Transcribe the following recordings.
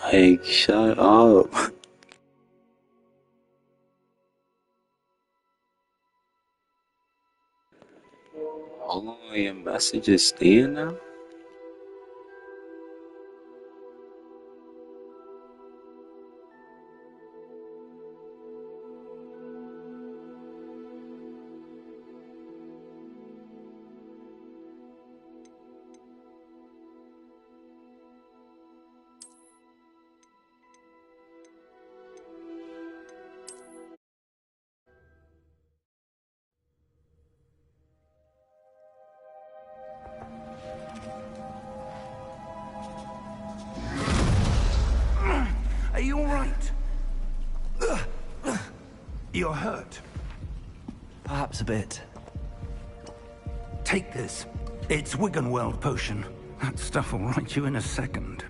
Like, shut up. Hold on, your message is staying now? Are you all right? You're hurt. Perhaps a bit. Take this. It's Wiggenweld potion. That stuff will right you in a second.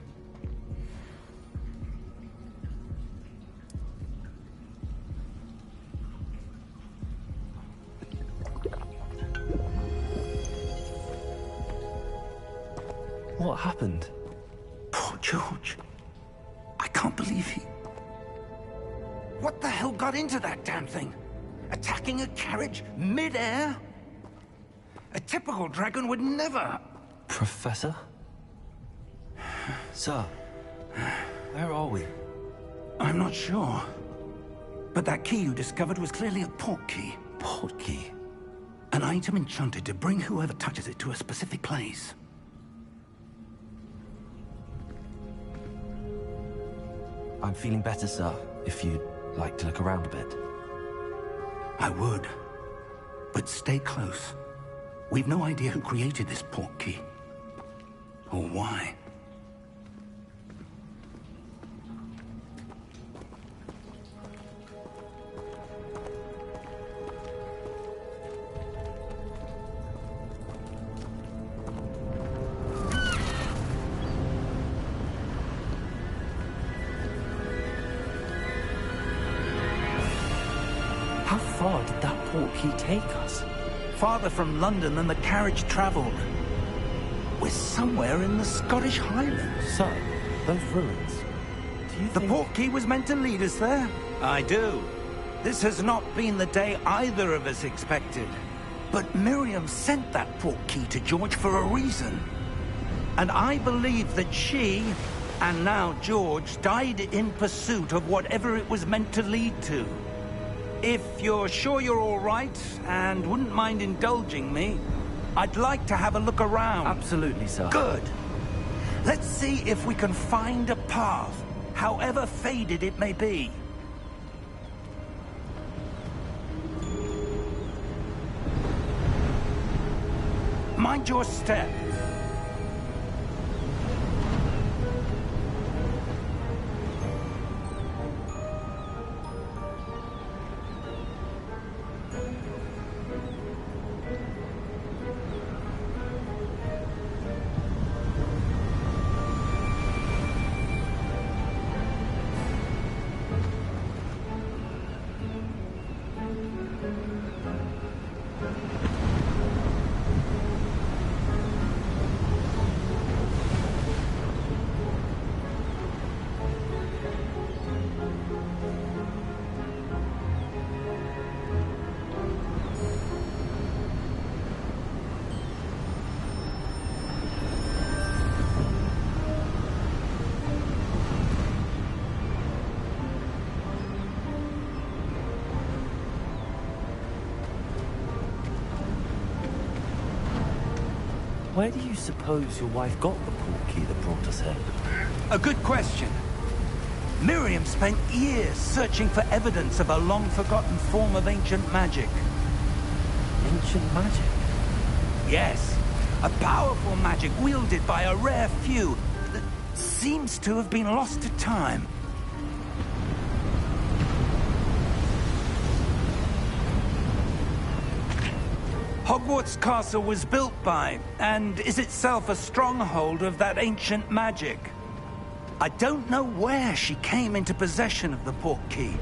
What happened? Poor George. I can't believe he... What the hell got into that damn thing? Attacking a carriage mid-air? A typical dragon would never... Professor? Sir, where are we? I'm not sure. But that key you discovered was clearly a port key. Port key? An item enchanted to bring whoever touches it to a specific place. I'm feeling better, sir, if you'd like to look around a bit. I would. But stay close. We've no idea who created this port key. Or why. How far did that port key take us? Farther from London than the carriage traveled. We're somewhere in the Scottish Highlands. Sir, those ruins. Do you The think... port key was meant to lead us there? I do. This has not been the day either of us expected. But Miriam sent that port key to George for a reason. And I believe that she, and now George, died in pursuit of whatever it was meant to lead to. If you're sure you're all right, and wouldn't mind indulging me, I'd like to have a look around. Absolutely, sir. Good. Let's see if we can find a path, however faded it may be. Mind your step. Where do you suppose your wife got the port key that brought us here? A good question. Miriam spent years searching for evidence of a long-forgotten form of ancient magic. Ancient magic? Yes, a powerful magic wielded by a rare few that seems to have been lost to time. Hogwarts Castle was built by, and is itself a stronghold of that ancient magic. I don't know where she came into possession of the port key,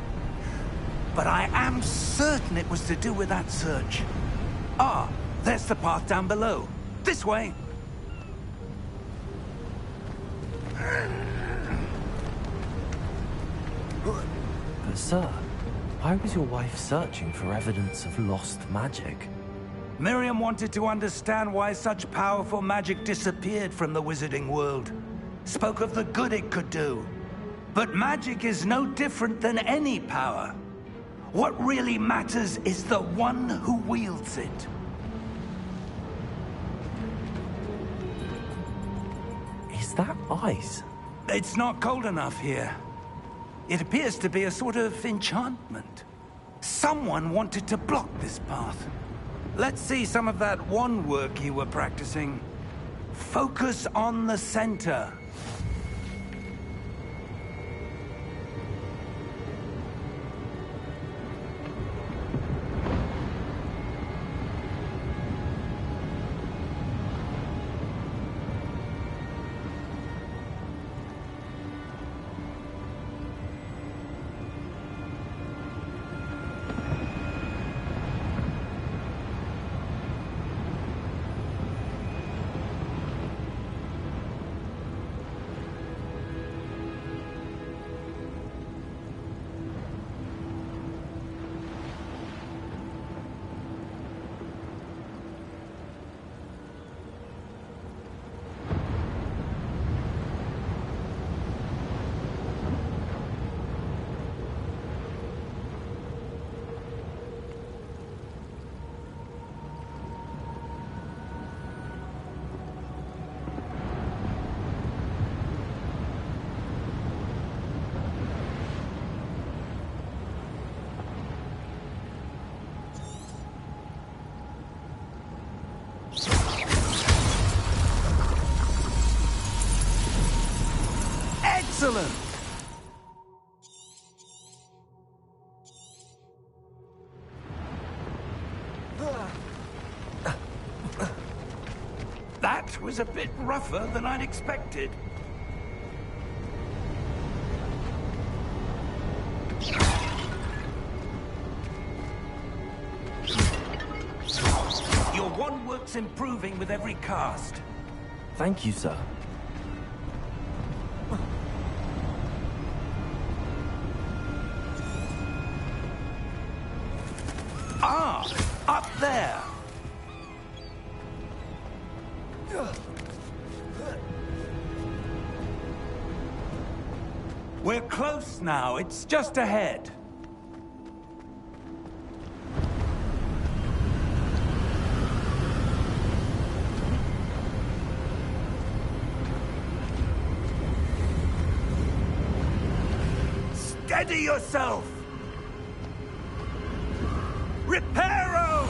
but I am certain it was to do with that search. Ah, there's the path down below. This way. But sir, why was your wife searching for evidence of lost magic? Miriam wanted to understand why such powerful magic disappeared from the wizarding world. Spoke of the good it could do. But magic is no different than any power. What really matters is the one who wields it. Is that ice? It's not cold enough here. It appears to be a sort of enchantment. Someone wanted to block this path. Let's see some of that wand work you were practicing. Focus on the center. Excellent! That was a bit rougher than I'd expected. Your wand work's improving with every cast. Thank you, sir. Ah! Up there! We're close now. It's just ahead. Steady yourself! Reparo!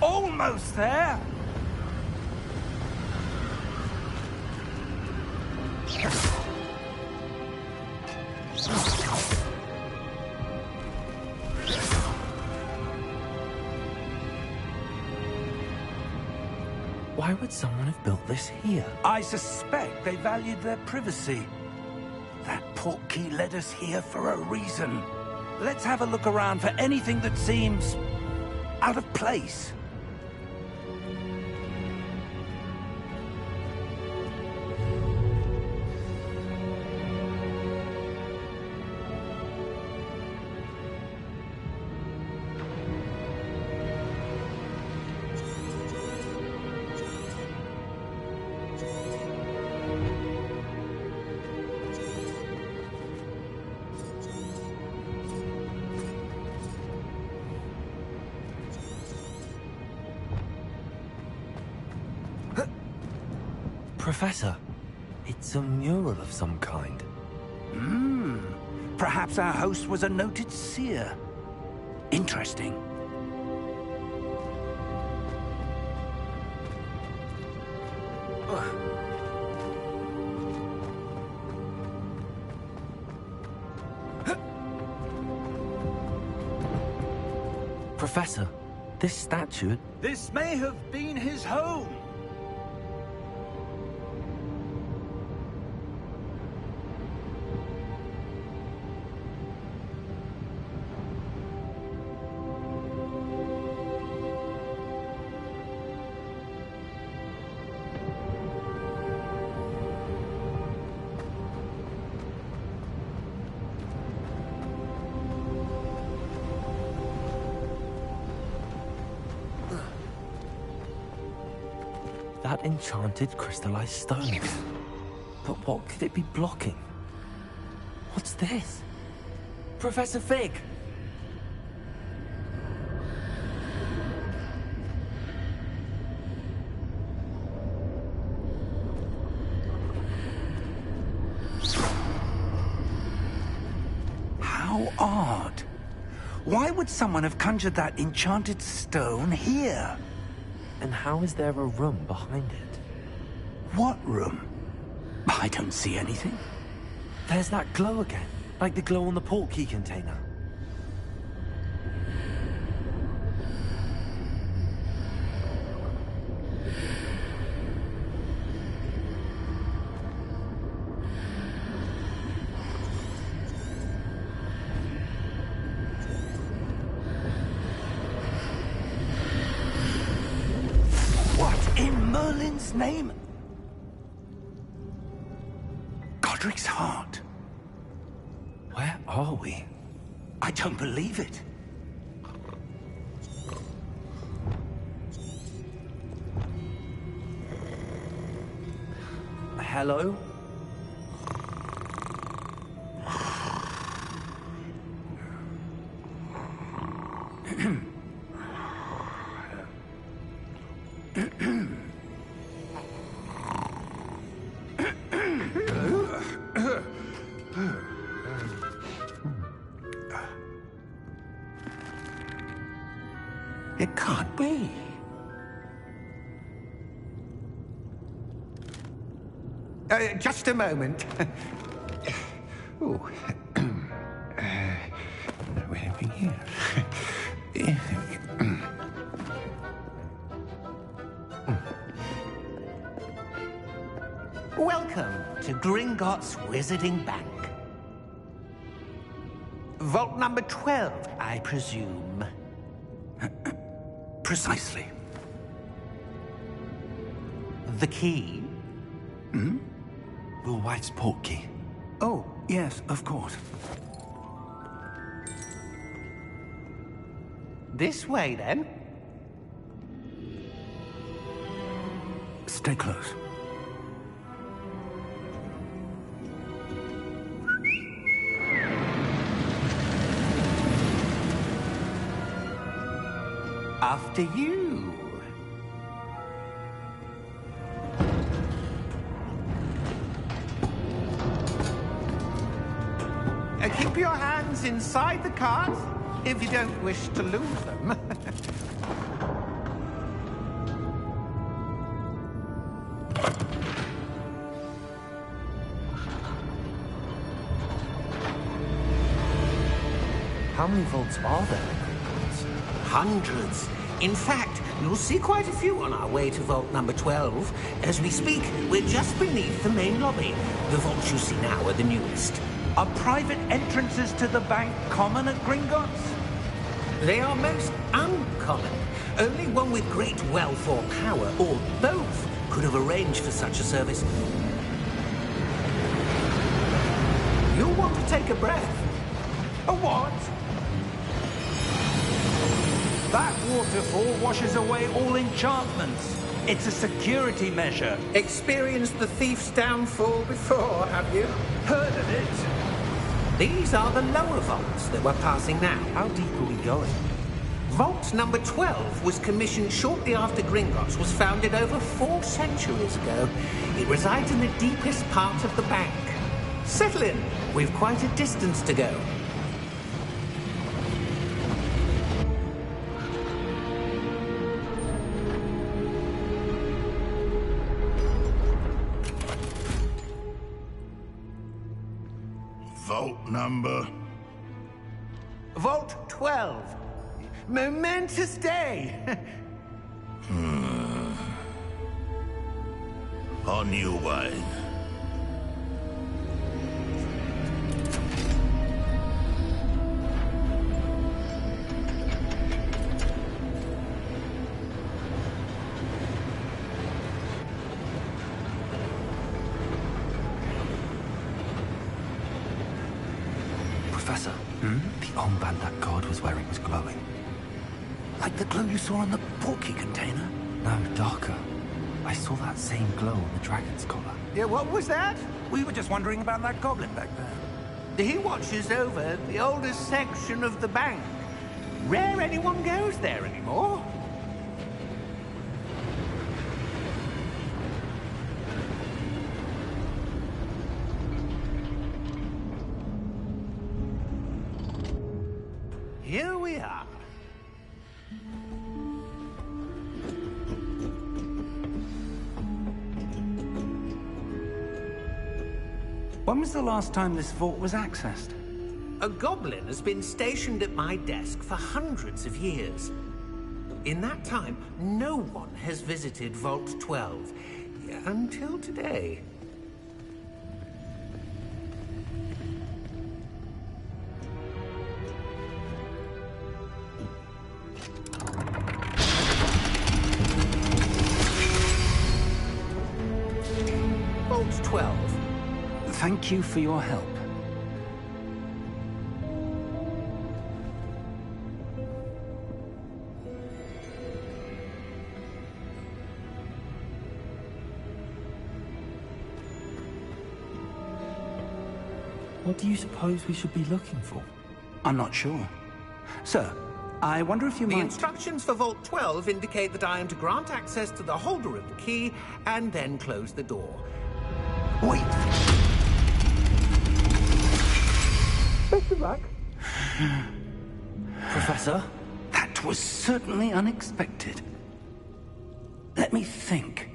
Almost there! Why would someone have built this here? I suspect they valued their privacy. That portkey led us here for a reason. Let's have a look around for anything that seems out of place. Professor, it's a mural of some kind. Perhaps our host was a noted seer. Interesting. Professor, this statue... This may have been his home. That enchanted crystallized stone. But what could it be blocking? What's this? Professor Fig! How odd. Why would someone have conjured that enchanted stone here? And how is there a room behind it? What room? I don't see anything. There's that glow again, like the glow on the portkey container. What in Merlin's name? Godric's heart. Where are we? I don't believe it. Hello? It can't be. Just a moment. Oh. Where are we here? Welcome to Gringotts Wizarding Bank. Vault number 12, I presume. Precisely. The key? Will White's portkey. Oh, yes, of course. This way, then. Stay close. After you. Keep your hands inside the cart if you don't wish to lose them. How many vaults are there? Hundreds. In fact, you'll see quite a few on our way to vault number 12. As we speak, we're just beneath the main lobby. The vaults you see now are the newest. Are private entrances to the bank common at Gringotts? They are most uncommon. Only one with great wealth or power, or both, could have arranged for such a service. You'll want to take a breath. A what? That waterfall washes away all enchantments. It's a security measure. Experienced the thief's downfall before, have you? Heard of it? These are the lower vaults that we're passing now. How deep are we going? Vault number 12 was commissioned shortly after Gringotts was founded over 4 centuries ago. It resides in the deepest part of the bank. Settle in. We've quite a distance to go. Vault number? Vault 12. Momentous day. On you, Wine. Professor, the armband that guard was wearing is glowing. Like the glow you saw on the portkey container? No, darker. I saw that same glow on the dragon's collar. Yeah, what was that? We were just wondering about that goblin back there. He watches over the oldest section of the bank. Rare anyone goes there anymore. Here we are. When was the last time this vault was accessed? A goblin has been stationed at my desk for hundreds of years. In that time, no one has visited Vault 12 until today. Vault 12. Thank you for your help. What do you suppose we should be looking for? I'm not sure. Sir, I wonder if you The might... instructions for Vault 12 indicate that I am to grant access to the holder of the key and then close the door. Wait! Best of luck. Professor? That was certainly unexpected. Let me think.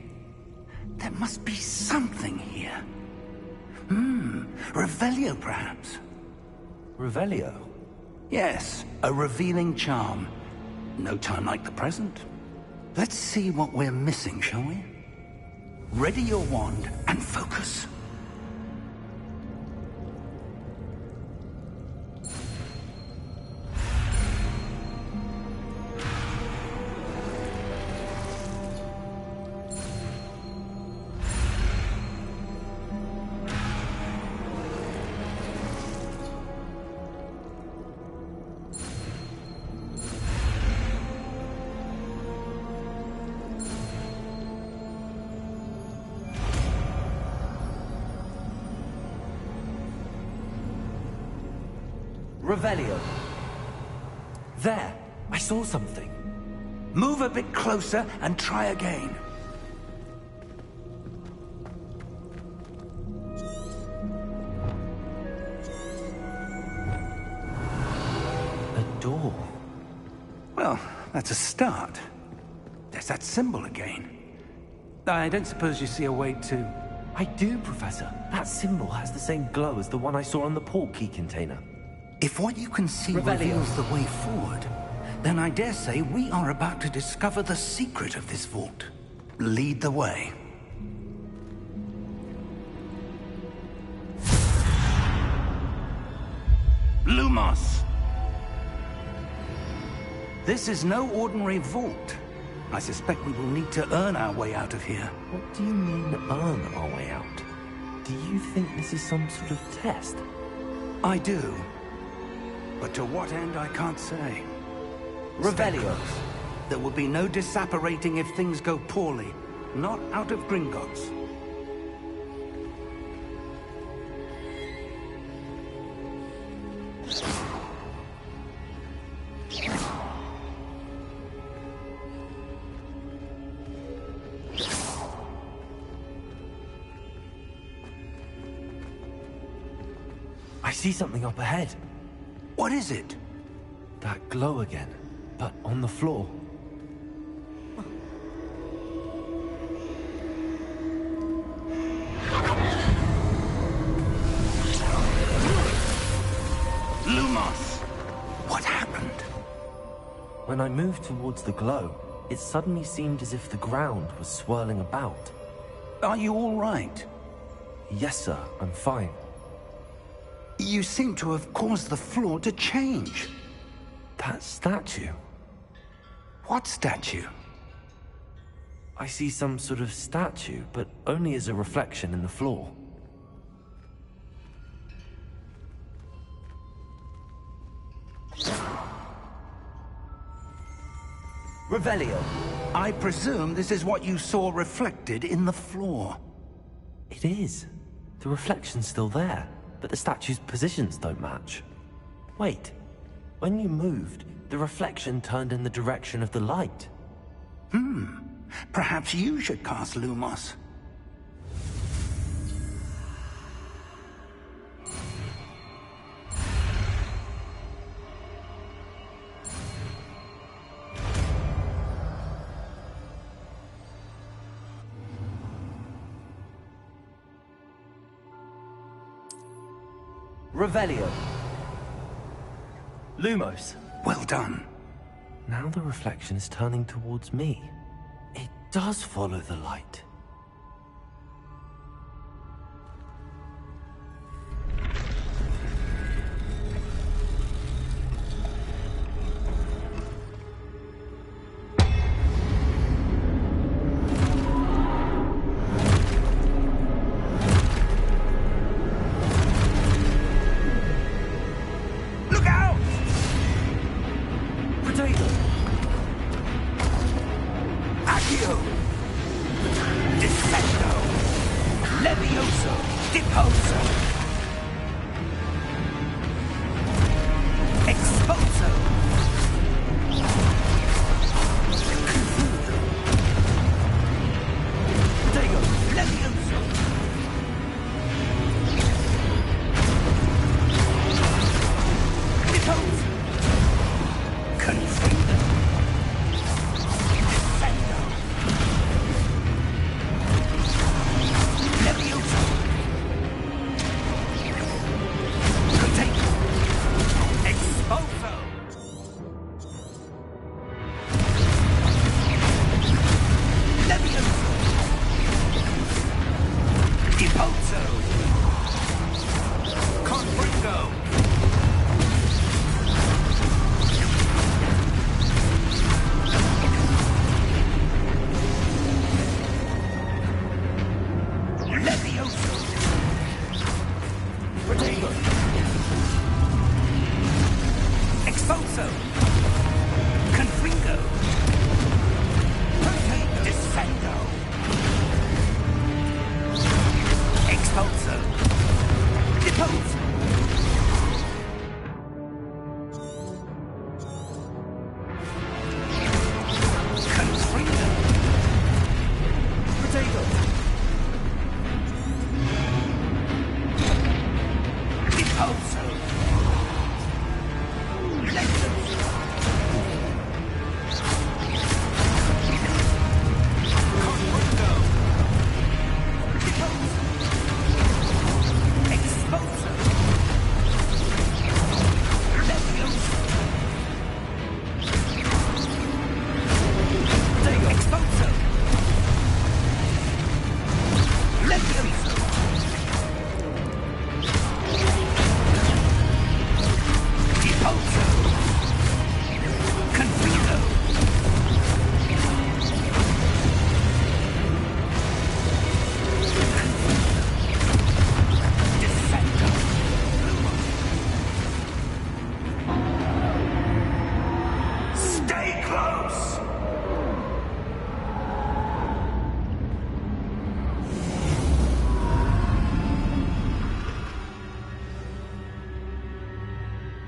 There must be something here. Revelio, perhaps? Revelio? Yes, a revealing charm. No time like the present. Let's see what we're missing, shall we? Ready your wand and focus. Revelio. There, I saw something. Move a bit closer and try again. A door. Well, that's a start. There's that symbol again. I don't suppose you see a way to... I do, Professor. That symbol has the same glow as the one I saw on the port key container. If what you can see Revelio. reveals the way forward, then I dare say we are about to discover the secret of this vault. Lead the way. Lumos! This is no ordinary vault. I suspect we will need to earn our way out of here. What do you mean, earn our way out? Do you think this is some sort of test? I do. But to what end, I can't say. Revelio. There will be no disapparating if things go poorly. Not out of Gringotts. I see something up ahead. What is it? That glow again, but on the floor. Lumos! What happened? When I moved towards the glow, it suddenly seemed as if the ground was swirling about. Are you all right? Yes, sir, I'm fine. You seem to have caused the floor to change. That statue. What statue? I see some sort of statue, but only as a reflection in the floor. Revelio. I presume this is what you saw reflected in the floor. It is. The reflection's still there, but the statue's positions don't match. Wait, when you moved, the reflection turned in the direction of the light. Perhaps you should cast Lumos. Revelio. Lumos. Well done. Now the reflection is turning towards me. It does follow the light.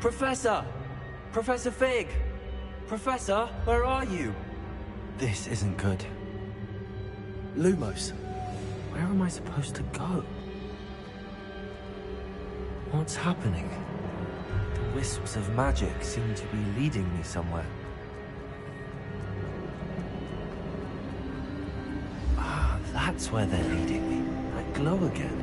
Professor! Professor Fig! Professor, where are you? This isn't good. Lumos, where am I supposed to go? What's happening? The wisps of magic seem to be leading me somewhere. Ah, that's where they're leading me. That glow again.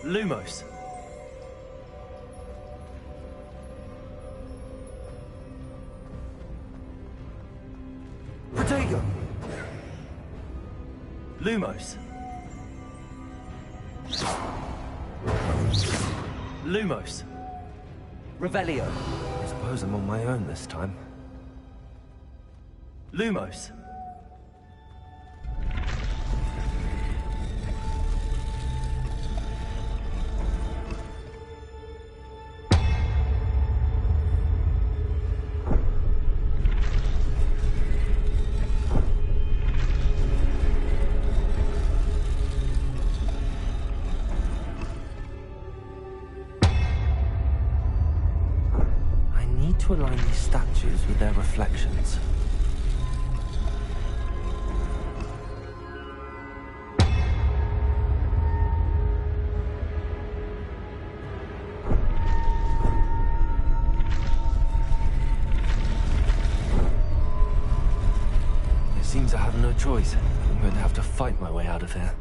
Lumos. Protego. Lumos. Lumos. Revelio. I suppose I'm on my own this time. Lumos. to align these statues with their reflections. It seems I have no choice. I'm going to have to fight my way out of here.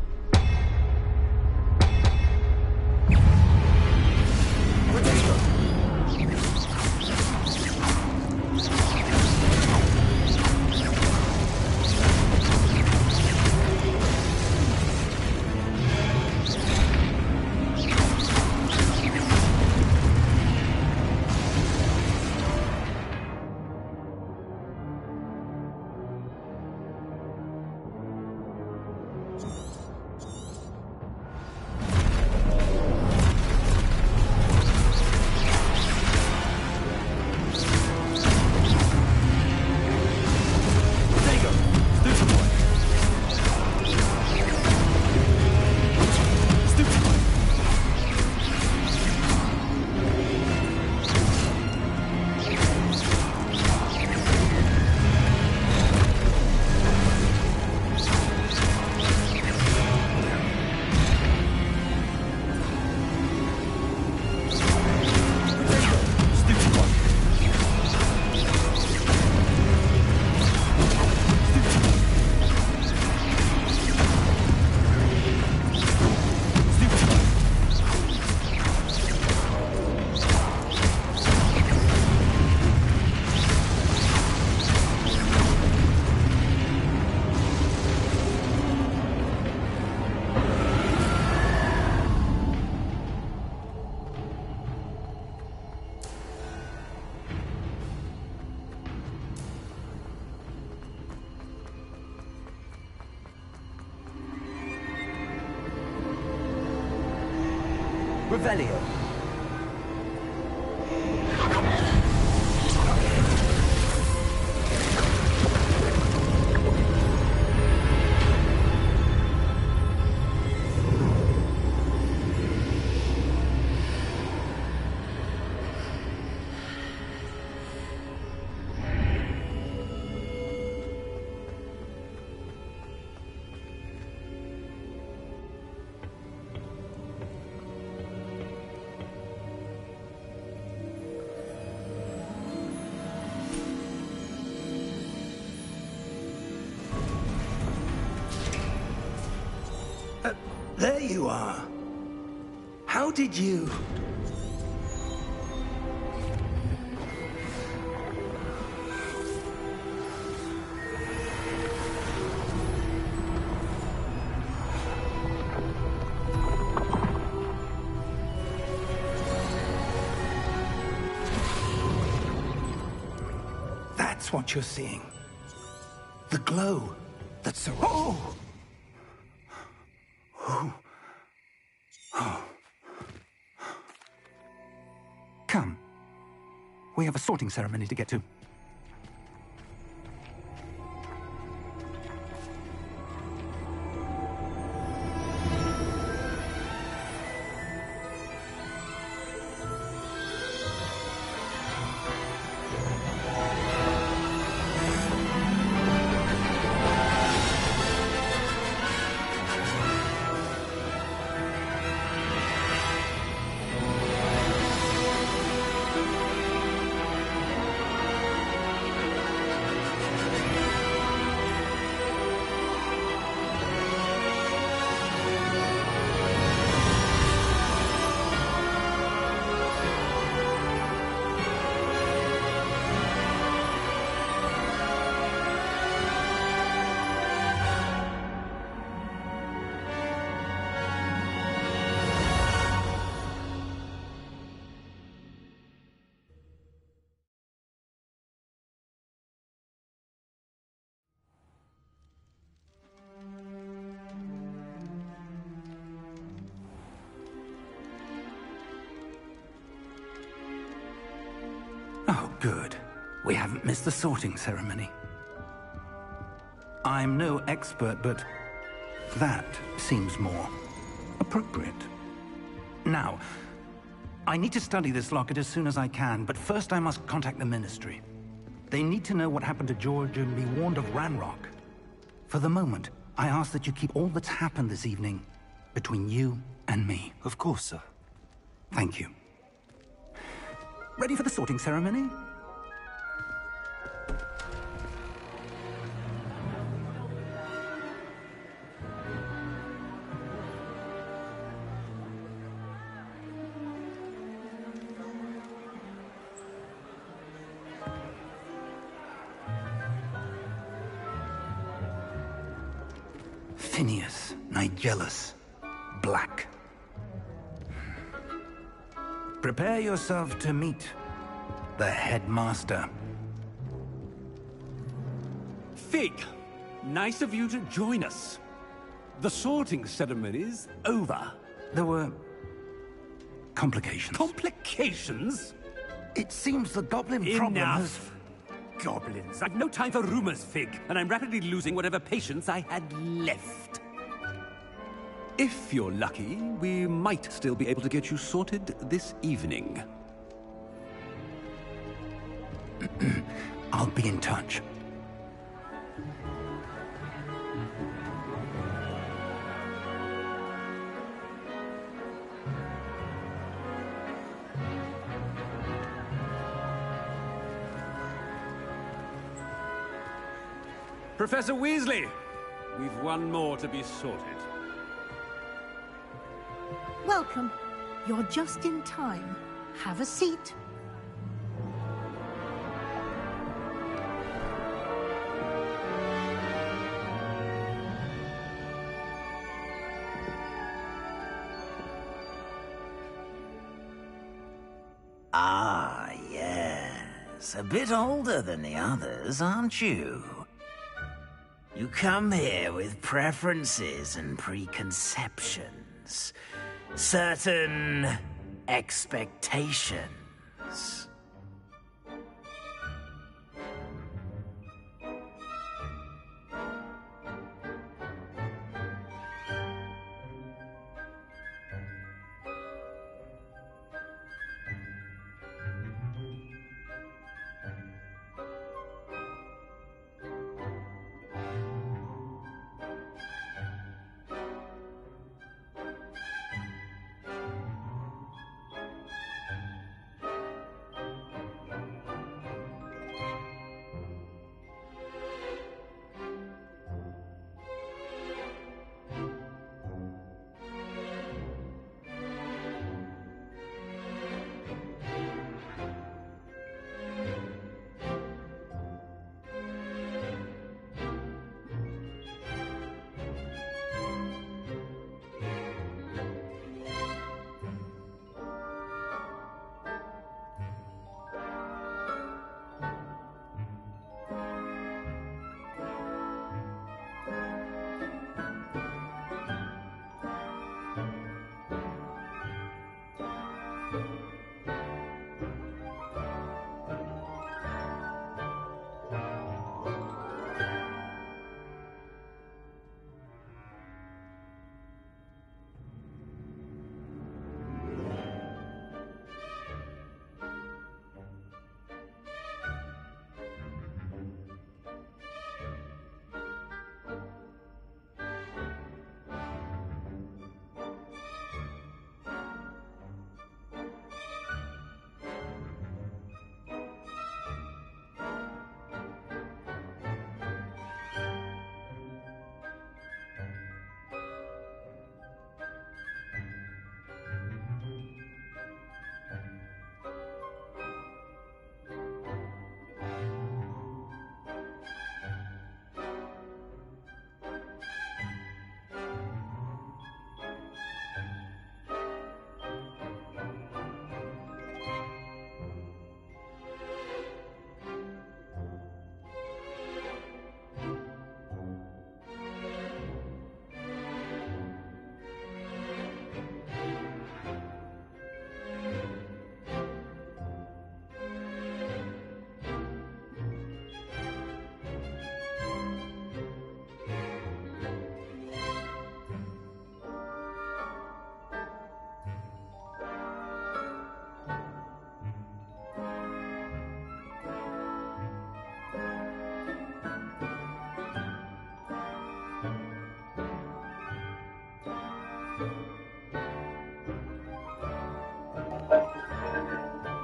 Revelio. There you are. How did you... That's what you're seeing. The glow that surrounds... Come. We have a sorting ceremony to get to. Oh, good. We haven't missed the sorting ceremony. I'm no expert, but that seems more appropriate. Now, I need to study this locket as soon as I can, but first I must contact the Ministry. They need to know what happened to George and be warned of Ranrock. For the moment, I ask that you keep all that's happened this evening between you and me. Of course, sir. Thank you. Ready for the sorting ceremony? Phineas, Nigellus, Black. Prepare yourself to meet the headmaster. Fig, nice of you to join us. The sorting ceremony's over. There were complications. Complications? It seems the goblin problem has... Enough. Goblins. I've no time for rumors, Fig, and I'm rapidly losing whatever patience I had left. If you're lucky, we might still be able to get you sorted this evening. I'll be in touch. Professor Weasley, we've one more to be sorted. Welcome. You're just in time. Have a seat. Ah, yes. A bit older than the others, aren't you? You come here with preferences and preconceptions. Certain expectations.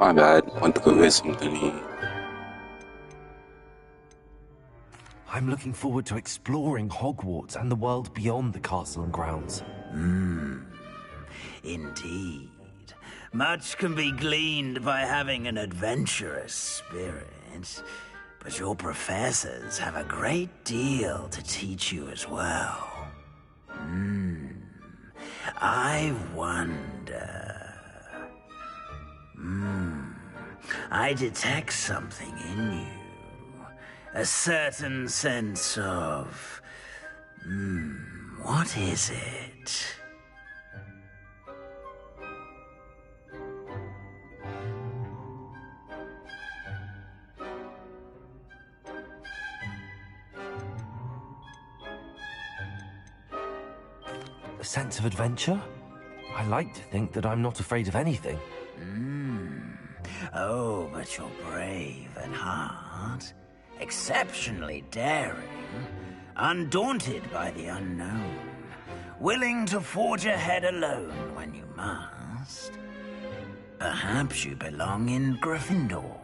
My bad. Went to go get something to eat. I'm looking forward to exploring Hogwarts and the world beyond the castle and grounds. Indeed. Much can be gleaned by having an adventurous spirit, but your professors have a great deal to teach you as well. I wonder... I detect something in you. A certain sense of... what is it? A sense of adventure? I like to think that I'm not afraid of anything. Oh, but you're brave at heart, exceptionally daring, undaunted by the unknown, willing to forge ahead alone when you must. Perhaps you belong in Gryffindor.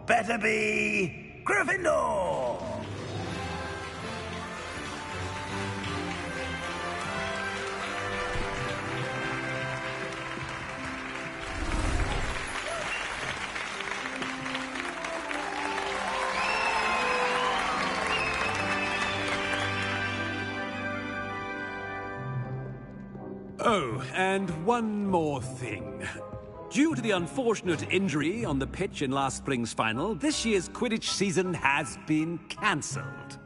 Better be Gryffindor! Oh, and one more thing. Due to the unfortunate injury on the pitch in last spring's final, this year's Quidditch season has been cancelled.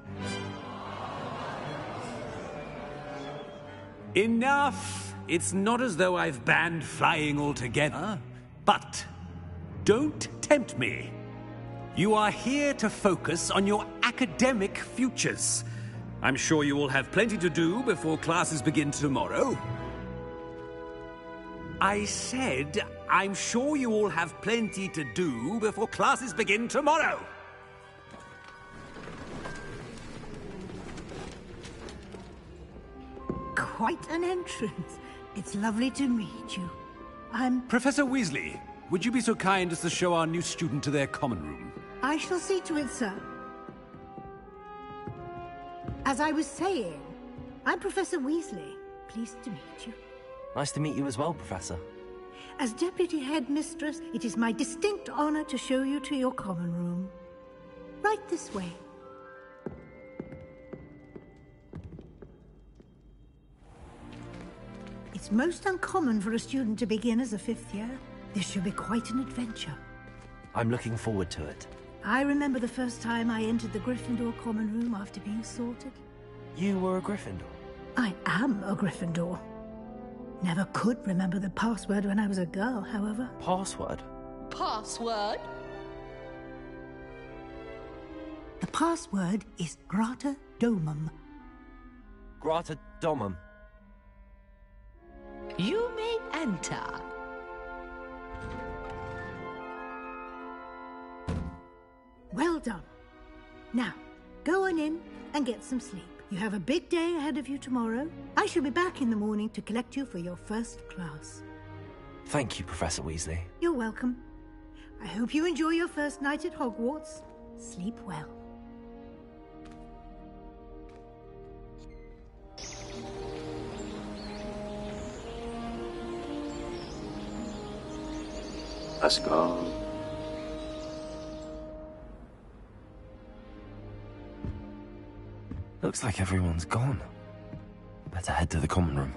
Enough! It's not as though I've banned flying altogether. But don't tempt me. You are here to focus on your academic futures. I'm sure you will have plenty to do before classes begin tomorrow. I said, I'm sure you all have plenty to do before classes begin tomorrow. Quite an entrance. It's lovely to meet you. Professor Weasley, would you be so kind as to show our new student to their common room? I shall see to it, sir. As I was saying, I'm Professor Weasley. Pleased to meet you. Nice to meet you as well, Professor. As Deputy Headmistress, it is my distinct honor to show you to your common room. Right this way. It's most uncommon for a student to begin as a fifth year. This should be quite an adventure. I'm looking forward to it. I remember the first time I entered the Gryffindor common room after being sorted. You were a Gryffindor? I am a Gryffindor. Never could remember the password when I was a girl, however. Password? Password? The password is Grata Domum. Grata Domum. You may enter. Well done. Now, go on in and get some sleep. You have a big day ahead of you tomorrow. I shall be back in the morning to collect you for your first class. Thank you, Professor Weasley. You're welcome. I hope you enjoy your first night at Hogwarts. Sleep well. Let's go. Looks like everyone's gone. Better head to the common room.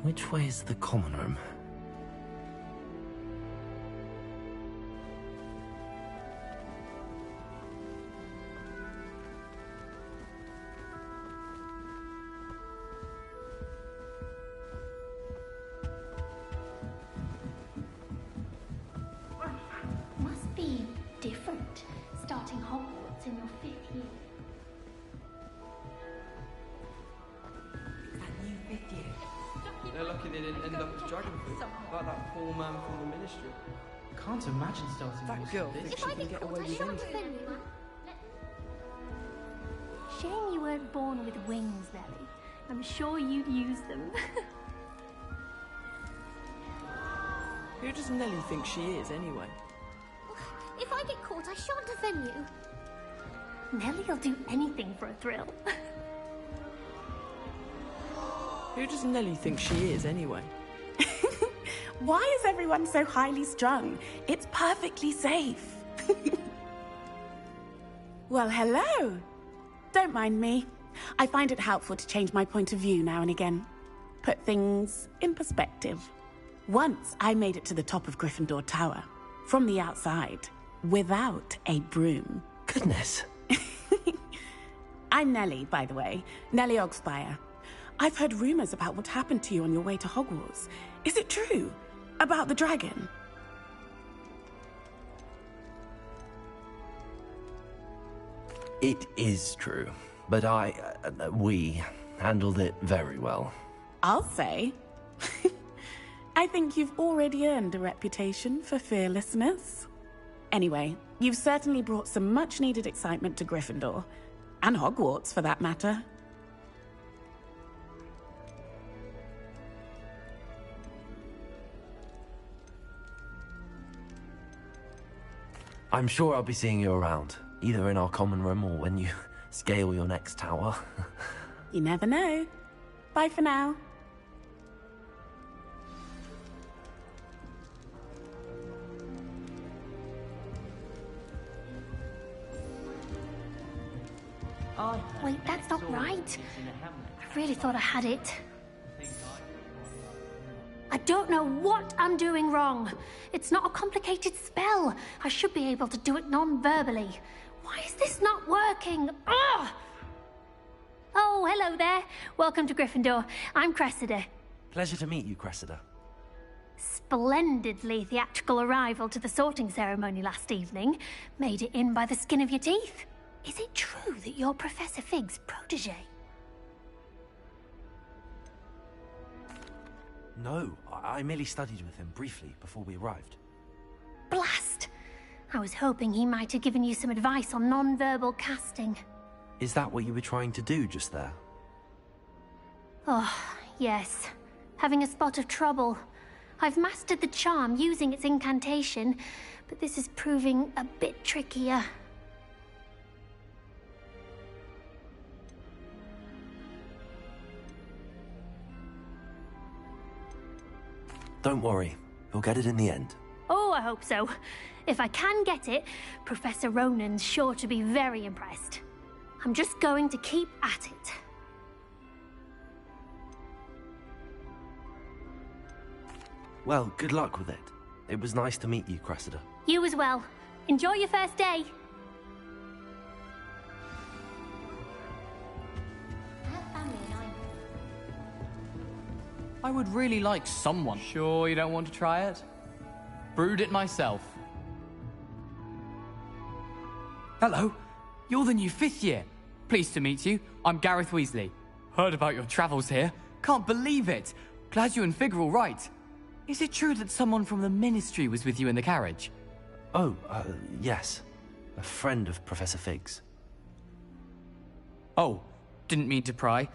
Which way is the common room? Must be different, starting Hogwarts in your 5th year. That new 5th year. They're lucky they didn't end up as dragonfruit, like that poor man from the ministry. Can't imagine starting that girl thinks If I get caught, I shan't offend you. Shame you weren't born with wings, Nelly. I'm sure you'd use them. Who does Nelly think she is, anyway? If I get caught, I shan't offend you. Nelly'll do anything for a thrill. Who does Nelly think she is, anyway? Why is everyone so highly strung? It's perfectly safe. Well, hello. Don't mind me. I find it helpful to change my point of view now and again. Put things in perspective. Once I made it to the top of Gryffindor Tower, from the outside, without a broom. Goodness. I'm Nellie, by the way. Nellie Ogspire. I've heard rumors about what happened to you on your way to Hogwarts. Is it true? About the dragon? It is true, but we handled it very well. I'll say. I think you've already earned a reputation for fearlessness. Anyway, you've certainly brought some much-needed excitement to Gryffindor. And Hogwarts, for that matter. I'm sure I'll be seeing you around, either in our common room or when you scale your next tower. You never know. Bye for now. Wait, that's not right. I really thought I had it. I don't know what I'm doing wrong. It's not a complicated spell. I should be able to do it non-verbally. Why is this not working? Ugh! Oh, hello there. Welcome to Gryffindor. I'm Cressida. Pleasure to meet you, Cressida. Splendidly theatrical arrival to the sorting ceremony last evening. Made it in by the skin of your teeth. Is it true that you're Professor Fig's protege? No, I merely studied with him briefly before we arrived. Blast! I was hoping he might have given you some advice on non-verbal casting. Is that what you were trying to do just there? Oh, yes. Having a spot of trouble. I've mastered the charm using its incantation, but this is proving a bit trickier. Don't worry, we'll get it in the end. Oh, I hope so. If I can get it, Professor Ronan's sure to be very impressed. I'm just going to keep at it. Well, good luck with it. It was nice to meet you, Cressida. You as well. Enjoy your first day. I would really like someone. Sure you don't want to try it? Brewed it myself. Hello, you're the new 5th year. Pleased to meet you. I'm Gareth Weasley. Heard about your travels here. Can't believe it. Glad you and Fig are all right. Is it true that someone from the Ministry was with you in the carriage? Oh, yes. A friend of Professor Fig's. Oh, didn't mean to pry.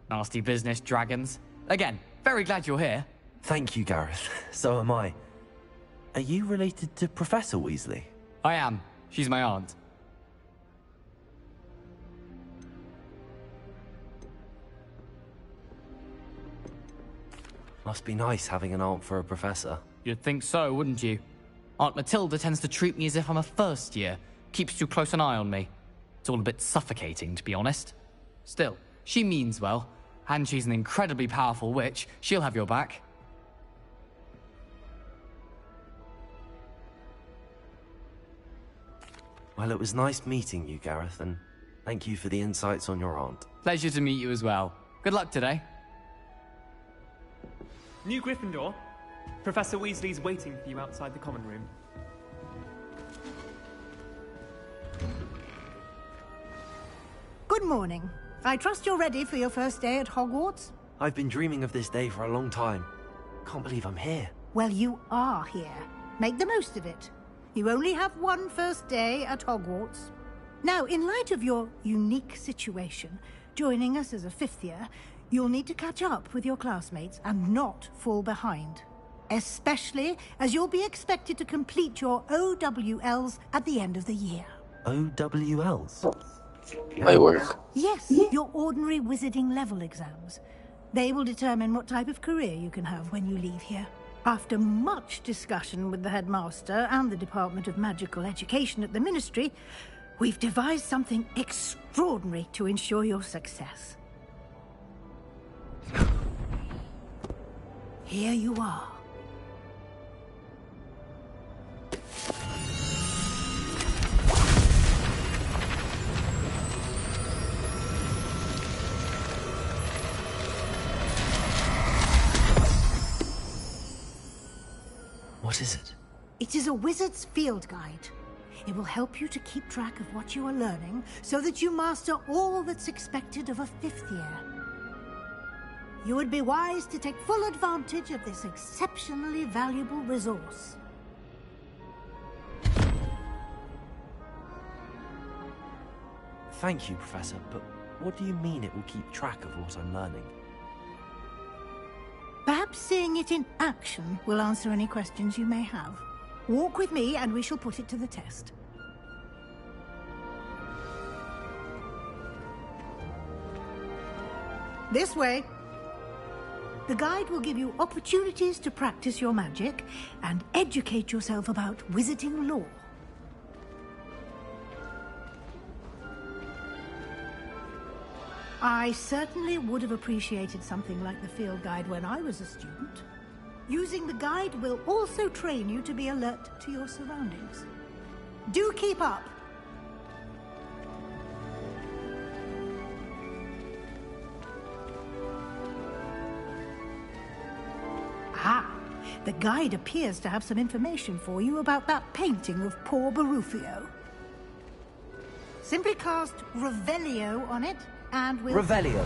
Nasty business, dragons. Again, very glad you're here. Thank you, Gareth. So am I. Are you related to Professor Weasley? I am. She's my aunt. Must be nice having an aunt for a professor. You'd think so, wouldn't you? Aunt Matilda tends to treat me as if I'm a first year. Keeps too close an eye on me. It's all a bit suffocating, to be honest. Still, she means well. And she's an incredibly powerful witch. She'll have your back. Well, it was nice meeting you, Gareth, and thank you for the insights on your aunt. Pleasure to meet you as well. Good luck today. New Gryffindor. Professor Weasley's waiting for you outside the common room. Good morning. I trust you're ready for your first day at Hogwarts? I've been dreaming of this day for a long time. Can't believe I'm here. Well, you are here. Make the most of it. You only have one first day at Hogwarts. Now, in light of your unique situation, joining us as a fifth year, you'll need to catch up with your classmates and not fall behind. Especially as you'll be expected to complete your OWLs at the end of the year. OWLs? My work. Yes, your ordinary wizarding level exams. They will determine what type of career you can have when you leave here. After much discussion with the headmaster and the Department of Magical Education at the Ministry, we've devised something extraordinary to ensure your success. Here you are. What is it? It is a wizard's field guide. It will help you to keep track of what you are learning so that you master all that's expected of a fifth year. You would be wise to take full advantage of this exceptionally valuable resource. Thank you, Professor, but what do you mean it will keep track of what I'm learning? Perhaps seeing it in action will answer any questions you may have. Walk with me and we shall put it to the test. This way. The guide will give you opportunities to practice your magic and educate yourself about wizarding lore. I certainly would have appreciated something like the field guide when I was a student. Using the guide will also train you to be alert to your surroundings. Do keep up! Ah, the guide appears to have some information for you about that painting of poor Barufio. Simply cast Revelio on it, and we'll... Revelio.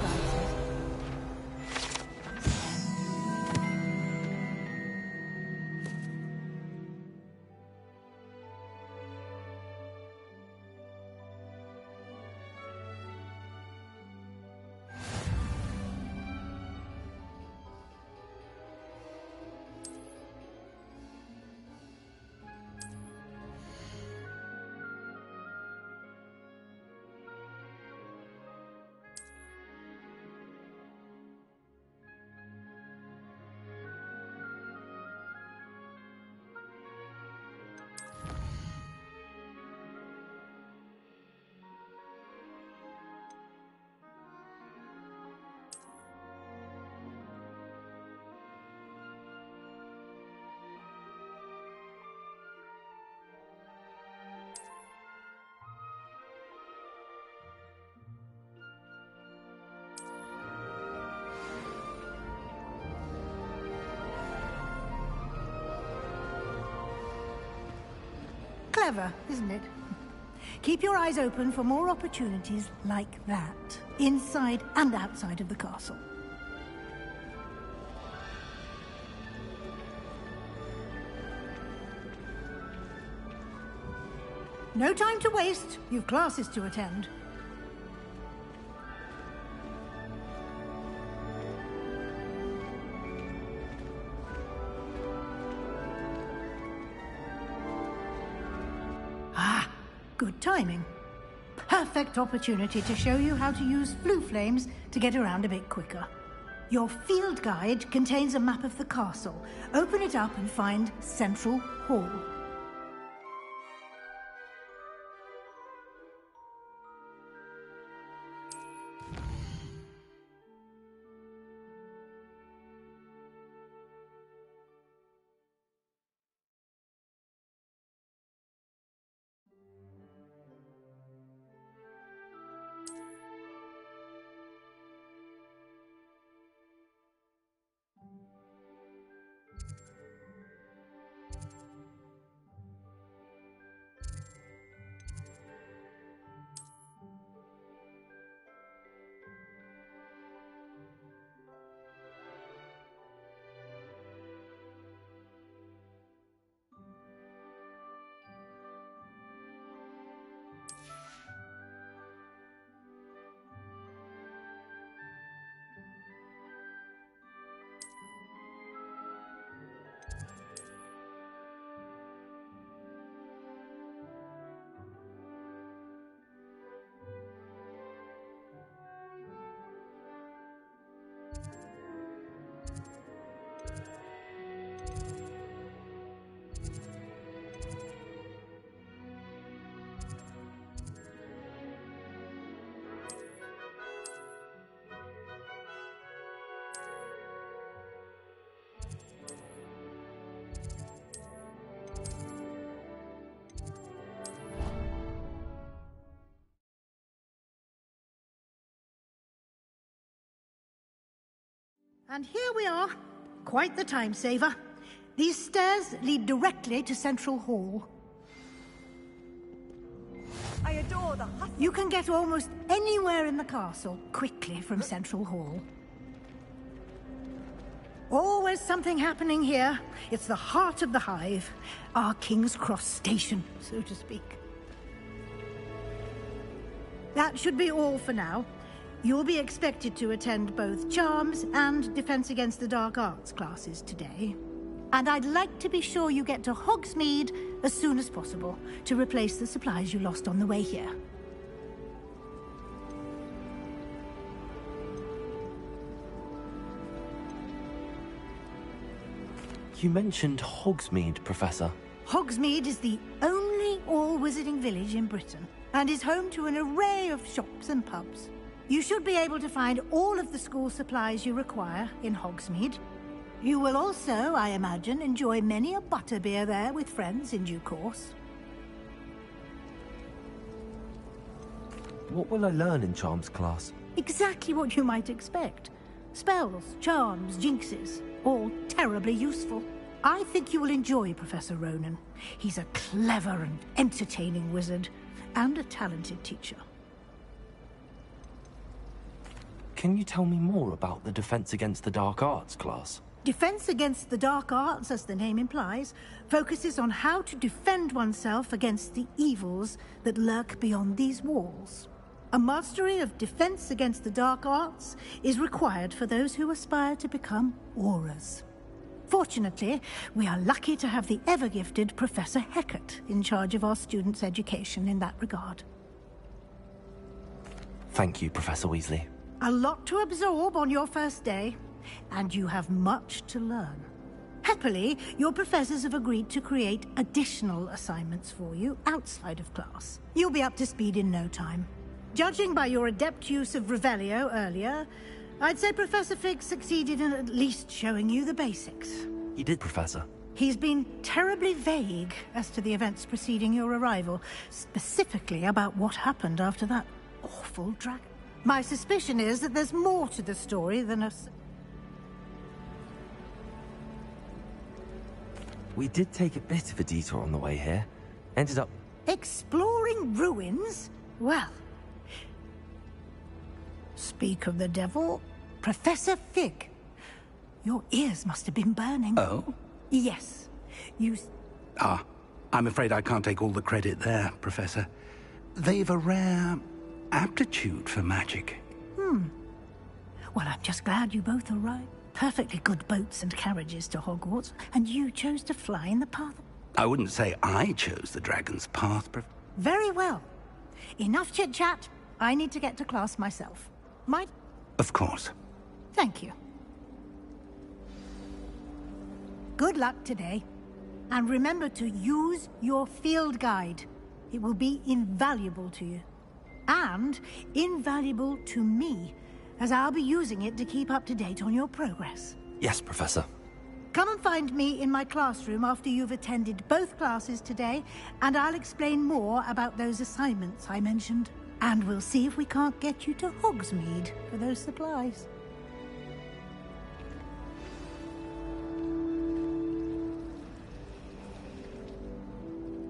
Clever, isn't it? Keep your eyes open for more opportunities like that, inside and outside of the castle. No time to waste. You've classes to attend. Good timing. Perfect opportunity to show you how to use flue flames to get around a bit quicker. Your field guide contains a map of the castle. Open it up and find Central Hall. And here we are. Quite the time saver. These stairs lead directly to Central Hall. I adore the hustle. You can get almost anywhere in the castle quickly from Central Hall. Always something happening here. It's the heart of the hive. Our King's Cross station, so to speak. That should be all for now. You'll be expected to attend both Charms and Defense Against the Dark Arts classes today. And I'd like to be sure you get to Hogsmeade as soon as possible to replace the supplies you lost on the way here. You mentioned Hogsmeade, Professor. Hogsmeade is the only all-wizarding village in Britain and is home to an array of shops and pubs. You should be able to find all of the school supplies you require in Hogsmeade. You will also, I imagine, enjoy many a butterbeer there with friends in due course. What will I learn in Charms class? Exactly what you might expect. Spells, charms, jinxes, all terribly useful. I think you will enjoy Professor Ronan. He's a clever and entertaining wizard, and a talented teacher. Can you tell me more about the Defense Against the Dark Arts class? Defense Against the Dark Arts, as the name implies, focuses on how to defend oneself against the evils that lurk beyond these walls. A mastery of Defense Against the Dark Arts is required for those who aspire to become Aurors. Fortunately, we are lucky to have the ever-gifted Professor Hecat in charge of our students' education in that regard. Thank you, Professor Weasley. A lot to absorb on your first day, and you have much to learn. Happily, your professors have agreed to create additional assignments for you outside of class. You'll be up to speed in no time. Judging by your adept use of Revelio earlier, I'd say Professor Fig succeeded in at least showing you the basics. He did, Professor. He's been terribly vague as to the events preceding your arrival, specifically about what happened after that awful dragon. My suspicion is that there's more to the story than a... We did take a bit of a detour on the way here. Ended up... Exploring ruins? Well... Speak of the devil, Professor Fig. Your ears must have been burning. Oh? Yes. You... I'm afraid I can't take all the credit there, Professor. They've a rare aptitude for magic. Well, I'm just glad you both arrived. Perfectly good boats and carriages to Hogwarts, and you chose to fly in the path. I wouldn't say I chose the dragon's path, Very well. Enough chit-chat. I need to get to class myself. Of course. Thank you. Good luck today. And remember to use your field guide. It will be invaluable to you. And invaluable to me, as I'll be using it to keep up to date on your progress. Yes, Professor. Come and find me in my classroom after you've attended both classes today, and I'll explain more about those assignments I mentioned. And we'll see if we can't get you to Hogsmeade for those supplies.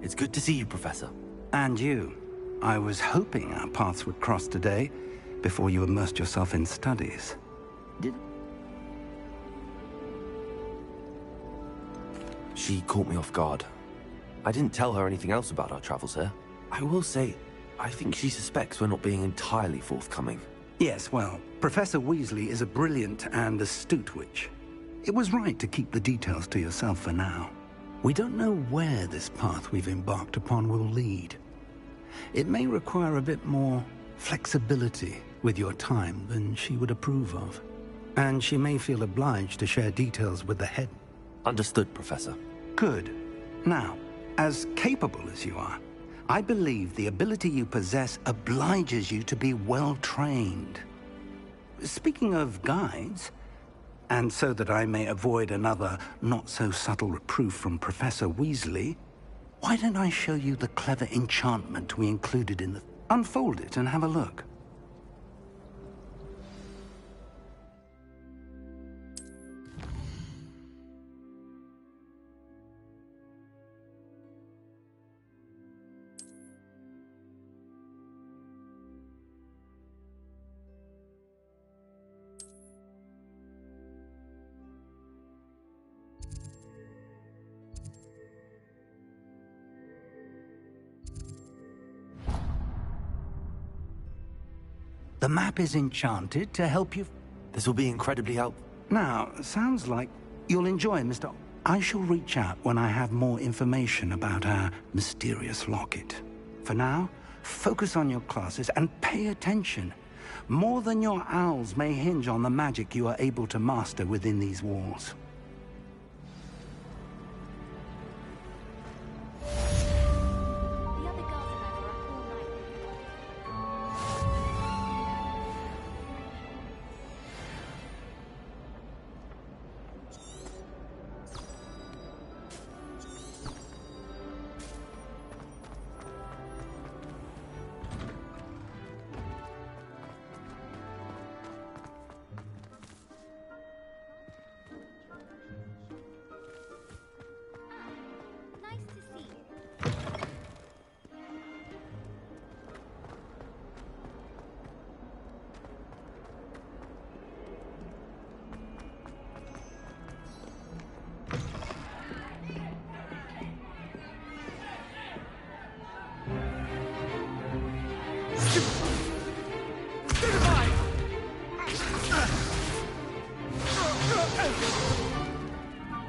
It's good to see you, Professor. And you. I was hoping our paths would cross today, before you immersed yourself in studies. She caught me off guard. I didn't tell her anything else about our travels here. I will say, I think she suspects we're not being entirely forthcoming. Yes, well, Professor Weasley is a brilliant and astute witch. It was right to keep the details to yourself for now. We don't know where this path we've embarked upon will lead. It may require a bit more flexibility with your time than she would approve of. And she may feel obliged to share details with the head. Understood, Professor. Good. Now, as capable as you are, I believe the ability you possess obliges you to be well-trained. Speaking of guides, and so that I may avoid another not-so-subtle reproof from Professor Weasley, why don't I show you the clever enchantment we included in the... Unfold it and have a look. The map is enchanted to help you... This will be incredibly helpful. Now, sounds like you'll enjoy, Mr. I shall reach out when I have more information about our mysterious locket. For now, focus on your classes and pay attention. More than your owls may hinge on the magic you are able to master within these walls.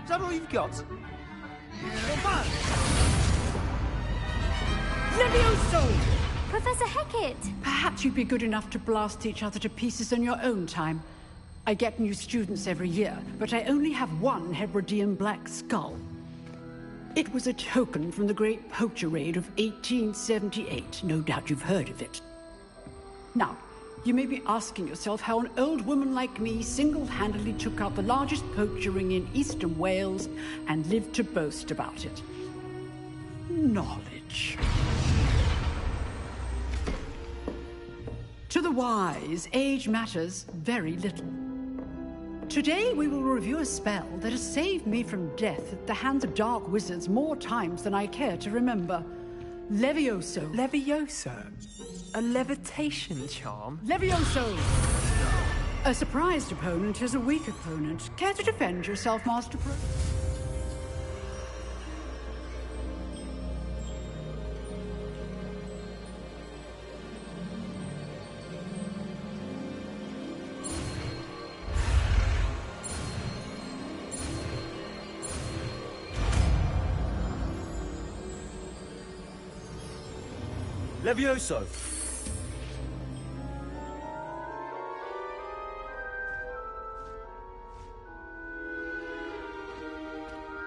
Is that all you've got? Levioso! Professor Hecat! Perhaps you'd be good enough to blast each other to pieces in your own time. I get new students every year, but I only have one Hebridean black skull. It was a token from the Great Poacher Raid of 1878. No doubt you've heard of it. Now, you may be asking yourself how an old woman like me single-handedly took out the largest poacher ring in eastern Wales and lived to boast about it. Knowledge. To the wise, age matters very little. Today we will review a spell that has saved me from death at the hands of dark wizards more times than I care to remember. Levioso. Levioso? A levitation charm? Levioso! A surprised opponent is a weak opponent. Care to defend yourself, Master Pro? Levioso!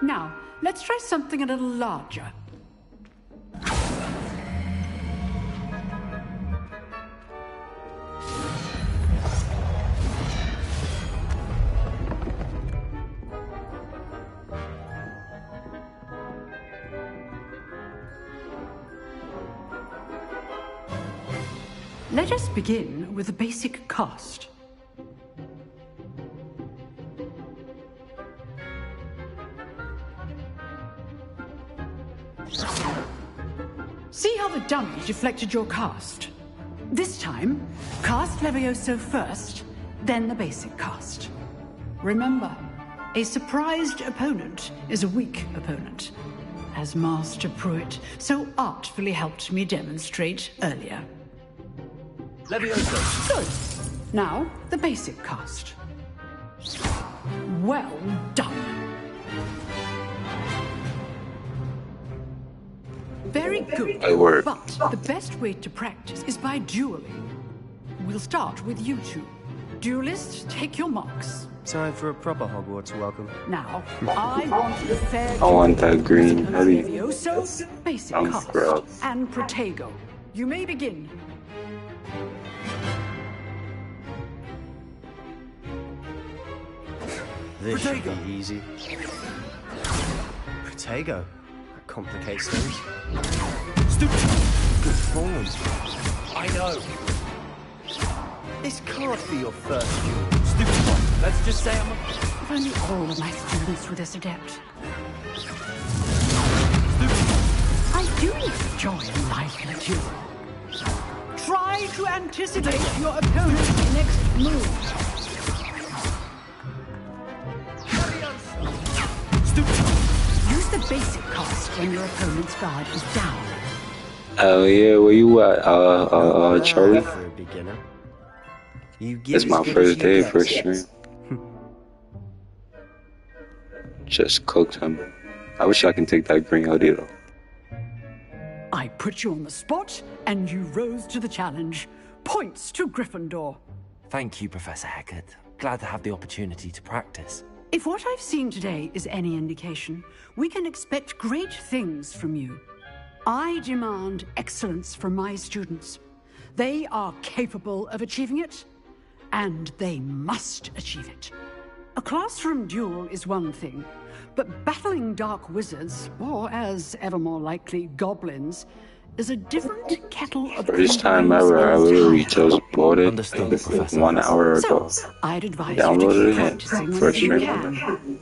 Now, let's try something a little larger. Let us begin with the basic cast. See how the dummy deflected your cast? This time, cast Levioso first, then the basic cast. Remember, a surprised opponent is a weak opponent, as Master Pruitt so artfully helped me demonstrate earlier. Levioso! Good. Now, the basic cast. Well done. Very good. But the best way to practice is by dueling. We'll start with you two. Duelists, take your marks. Time for a proper Hogwarts welcome. Now, I want a fair... I want that green heavy. Levioso, basic cast, and Protego. You may begin. This should be easy. Protego. That complicates things. Stupid. Good form. I know. This can't be your first duel. Stupid one. Let's just say I'm a... If only all of my students were this adept. I do enjoy life in a duel. Try to anticipate your opponent's next move. Use the basic cast when your opponent's guard is down. Oh yeah, where you at, Charlie? For a beginner. You get It's as my good as first you day get. for stream. Just cooked him. I wish I can take that green hoodie though. I put you on the spot, and you rose to the challenge. Points to Gryffindor. Thank you, Professor Hecat. Glad to have the opportunity to practice. If what I've seen today is any indication, we can expect great things from you. I demand excellence from my students. They are capable of achieving it, and they must achieve it. A classroom duel is one thing, but battling dark wizards, or as ever more likely, goblins, is a different kettle of First time ever, I literally just bought it like 1 hour ago. So, I'd advise you to Downloaded keep it practicing first whenever you stream. can.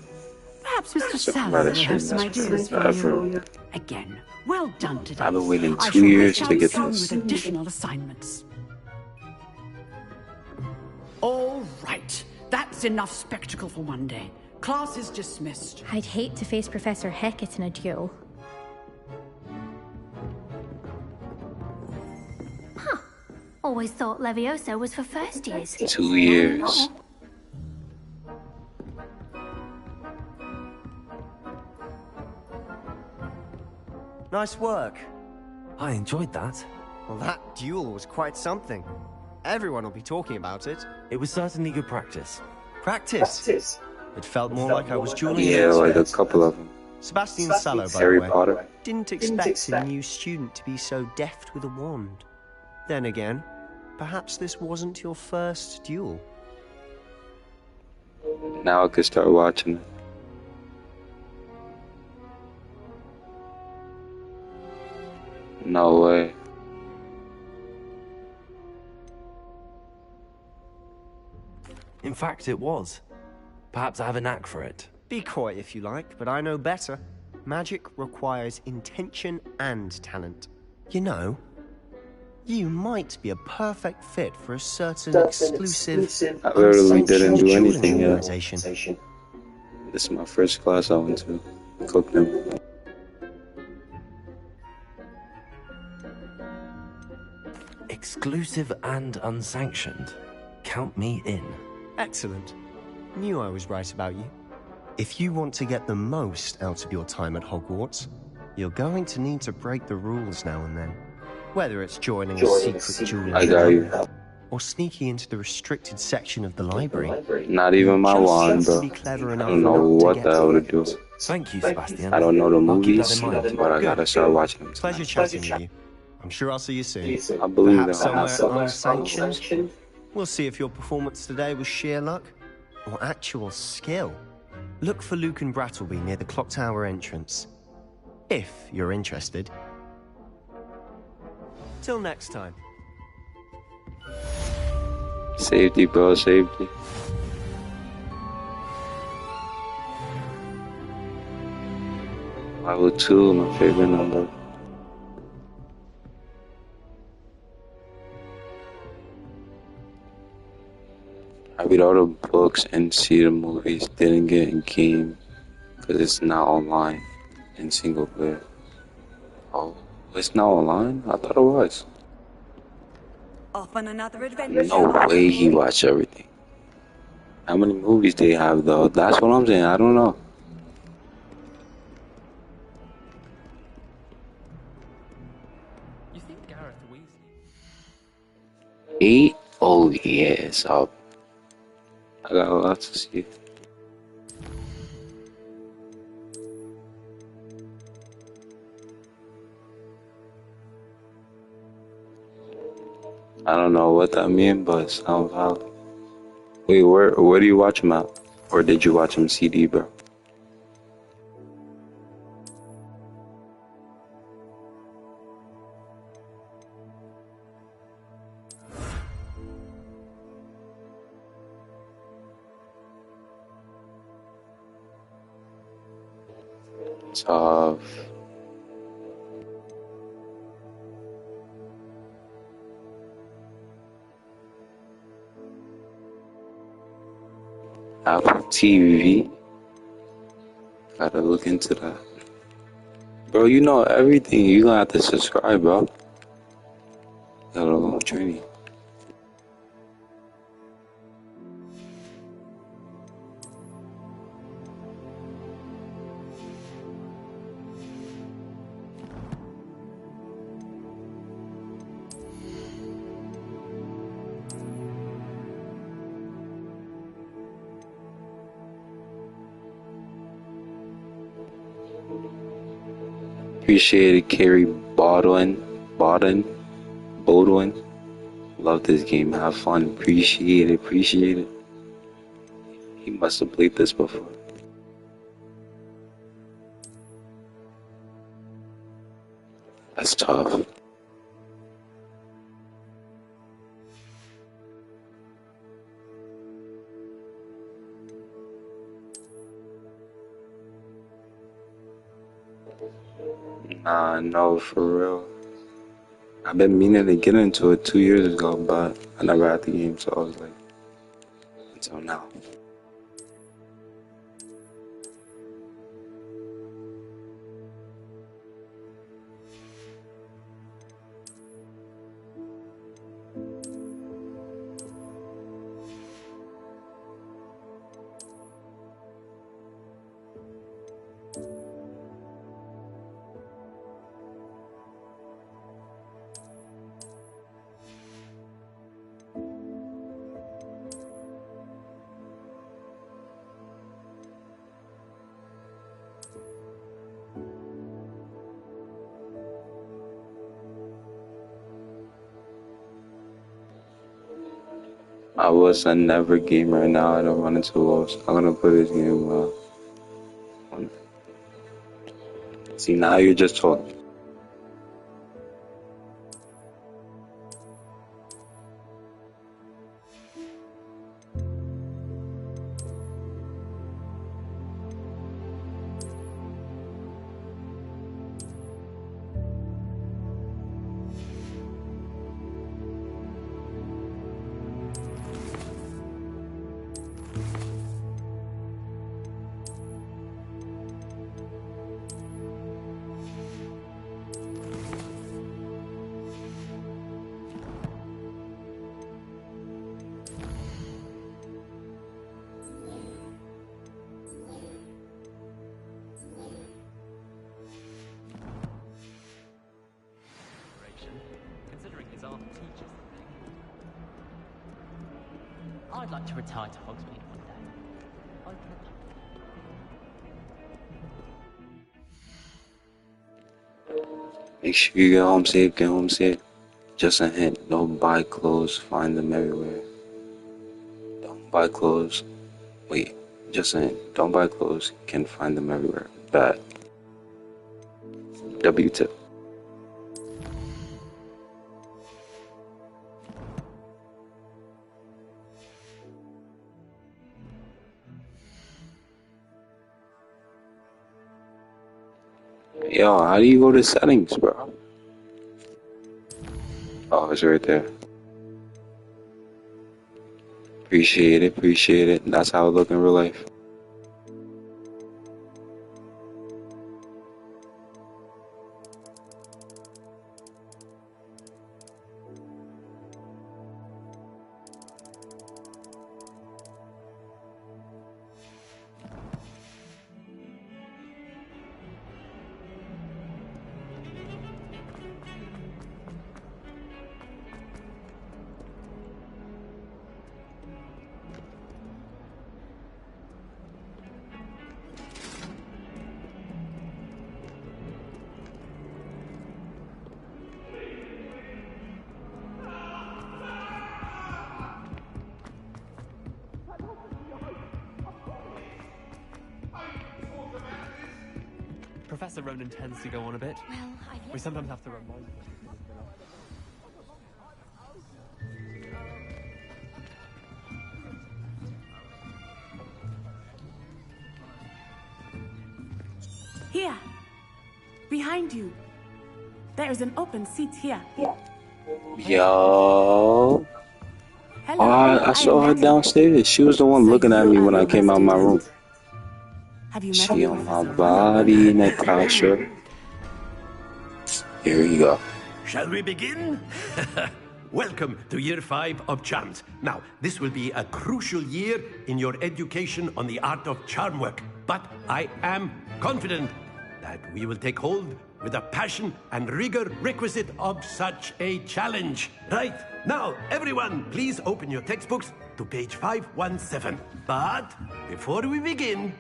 Perhaps Mr. So I'm Sallow about to will stream have some this ideas for forever. you. Again, well done today. I've been waiting I 2 shall years reach to out get soon this. with additional assignments. All right, that's enough spectacle for one day. Class is dismissed. I'd hate to face Professor Hecat in a duel. Always thought Levioso was for first years. 2 years. Nice work. I enjoyed that. Well, that duel was quite something. Everyone will be talking about it. It was certainly good practice. Practice? It felt more like I was dueling Yeah, an like a expert. couple of them. Sebastian Sallow, by Harry the way. Potter. Didn't expect a new student to be so deft with a wand. Then again, perhaps this wasn't your first duel. Now I could start watching it. No way. In fact, it was. Perhaps I have a knack for it. Be coy if you like, but I know better. Magic requires intention and talent. You know, you might be a perfect fit for a certain exclusive, I literally didn't unsanctioned do dueling anything yet. organization. This is my first class I went to. Cooked them. Exclusive and unsanctioned. Count me in. Excellent. Knew I was right about you. If you want to get the most out of your time at Hogwarts, you're going to need to break the rules now and then. Whether it's joining a secret dueling I got you. or sneaking into the restricted section of the library. Not even my Just wand, have to bro. be clever I enough don't know not to what get the hell to caught. do. Thank you, Sebastian. I don't know the I'll keep movies, that in mind. but I gotta start watching them. Pleasure chatting with you. I'm sure I'll see you soon. I believe Perhaps that. somewhere unsanctioned. We'll see if your performance today was sheer luck or actual skill. Look for Luke and Brattleby near the clock tower entrance. If you're interested. Till next time. Safety, bro, safety. Level 2, my favorite number. I read all the books and see the movies. Didn't get in game because it's not online in single player. Oh, it's not online? I thought it was. Off on another adventure. No way he watched everything. How many movies they have though? That's what I'm saying. I don't know. You think Gareth Weasley? 8? Oh yes. I got a lot to see. I don't know what that means, but it sounds valid. Wait, where do you watch him at? Or did you watch him CD, bro? Tough. Apple TV. Gotta look into that. Bro, you know everything. You gonna have to subscribe, bro. Got a long training. Appreciate it, Carrie Baldwin. Love this game. Have fun. Appreciate it. He must have played this before. That's tough. Nah, no, for real. I've been meaning to get into it 2 years ago, but I never had the game, so I was like, until now. I was a never gamer, now I don't run into walls. I'm gonna put this game on. See, now you're just talking. Considering his art teaches the thing. I'd like to retire to Hogsmeade one day. Open a Make sure you get home safe. Just a hint, don't buy clothes, find them everywhere. Don't buy clothes. Wait, just a hint, don't buy clothes, you can find them everywhere. Bad. W tip. Yo, how do you go to settings, bro? Oh, it's right there. Appreciate it. That's how it look in real life. Professor Ronan tends to go on a bit. Well, We sometimes have to remind him. Here. Behind you. There is an open seat here. Yo. Hello, Oh, I saw her downstairs. She was the one looking at me when I came out of my room. Have you met She on my body, Natasha. Here you go. Shall we begin? Welcome to year 5 of charms. Now, this will be a crucial year in your education on the art of charm work. But I am confident that we will take hold with the passion and rigor requisite of such a challenge. Right, now, everyone, please open your textbooks to page 517. But before we begin,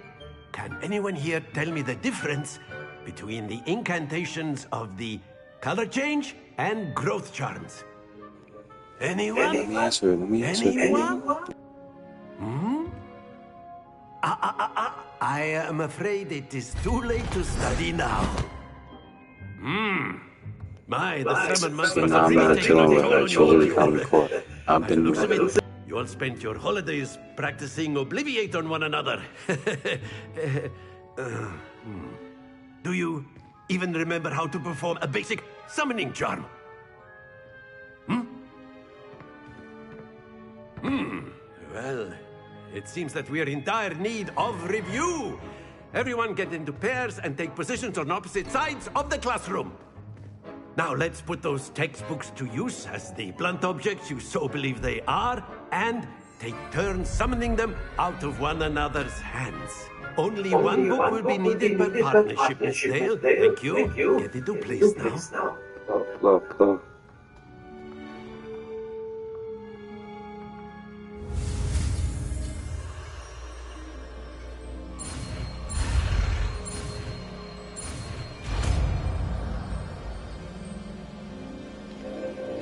can anyone here tell me the difference between the incantations of the color change and growth charms. Anyone? Let me answer. Anyone? Hmm? I am afraid it is too late to study now. The 7 months See, must now have I'm really not taken a dealing with toll on actually you. Common Core. I've been Looks of it, you all spent your holidays practicing Obliviate on one another. Do you even remember how to perform a basic summoning charm? Well, it seems that we are in dire need of review. Everyone get into pairs and take positions on opposite sides of the classroom. Now let's put those textbooks to use as the blunt objects you so believe they are, and take turns summoning them out of one another's hands. Only one book will be needed per partnership, Miss Dale. Thank you. Get into place now. Love.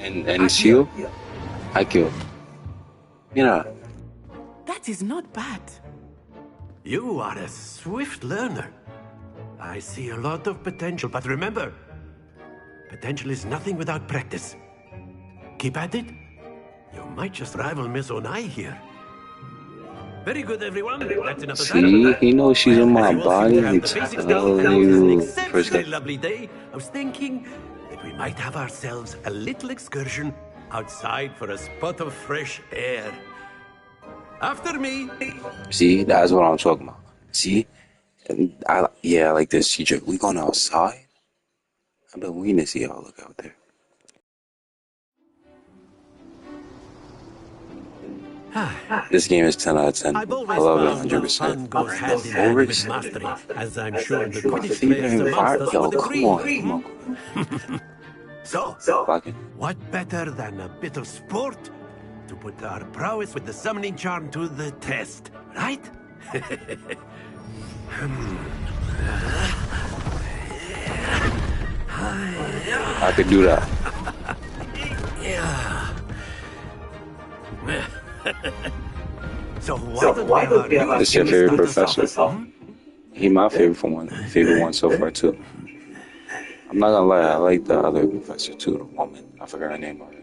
And Seal? Akio. Mira. That is not bad. You are a swift learner. I see a lot of potential, but remember, potential is nothing without practice. Keep at it. You might just rival Miss Onai here. Very good, everyone. That's enough of that. See, he knows she's in my body. The It's basics down. Now this is an exceptionally first lovely day. I was thinking that we might have ourselves a little excursion outside for a spot of fresh air. After me. See, that's what I'm talking about. See, and I like this, teacher. We going outside? I've been waiting to see y'all look out there. This game is 10 out of 10. I love it 100%. Goes hand in hand with mastery, as I'm sure the Quidditch players amongst us would agree. So, what better than a bit of sport to put our prowess with the summoning charm to the test, right? I could do that. Yeah. So why don't we have This your favorite professor? He my favorite one so far too. I'm not gonna lie, I like the other professor too, the woman. I forgot her name already.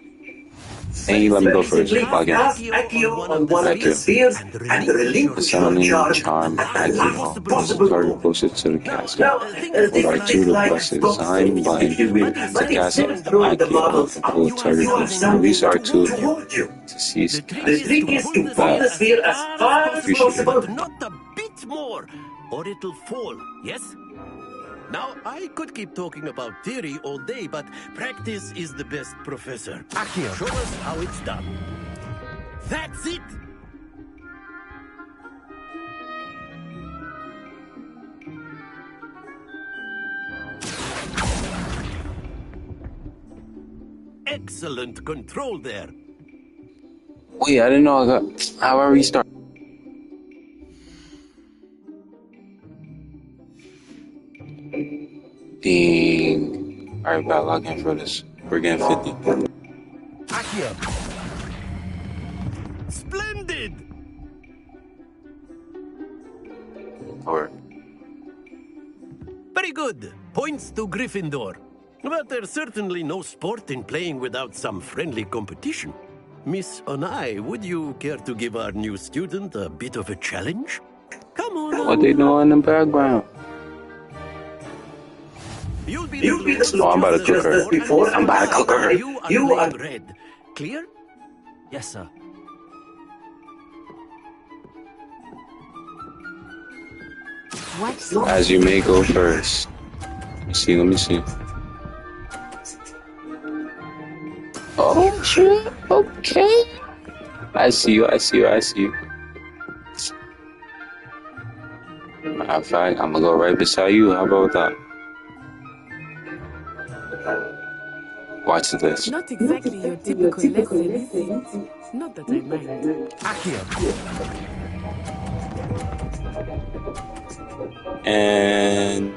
And he let me go first. Akio on one of the spheres and relinquish your charge charm Akio. Possible target closer to the castle. R2 to press the design button to cast Akio and pull the target closer. Release R2 to seize The trick is to pull the sphere as far as possible. Not a bit more, or it'll fall, yes? Now, I could keep talking about theory all day, but practice is the best professor. Akio, show us how it's done. That's it! Excellent control there. Wait, I didn't know how I restart. Dang. Alright, gotta log in for this. We're getting 50. Akio. Splendid! Or very good. Points to Gryffindor. But there's certainly no sport in playing without some friendly competition. Miss Onai, would you care to give our new student a bit of a challenge? Come on. What they doing in the background? You'll be the I'm about to cook her. I'm about to cook her. You are red. Clear? Yes, sir. As you may go first. Let me see. Oh, shit. Okay. I see you. Matter of fact, I'm gonna go right beside you. How about that? Watch this. Not exactly your typical lesson, is it? Not that I mind. Akio. And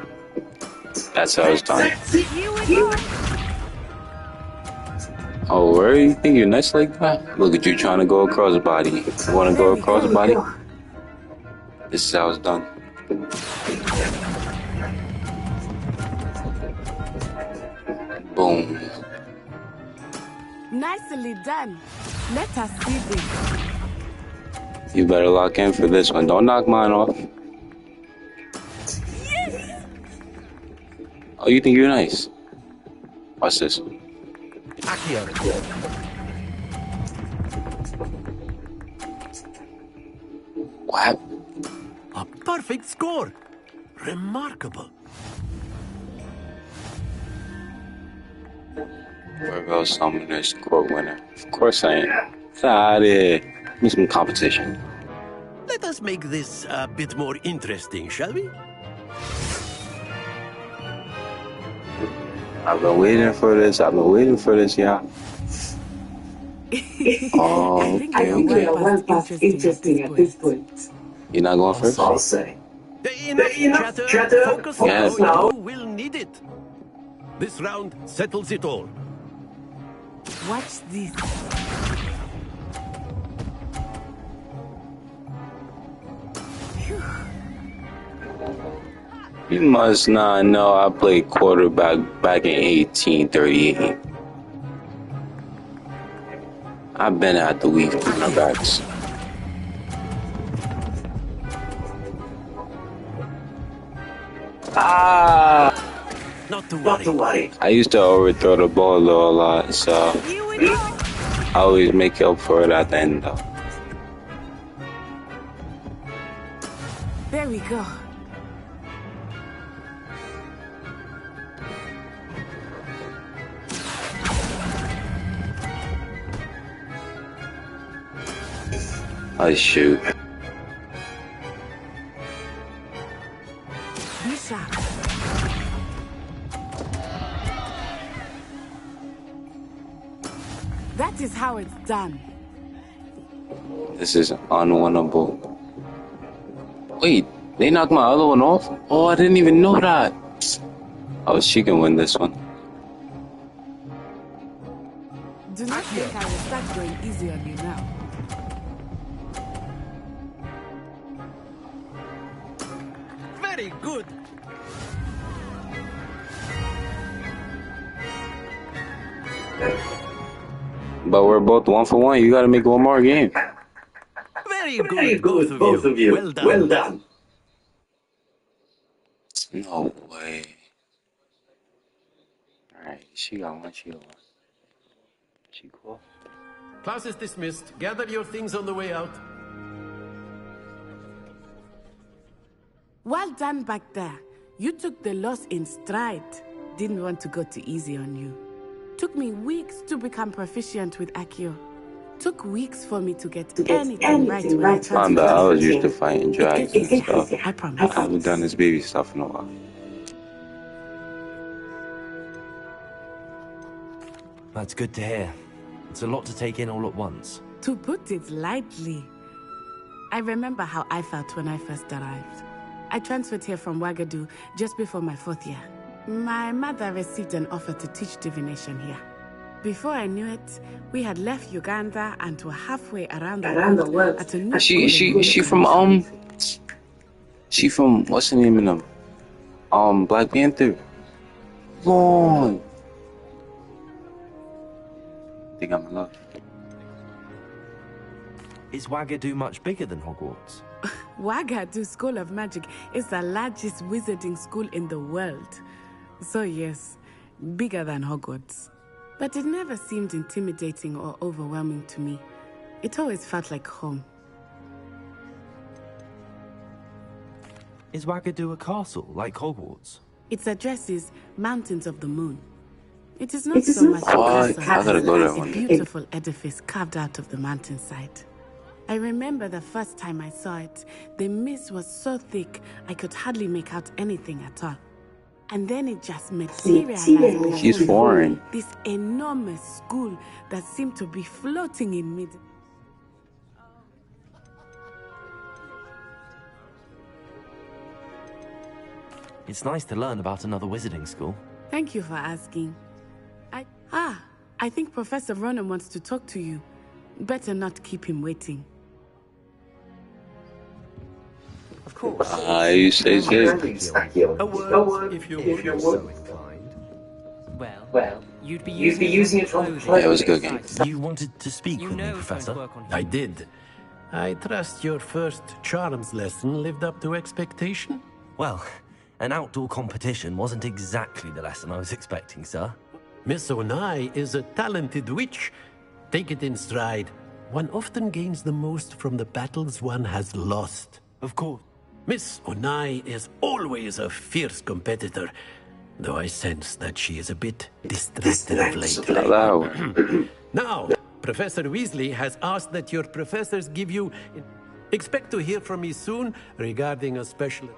That's how it's done. Oh, where you think you're nice like that? Look at you trying to go across the body. You want to go across the body? This is how it's done. Boom. Nicely done. Let us see this. You better lock in for this one. Don't knock mine off. Yes! Oh, you think you're nice? Watch this. Accio. What? A perfect score. Remarkable. Virgo Summoners Court winner. Of course I am. Sorry. Give me some competition. Let us make this a bit more interesting, shall we? I've been waiting for this. Yeah. Oh, okay. We are well past interesting at this point. You're not going first? I'll say. Enough chatter. Focus Yes. now. You will need it. This round settles it all. Watch this. You must not know I played quarterback back in 1838. I've been at the weak cornerbacks. Ah! Not to worry. I used to overthrow the ball though a lot, so I always make up for it at the end though. There we go. I shoot. Be sharp. That is how it's done. This is unwinnable. Wait, they knocked my other one off? Oh, I didn't even know that. Oh, she can win this one. Do not think I will start going easy on you now. Very good. But we're both 1 for 1. You gotta make one more game. Very good, both of you. Well done. No way. Alright, she got one. She cool. Class is dismissed. Gather your things on the way out. Well done back there. You took the loss in stride. Didn't want to go too easy on you. Took me weeks to become proficient with Accio. Took weeks for me to get anything right when I tried to. I was used to fighting dragons and stuff. I promise. I haven't done this baby stuff in a while. That's good to hear. It's a lot to take in all at once. To put it lightly, I remember how I felt when I first arrived. I transferred here from Ouagadougou just before my 4th year. My mother received an offer to teach divination here. Before I knew it, we had left Uganda and were halfway around the world at a new She from what's the name of them? Black Panther. Long. I think I'm in love. Is Ouagadougou much bigger than Hogwarts? Ouagadougou School of Magic is the largest wizarding school in the world. So yes, bigger than Hogwarts. But it never seemed intimidating or overwhelming to me. It always felt like home. Is Ouagadougou a castle, like Hogwarts? Its address is Mountains of the Moon. It is not so much a castle as a beautiful edifice carved out of the mountainside. I remember the first time I saw it, the mist was so thick I could hardly make out anything at all. And then it just materialized. She's foreign. This enormous school that seemed to be floating in mid. It's nice to learn about another wizarding school. Thank you for asking. I think Professor Ronan wants to talk to you. Better not keep him waiting. Of course. You say A word, if you're so inclined. Well, you'd be You'd be using using it on it on clothing. Yeah, it was a good game. You wanted to speak You with me, know it's going to Professor? work on I did. I trust your first charms lesson lived up to expectation? Well, an outdoor competition wasn't exactly the lesson I was expecting, sir. Miss Onai is a talented witch. Take it in stride. One often gains the most from the battles one has lost. Of course. Miss Onai is always a fierce competitor, though I sense that she is a bit distracted of late. Hello. Now, Professor Weasley has asked that your professors give you... Expect to hear from me soon regarding a special...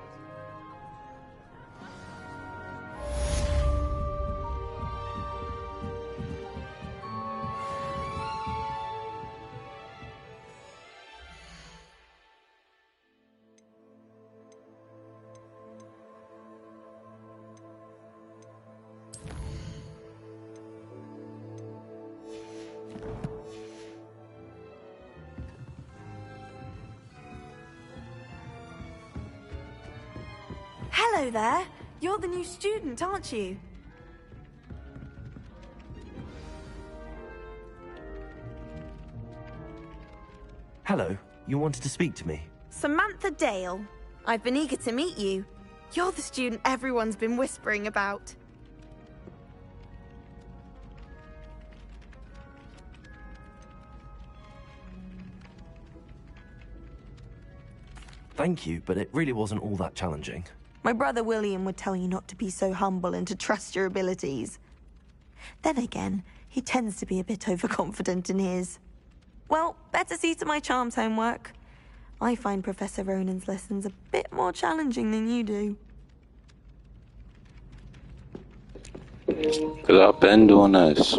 Hello there. You're the new student, aren't you? Hello, you wanted to speak to me? Samantha Dale. I've been eager to meet you. You're the student everyone's been whispering about. Thank you, but it really wasn't all that challenging. My brother William would tell you not to be so humble and to trust your abilities. Then again, he tends to be a bit overconfident in his. Well, better see to my charms homework. I find Professor Ronan's lessons a bit more challenging than you do. Because I've been doing this.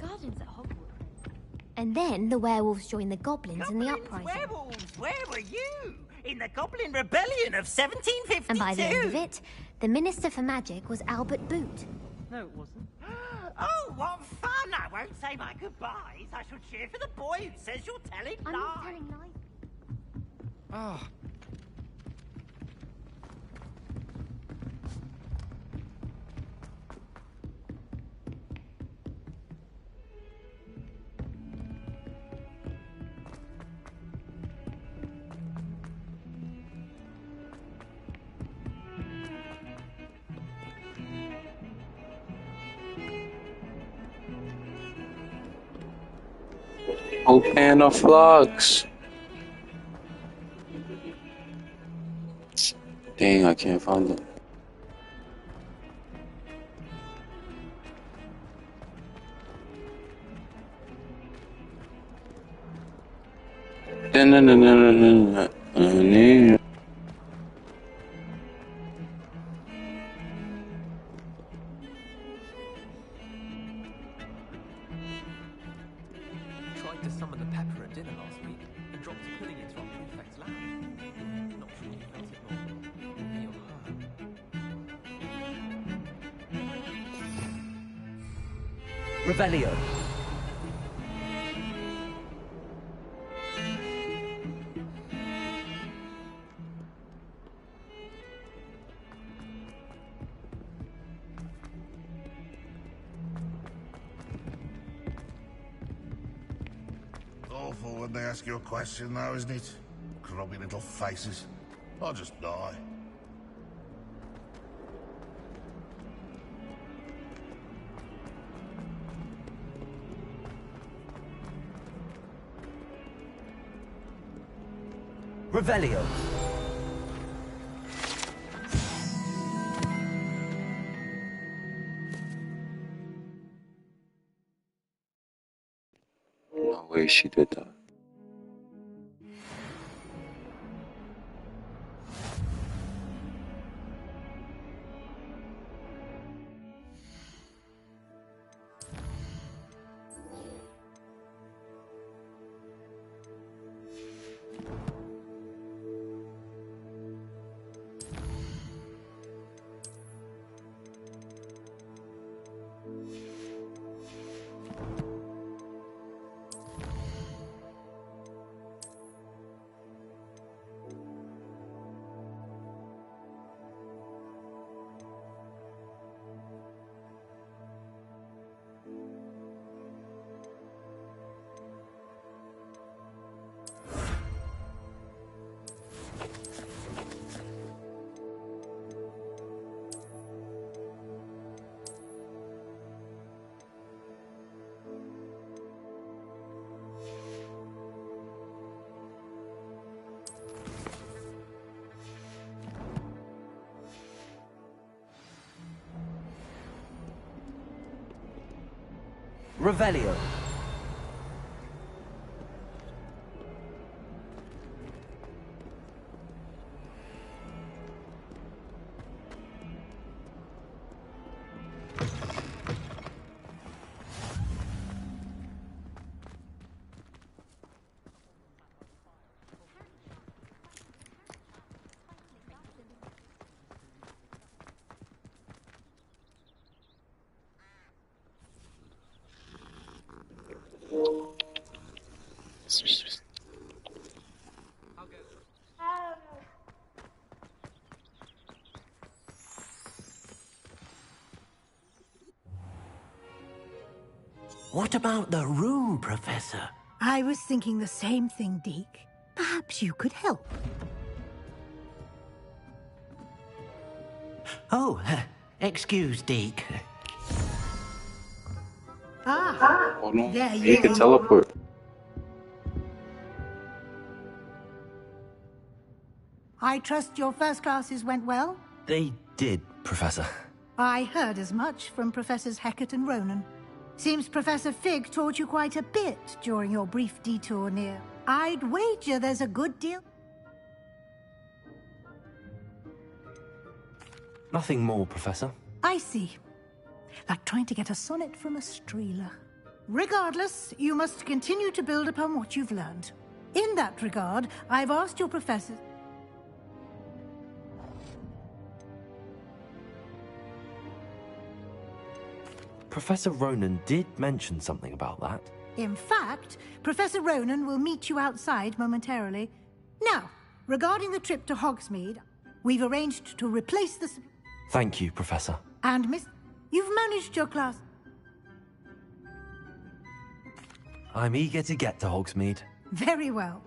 Gardens at Hogwarts. And then the werewolves joined the goblins in the uprising. Werewolves, where were you? In the Goblin Rebellion of 1752? And by the end of it, the Minister for Magic was Albert Boot. No, it wasn't. Oh, what fun! I won't say my goodbyes. I shall cheer for the boy who says you're telling lies. I'm not telling lies. Oh. Open of flux. Dang, I can't find it. Tried to summon the pepper at dinner last week and dropped a pudding into our prefect's lab. Not sure he felt it more me or her. Revelio. Awful when they ask you a question, though, isn't it? Grubby little faces. I'll just die. Revelio. No way she did that. Revelio. What about the room, Professor? I was thinking the same thing, Deke. Perhaps you could help. Oh, excuse, Deke. Oh no, there he you can are. teleport. I trust your first classes went well? They did, Professor. I heard as much from Professors Hecat and Ronan. Seems Professor Fig taught you quite a bit during your brief detour near. I'd wager there's a good deal. Nothing more, Professor. I see. Like trying to get a sonnet from a streeler. Regardless, you must continue to build upon what you've learned. In that regard, I've asked your professors... Professor Ronan did mention something about that. In fact, Professor Ronan will meet you outside momentarily. Now, regarding the trip to Hogsmeade, we've arranged to replace the... Thank you, Professor. And Miss... You've managed your class. I'm eager to get to Hogsmeade. Very well.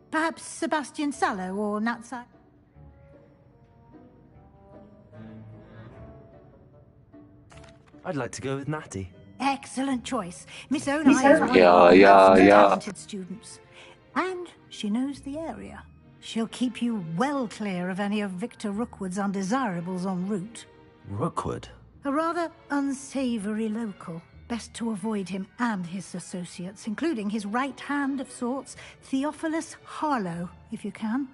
Perhaps Sebastian Sallow or Natsai? I'd like to go with Natty. Excellent choice. Miss Onai is one of Yeah, our yeah, most yeah. talented students. And she knows the area. She'll keep you well clear of any of Victor Rookwood's undesirables en route. Rookwood? A rather unsavory local. Best to avoid him and his associates, including his right hand of sorts, Theophilus Harlow, if you can.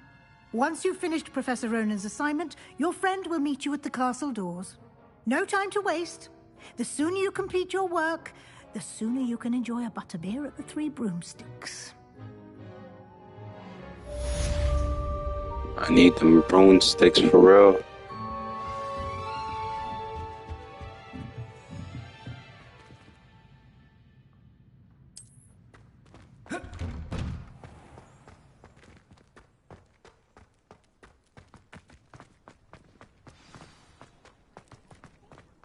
Once you've finished Professor Ronan's assignment, your friend will meet you at the castle doors. No time to waste. The sooner you complete your work, the sooner you can enjoy a butterbeer at the Three Broomsticks. I need them broomsticks for real.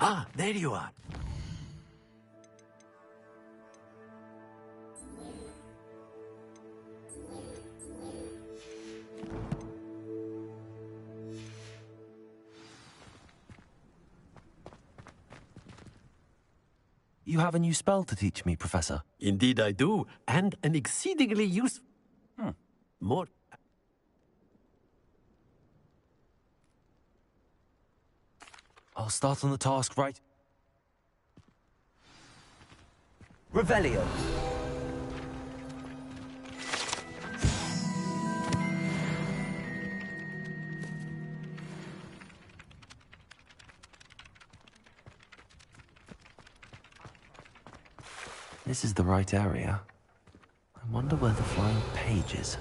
Ah, there you are. You have a new spell to teach me, Professor. Indeed I do, and an exceedingly useful... More... I'll start on the task right... Revelio. This is the right area. I wonder where the flying page is.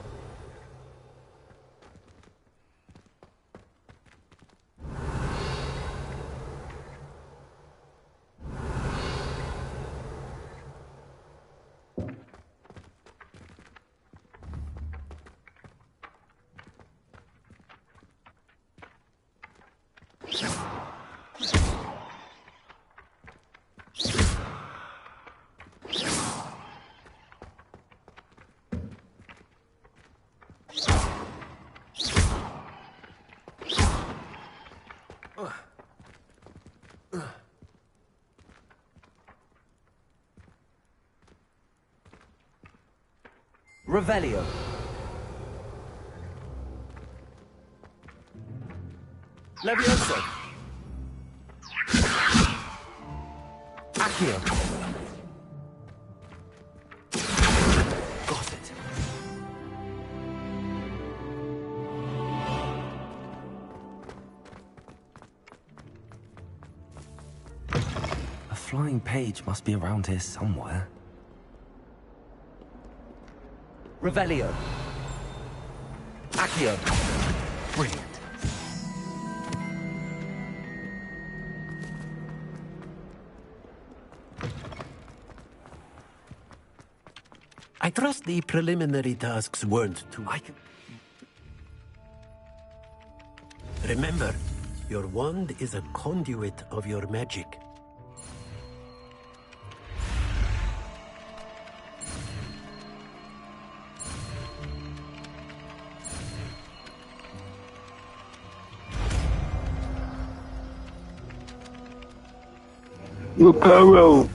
Revelio. Levioso. Accio. corresponding page must be around here somewhere. Revelio. Accio. Brilliant. I trust the preliminary tasks weren't too... Remember, your wand is a conduit of your magic. Reparo.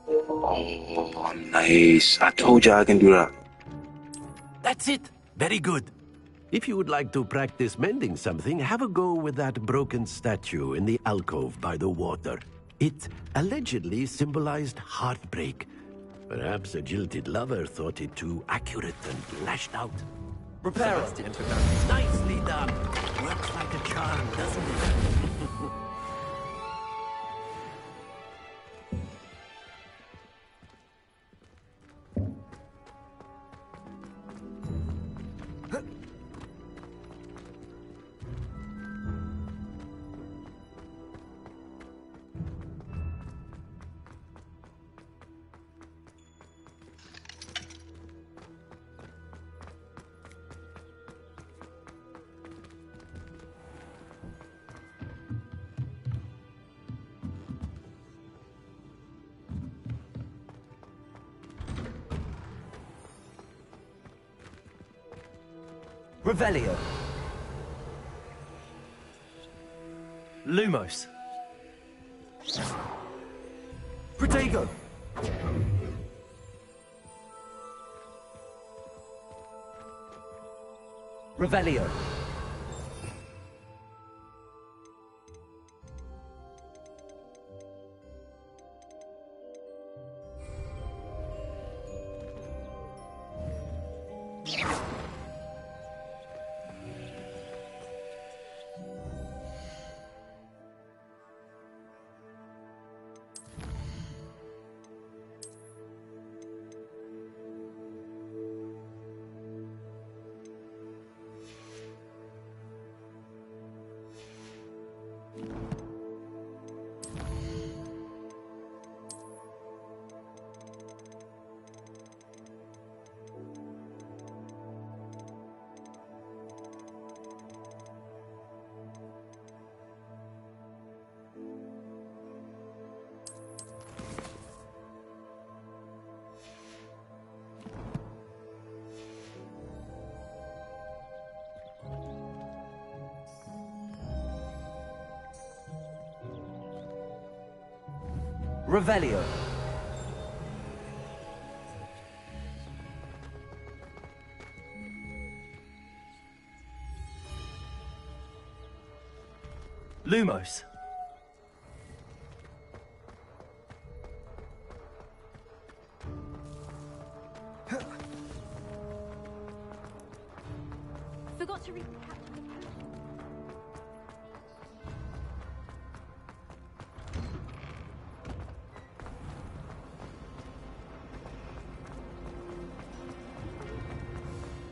Oh, nice. I told you I can do that. That's it. Very good. If you would like to practice mending something, have a go with that broken statue in the alcove by the water. It allegedly symbolized heartbreak. Perhaps a jilted lover thought it too accurate and lashed out. Repair us. Nicely done. Works like a charm, doesn't it? Revelio. Lumos. Protego. Revelio. Revelio. Lumos. Forgot to recapture the potion.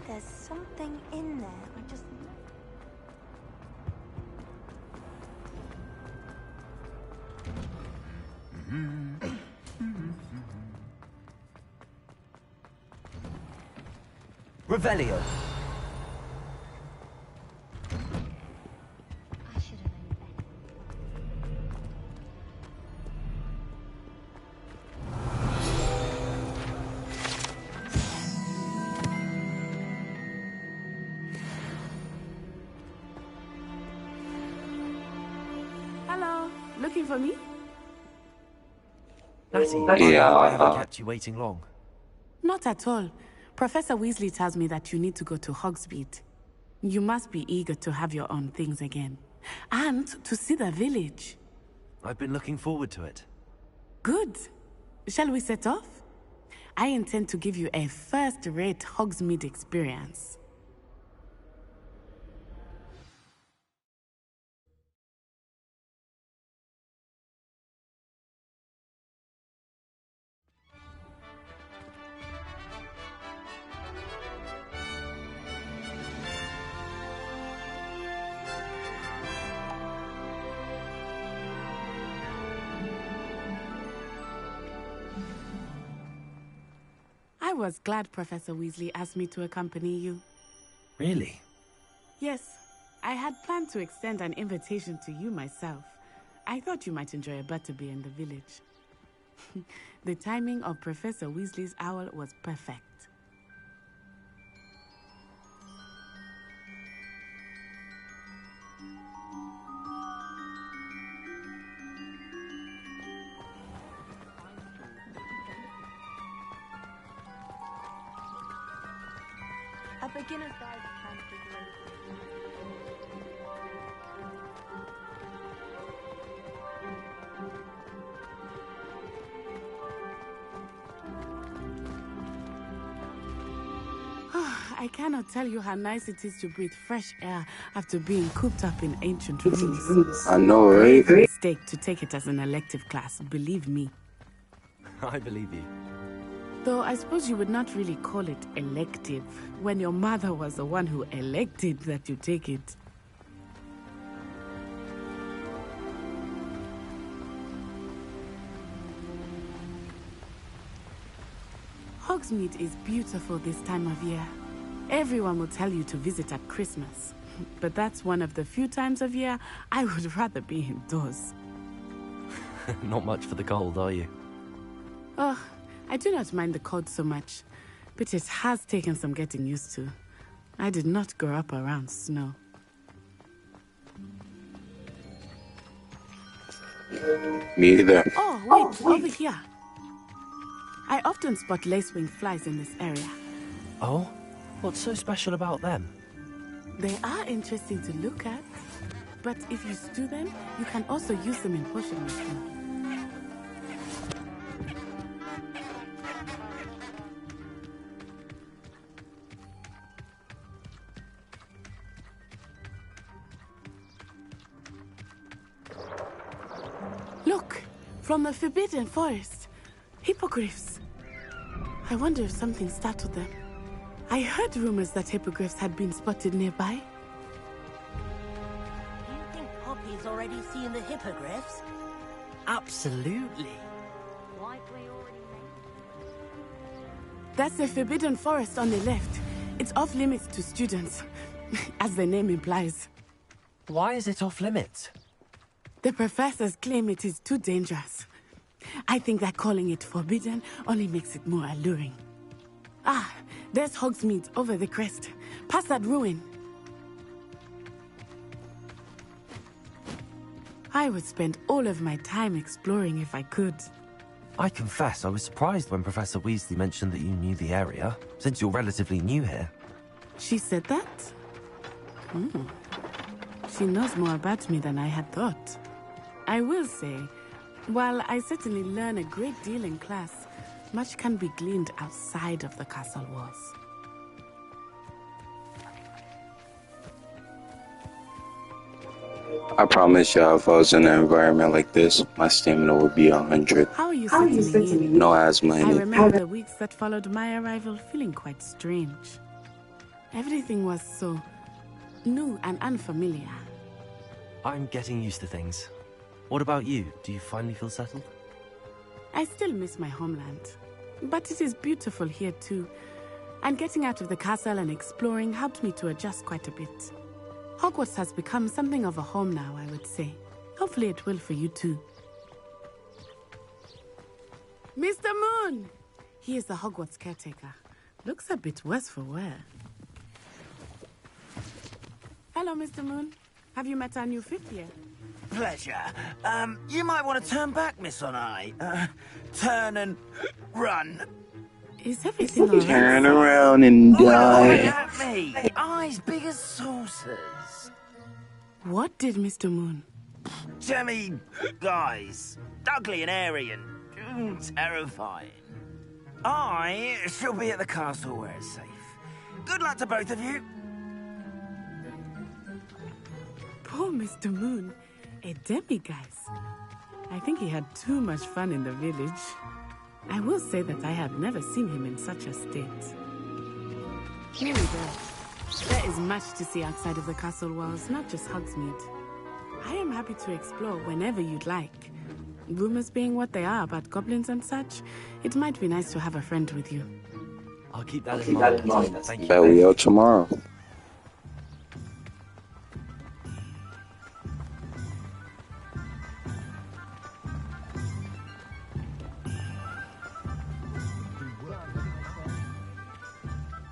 There's something in there. I just... Revelio. I should have known better. Hello. Looking for me? Natty, Yeah. I haven't kept you waiting long. Not at all. Professor Weasley tells me that you need to go to Hogsmeade. You must be eager to have your own things again. And to see the village. I've been looking forward to it. Good. Shall we set off? I intend to give you a first-rate Hogsmeade experience. was glad Professor Weasley asked me to accompany you. Really? Yes, I had planned to extend an invitation to you myself. I thought you might enjoy a butterbeer in the village. The timing of Professor Weasley's owl was perfect. A beginner's guide to scientific I cannot tell you how nice it is to breathe fresh air after being cooped up in ancient rooms. I know, right? It's a mistake to take it as an elective class, believe me. I believe you. Though I suppose you would not really call it elective when your mother was the one who elected that you take it. Hogsmeade is beautiful this time of year. Everyone will tell you to visit at Christmas. But that's one of the few times of year I would rather be indoors. Not much for the cold, are you? Oh, I do not mind the cold so much, but it has taken some getting used to. I did not grow up around snow. Me either. Oh, wait, over here. I often spot lacewing flies in this area. Oh? What's so special about them? They are interesting to look at, but if you stew them, you can also use them in potion making. Look! From the Forbidden Forest! Hippogriffs! I wonder if something startled them. I heard rumors that hippogriffs had been spotted nearby. You think Poppy's already seen the hippogriffs? Absolutely. That's the Forbidden Forest on the left. It's off limits to students, as the name implies. Why is it off limits? The professors claim it is too dangerous. I think that calling it forbidden only makes it more alluring. Ah, there's Hogsmeade over the crest. Past that ruin. I would spend all of my time exploring if I could. I confess I was surprised when Professor Weasley mentioned that you knew the area, since you're relatively new here. She said that? She knows more about me than I had thought. I will say, while I certainly learn a great deal in class, much can be gleaned outside of the castle walls. I promise y'all, if I was in an environment like this, my stamina would be 100. How are you settling in? No asthma in I it. remember the weeks that followed my arrival feeling quite strange. Everything was so new and unfamiliar. I'm getting used to things. What about you? Do you finally feel settled? I still miss my homeland, but it is beautiful here too. And getting out of the castle and exploring helped me to adjust quite a bit. Hogwarts has become something of a home now, I would say. Hopefully it will for you too. Mr. Moon! He is the Hogwarts caretaker. Looks a bit worse for wear. Hello, Mr. Moon. Have you met our new fifth year? Pleasure. You might want to turn back, Miss On-Eye. Turn and run. Is everything all right? Turn around and Look die. at me. Eyes big as saucers. What did Mr. Moon? Jemmy guys. Ugly and airy and terrifying. I shall be at the castle where it's safe. Good luck to both of you. Poor Mr. Moon. A demiguise. I think he had too much fun in the village. I will say that I have never seen him in such a state. Here we go. There is much to see outside of the castle walls, not just Hogsmeade. I am happy to explore whenever you'd like. Rumors being what they are about goblins and such, it might be nice to have a friend with you. I'll keep that in mind. Thank you. Bet we out tomorrow.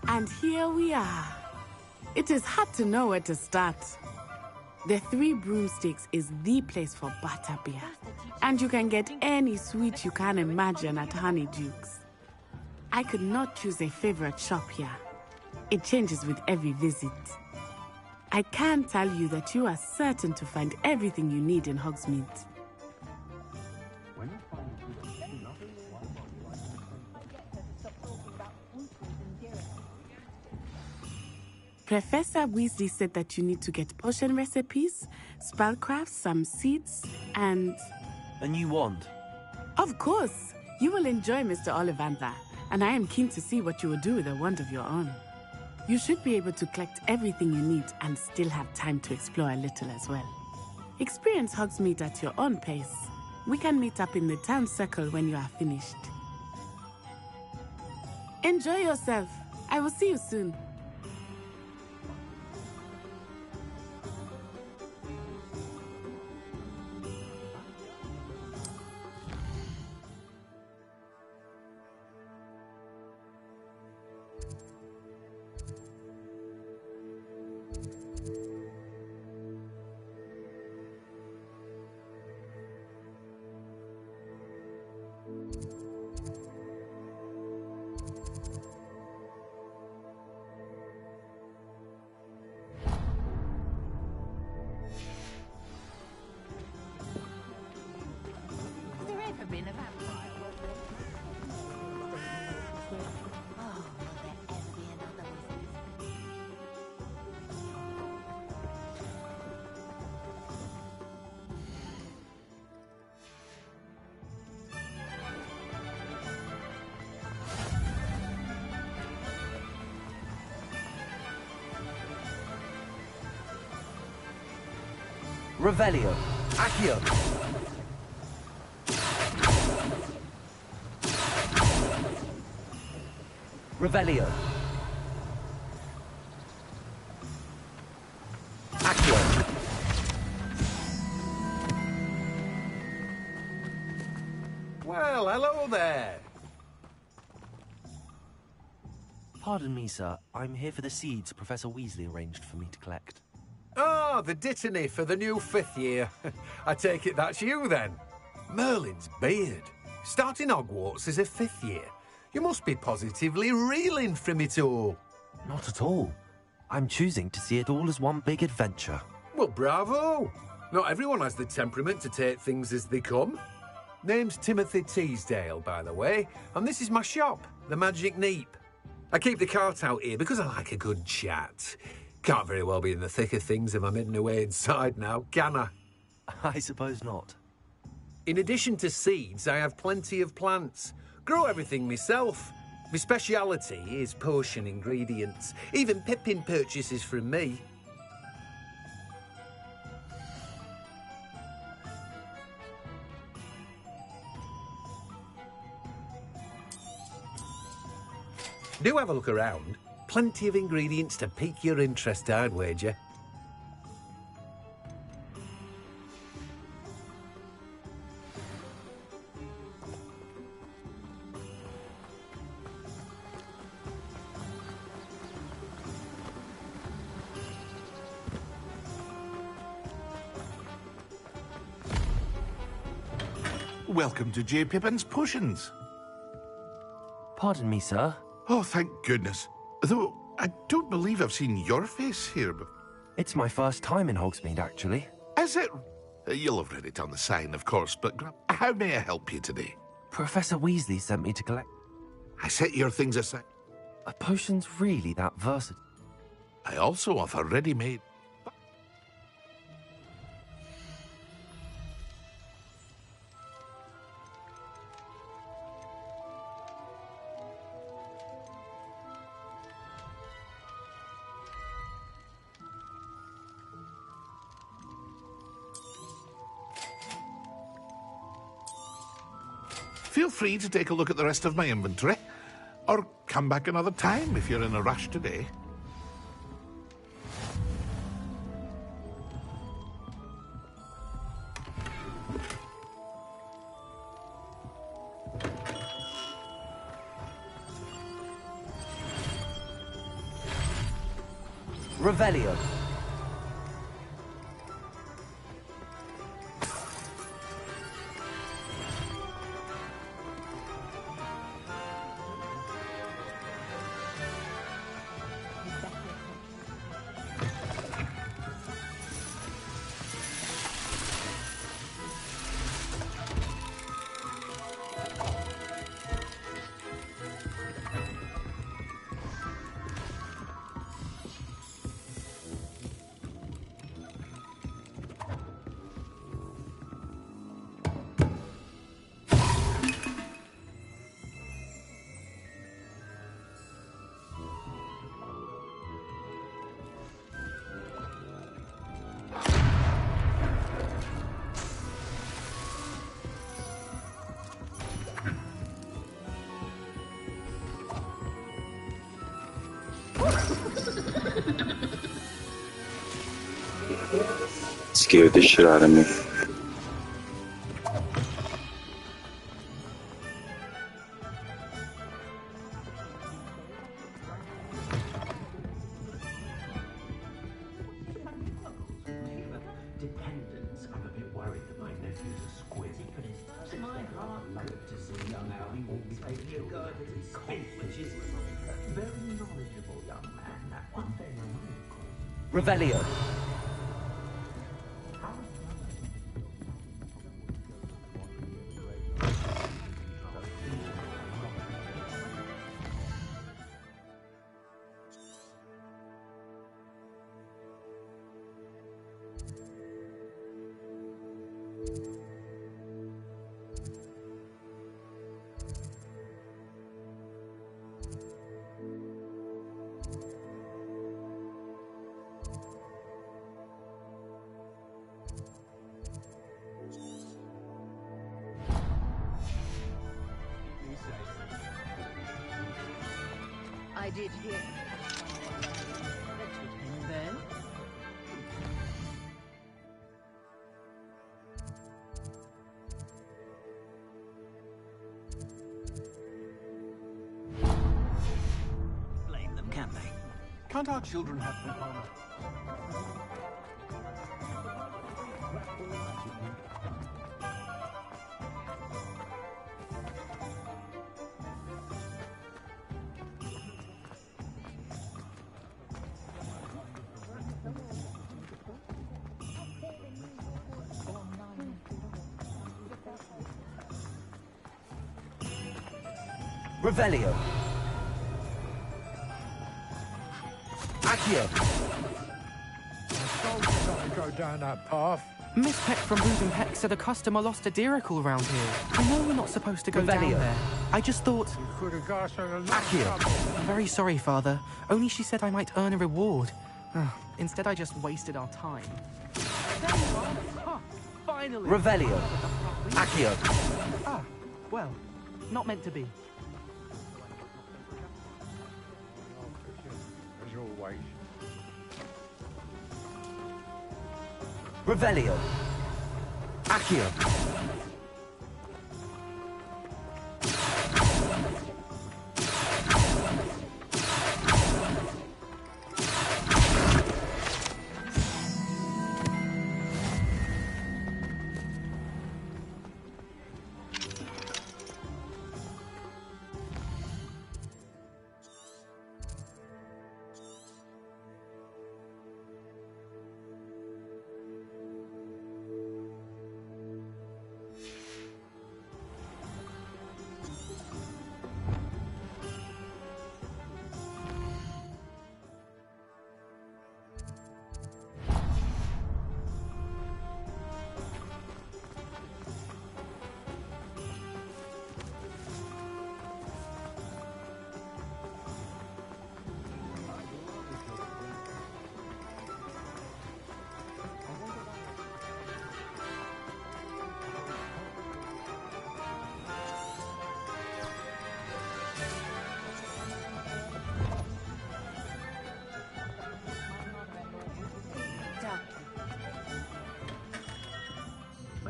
And here we are. It is hard to know where to start. The Three Broomsticks is the place for butterbeer. And you can get any sweet you can imagine at Honeyduke's. I could not choose a favorite shop here. It changes with every visit. I can tell you that you are certain to find everything you need in Hogsmeade. Professor Weasley said that you need to get potion recipes, spellcrafts, some seeds, and... A new wand? Of course! You will enjoy Mr. Ollivander, and I am keen to see what you will do with a wand of your own. You should be able to collect everything you need and still have time to explore a little as well. Experience Hogsmeade at your own pace. We can meet up in the town circle when you are finished. Enjoy yourself. I will see you soon. Revelio. Accio. Revelio. Accio. Well, hello there. Pardon me, sir. I'm here for the seeds Professor Weasley arranged for me to collect. Ah, the dittany for the new 5th year. I take it that's you, then. Merlin's beard. Starting Hogwarts as a 5th year. You must be positively reeling from it all. Not at all. I'm choosing to see it all as one big adventure. Well, bravo. Not everyone has the temperament to take things as they come. Name's Timothy Teasdale, by the way, and this is my shop, the Magic Neep. I keep the cart out here because I like a good chat. Can't very well be in the thick of things if I'm hidden away inside now, can I? I suppose not. In addition to seeds, I have plenty of plants. Grow everything myself. My speciality is potion ingredients. Even Pippin purchases from me. Do have a look around. Plenty of ingredients to pique your interest, I'd wager. Welcome to J. Pippin's Potions. Pardon me, sir. Oh, thank goodness. Though, I don't believe I've seen your face here before. It's my first time in Hogsmeade, actually. Is it? You'll have read it on the sign, of course, but how may I help you today? Professor Weasley sent me to collect... I set your things aside. Are potions really that versatile? I also offer ready-made... Feel free to take a look at the rest of my inventory. Or come back another time if you're in a rush today. Revelio. Scared the shit out of me. Dependents, I'm a bit worried that my nephew's a squid. Does my heart good to see young Alvin will be regarded as spit, which is a very knowledgeable young man. That one thing I will call. Revelio. I did hear. And then? Blame them, can they? Can't our children have some honor? Revelio. Accio. Go down that path. Miss Peck from Booth and Peck said a customer lost a deeracle round here. I know we're not supposed to go down Revelio. there. I just thought... You could have got us in a lot of Accio. trouble. I'm very sorry, Father. Only she said I might earn a reward. Instead, I just wasted our time. There you are. Huh, finally. Revelio. Accio. Ah, well, not meant to be. As always. Revelio. Accio.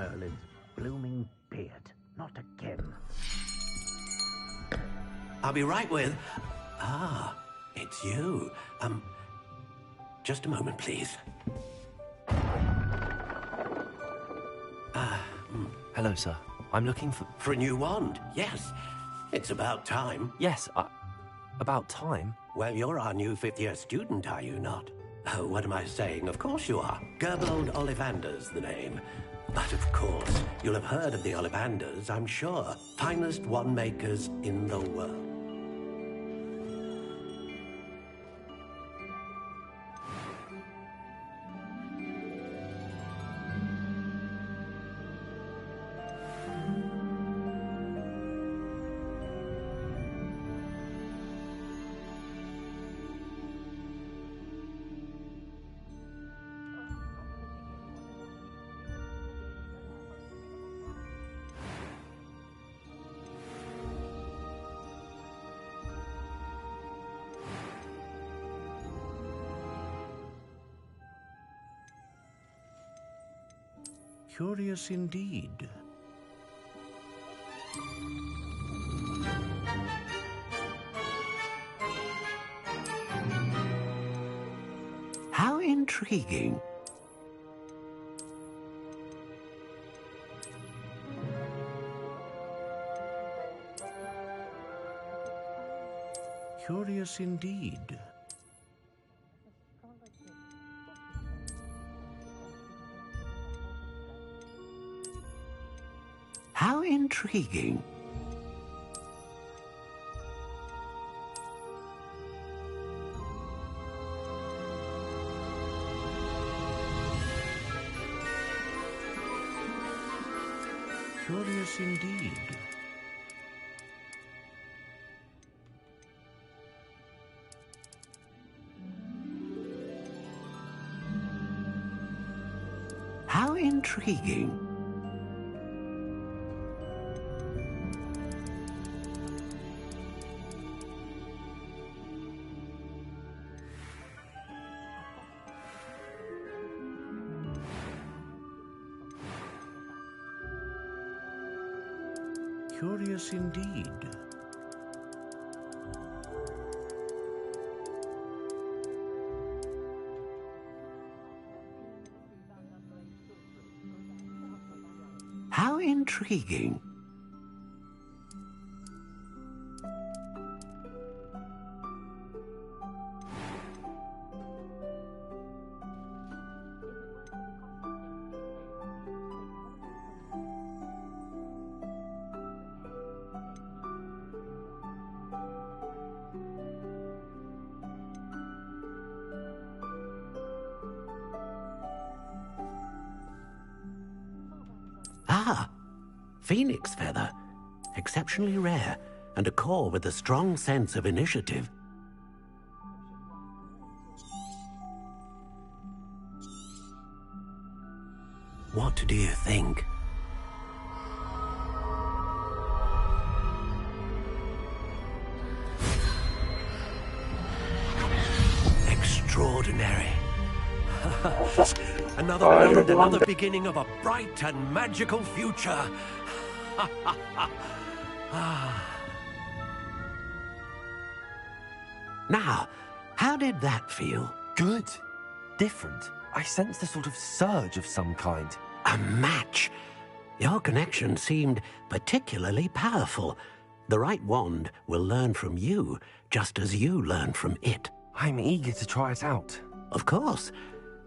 Merlin's blooming beard. Not again. I'll be right with... Ah, it's you. Just a moment, please. Hello, sir. I'm looking for... For a new wand, yes. It's about time. Yes, about time? Well, you're our new fifth-year student, are you not? Oh, what am I saying? Of course you are. Gerbold Ollivander's the name. But of course, you'll have heard of the Ollivanders, I'm sure. Finest wand makers in the world. Curious indeed. How intriguing. Curious indeed. How intriguing. Curious indeed. How intriguing. Curious indeed. How intriguing. Ah, phoenix feather. Exceptionally rare, and a core with a strong sense of initiative. What do you think? Extraordinary. Another round, another beginning of a bright and magical future. Now, how did that feel? Good. Different. I sensed a sort of surge of some kind. A match. Your connection seemed particularly powerful. The right wand will learn from you, just as you learn from it. I'm eager to try it out. Of course.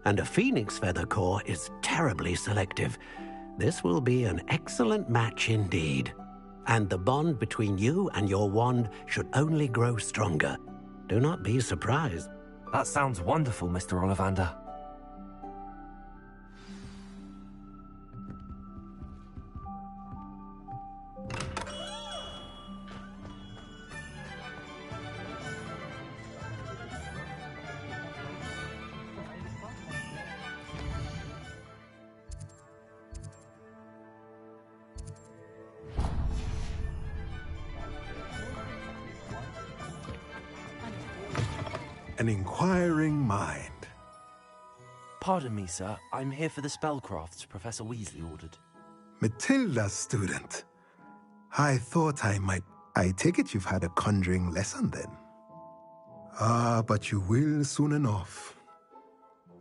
And a phoenix feather core is terribly selective. This will be an excellent match indeed. And the bond between you and your wand should only grow stronger. Do not be surprised. That sounds wonderful, Mr. Ollivander. An inquiring mind. Pardon me, sir. I'm here for the spellcrafts Professor Weasley ordered. Matilda's student. I thought I might... I take it you've had a conjuring lesson then? Ah, but you will soon enough.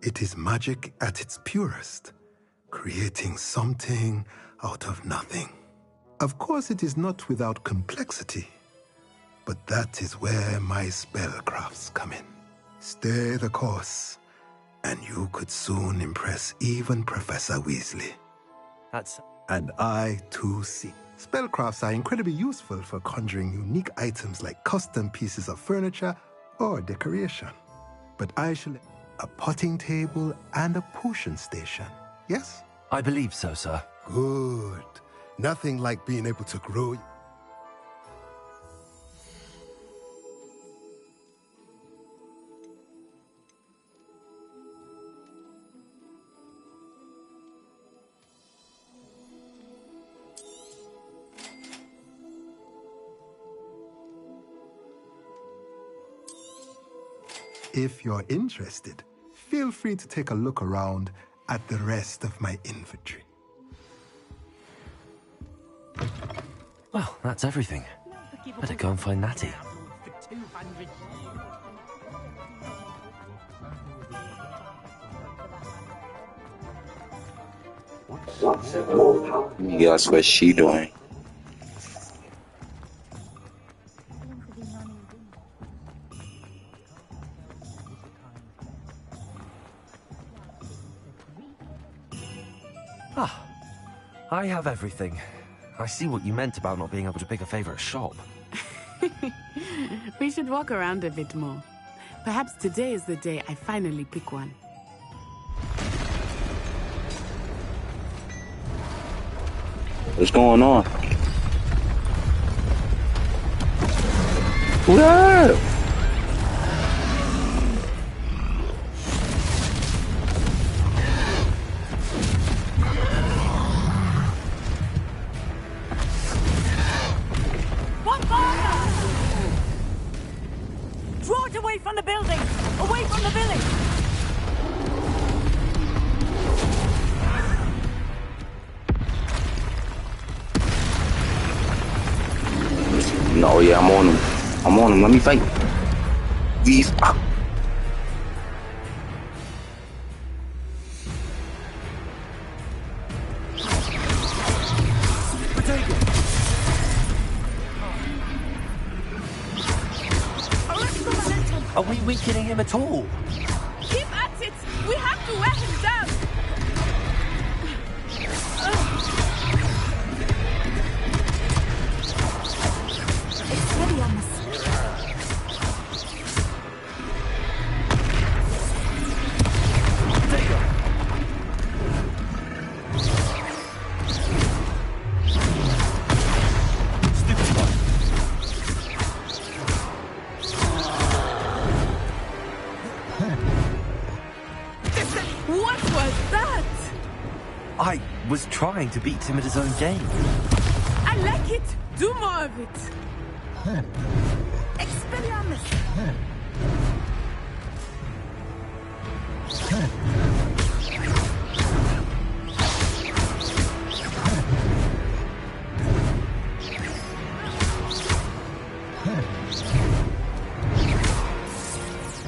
It is magic at its purest, creating something out of nothing. Of course, it is not without complexity, but that is where my spellcrafts come in. Stay the course, and you could soon impress even Professor Weasley. That's... And I, too, see. Spellcrafts are incredibly useful for conjuring unique items like custom pieces of furniture or decoration. But I shall... A potting table and a potion station, yes? I believe so, sir. Good. Nothing like being able to grow... If you're interested, feel free to take a look around at the rest of my inventory. Well, that's everything. Better go and find Natty. Let me guess what she doing. Ah, I have everything. I see what you meant about not being able to pick a favorite shop. We should walk around a bit more. Perhaps today is the day I finally pick one. What's going on? Whoa! Draw it away from the building! Away from the village! No, yeah, I'm on him. I'm on him. Let me fight. Weave. Ah. Are we weakening him at all? Keep at it! We have to wear him down! It's heavy on us. What was that? I was trying to beat him at his own game. I like it! Do more of it! Expelliarmus!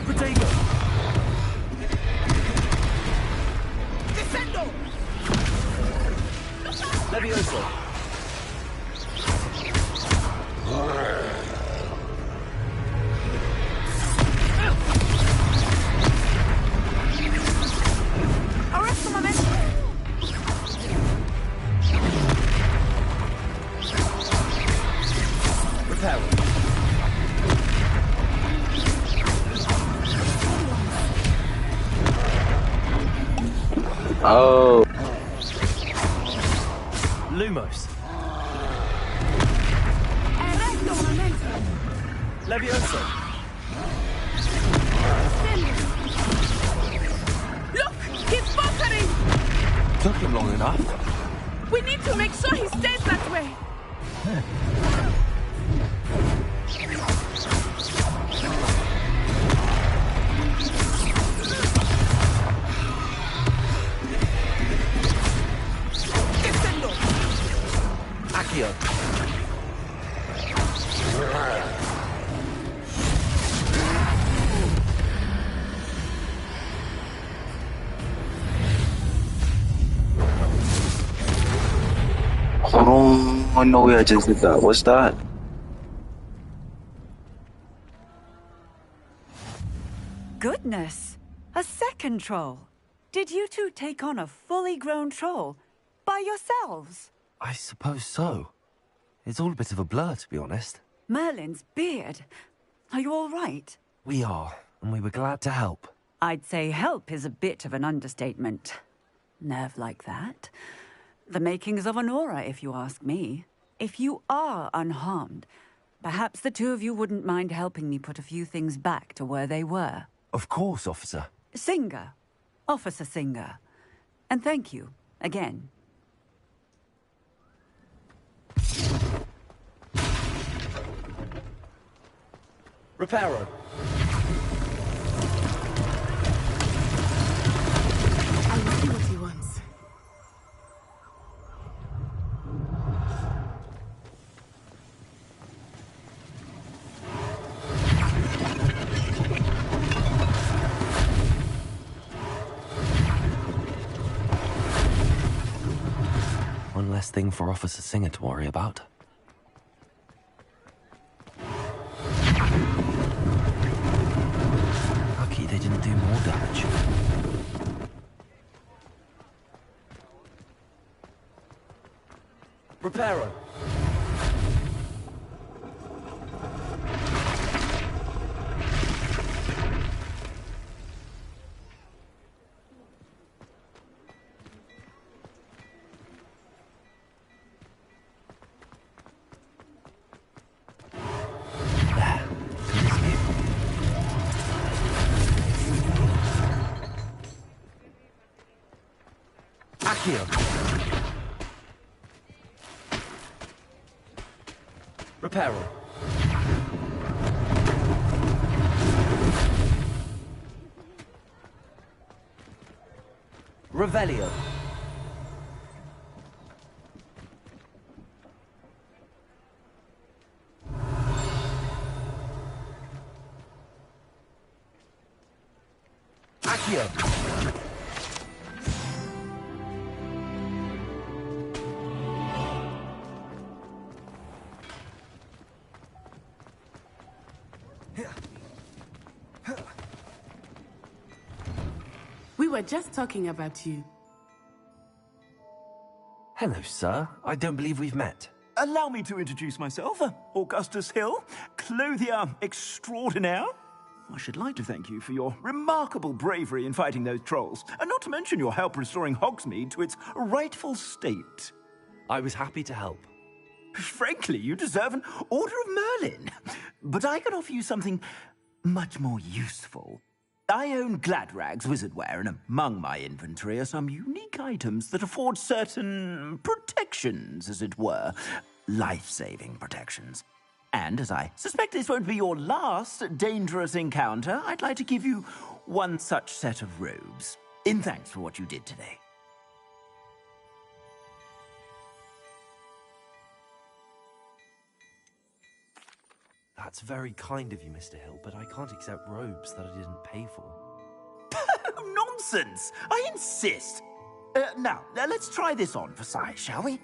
Potato! Descendo! Levioso! Arresto momento! Repel! Oh. Lumos! Arresto momento! Levioso! Look! He's faltering! Took him long enough. We need to make sure he stays that way! Descendo! Accio. Oh no, I just did that. What's that? Goodness! A second troll. Did you two take on a fully grown troll? By yourselves? I suppose so. It's all a bit of a blur, to be honest. Merlin's beard. Are you all right? We are, and we were glad to help. I'd say help is a bit of an understatement. Nerve like that. The makings of an aura, if you ask me. If you are unharmed, perhaps the two of you wouldn't mind helping me put a few things back to where they were. Of course, officer. Singer. Officer Singer. And thank you, again. Reparo. I will see what he wants. One less thing for Officer Singer to worry about. Lucky they didn't do more damage. Reparo. Accio. Reparo. Revelio. Accio. We were just talking about you. Hello, sir. I don't believe we've met. Allow me to introduce myself, Augustus Hill, clothier extraordinaire. I should like to thank you for your remarkable bravery in fighting those trolls, and not to mention your help restoring Hogsmeade to its rightful state. I was happy to help. Frankly, you deserve an Order of Merlin. But I can offer you something much more useful. I own Gladrag's wizardware, and among my inventory are some unique items that afford certain protections, as it were. Life-saving protections. And as I suspect this won't be your last dangerous encounter, I'd like to give you one such set of robes, in thanks for what you did today. That's very kind of you, Mr. Hill, but I can't accept robes that I didn't pay for. Nonsense! I insist! Now, let's try this on for size, shall we?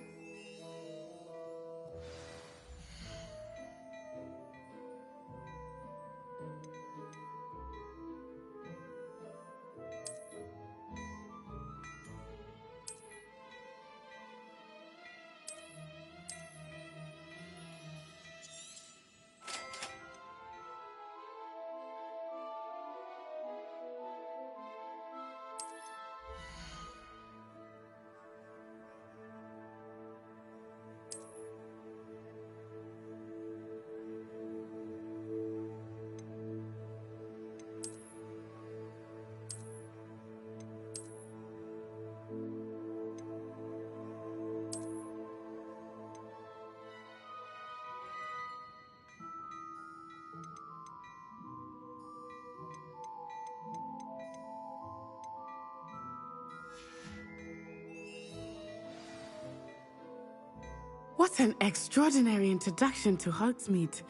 What an extraordinary introduction to Hogsmeade.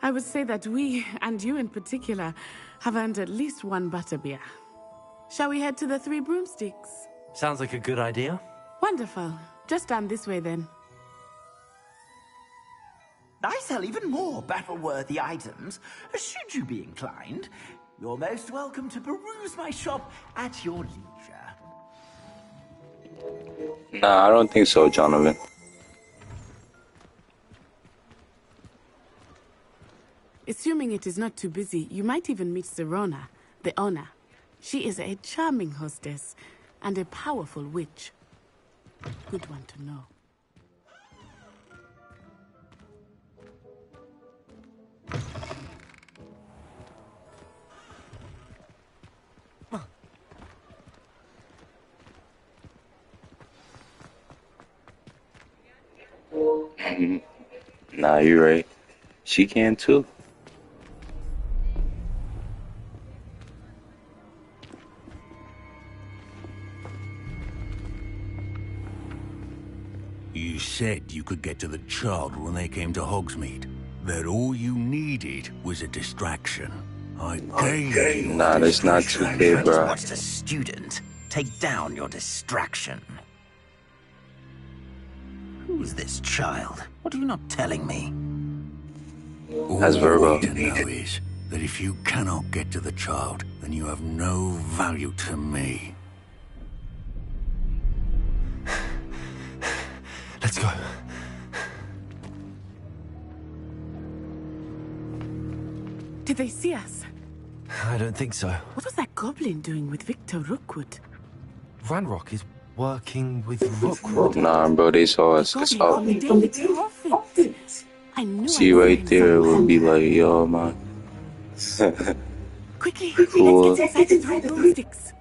I would say that we, and you in particular, have earned at least one butterbeer. Shall we head to the Three Broomsticks? Sounds like a good idea. Wonderful. Just down this way then. I sell even more battle-worthy items. Should you be inclined, you're most welcome to peruse my shop at your leisure. Nah, I don't think so, Jonathan. Assuming it is not too busy, you might even meet Serona, the owner. She is a charming hostess and a powerful witch. Good one to know. Nah, you're right. She can too. You said you could get to the child when they came to Hogsmeade. That all you needed was a distraction. I gave you. Nah, that's not 2K, bro. Watch the student take down your distraction. Who's this child? What are you not telling me? That's Virgo. All you need to know is that if you cannot get to the child, then you have no value to me. Let's go. Did they see us? I don't think so. What was that goblin doing with Victor Rookwood? Ranrock is working with Rookwood. Nah, bro, they saw us. That's all. See right there, it would be like, yo, man. Quickly, cool. let's get inside the Three Broomsticks.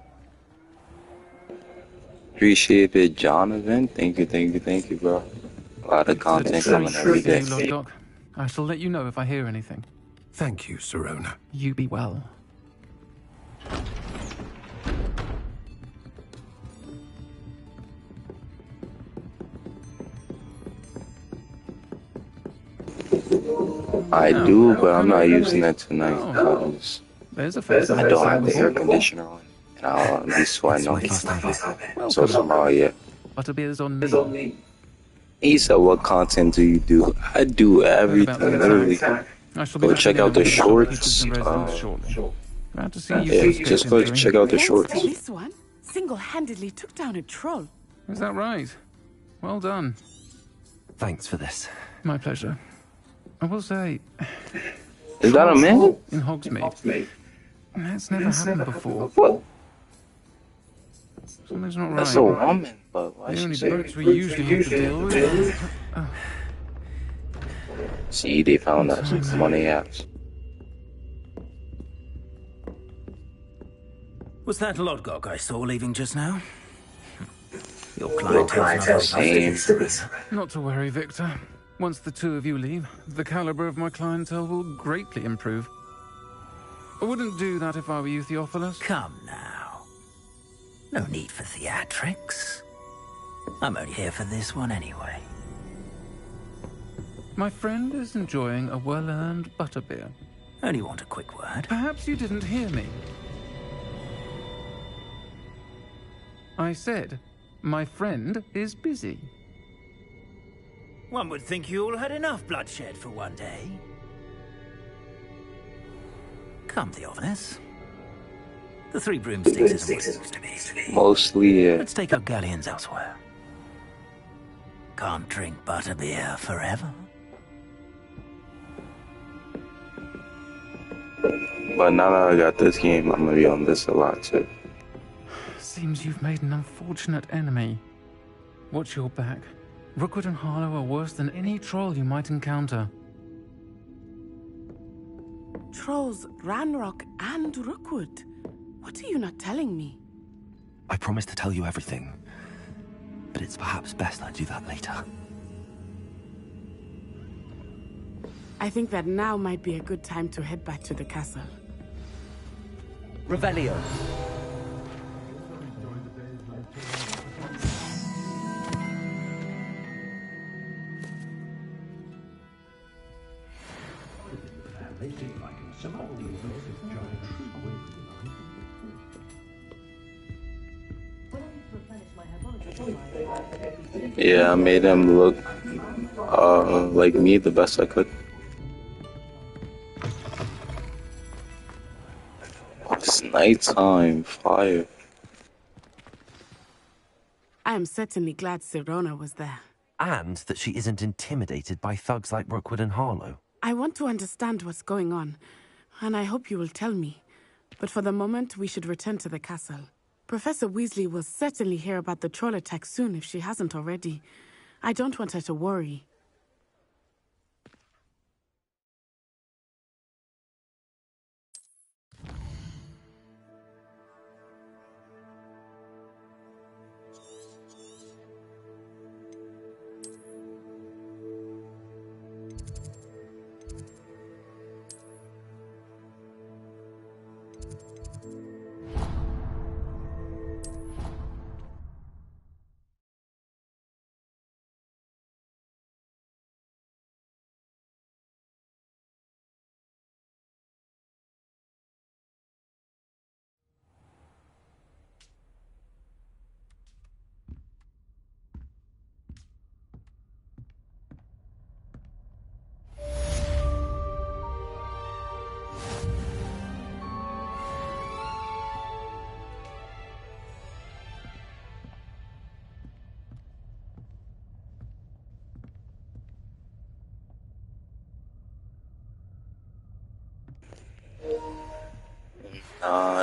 Appreciate it, Jonathan. Thank you, bro. A lot of content coming every day. Lord Doc. I shall let you know if I hear anything. Thank you, Serona. You be well. I do, but I'm not using that tonight because There's a face. I don't have the air conditioner on, and I'll be sweating on it. So tomorrow, yeah. Butterbeer's on me. He said, "What content do you do?" I do everything, literally. Go check out the shorts. Glad to see you. Yeah, just go check out the shorts. This one single-handedly took down a troll. Is that right? Well done. Thanks for this. My pleasure. I will say... Is that a man? In Hogsmeade. That's never happened before. What? Something's not right. That's a woman, but why The she only say? brutes we usually have to deal with... See, they found us. Come on, the apps. Was that Lodgok I saw leaving just now? Your clientele's not Not to worry, Victor. Once the two of you leave, the caliber of my clientele will greatly improve. I wouldn't do that if I were you, Theophilus. Come now. No need for theatrics. I'm only here for this one anyway. My friend is enjoying a well-earned butterbeer. Only want a quick word. Perhaps you didn't hear me. I said, my friend is busy. One would think you all had enough bloodshed for one day. Come, Theophilus. The Three Broomsticks isn't what it used to be. Mostly, yeah. Let's take our galleons elsewhere. Can't drink butterbeer forever. But now that I got this game, I'm gonna be on this a lot too. Seems you've made an unfortunate enemy. Watch your back. Rookwood and Harlow are worse than any troll you might encounter. Trolls, Ranrock, and Rookwood. What are you not telling me? I promised to tell you everything, but it's perhaps best I do that later. I think that now might be a good time to head back to the castle. Revelio. see if I can summon the elusive giant shrinkwave. Yeah, I made him look like me the best I could. It's nighttime, fire. I am certainly glad Sirona was there. And that she isn't intimidated by thugs like Rookwood and Harlow. I want to understand what's going on, and I hope you will tell me. But for the moment, we should return to the castle. Professor Weasley will certainly hear about the troll attack soon if she hasn't already. I don't want her to worry.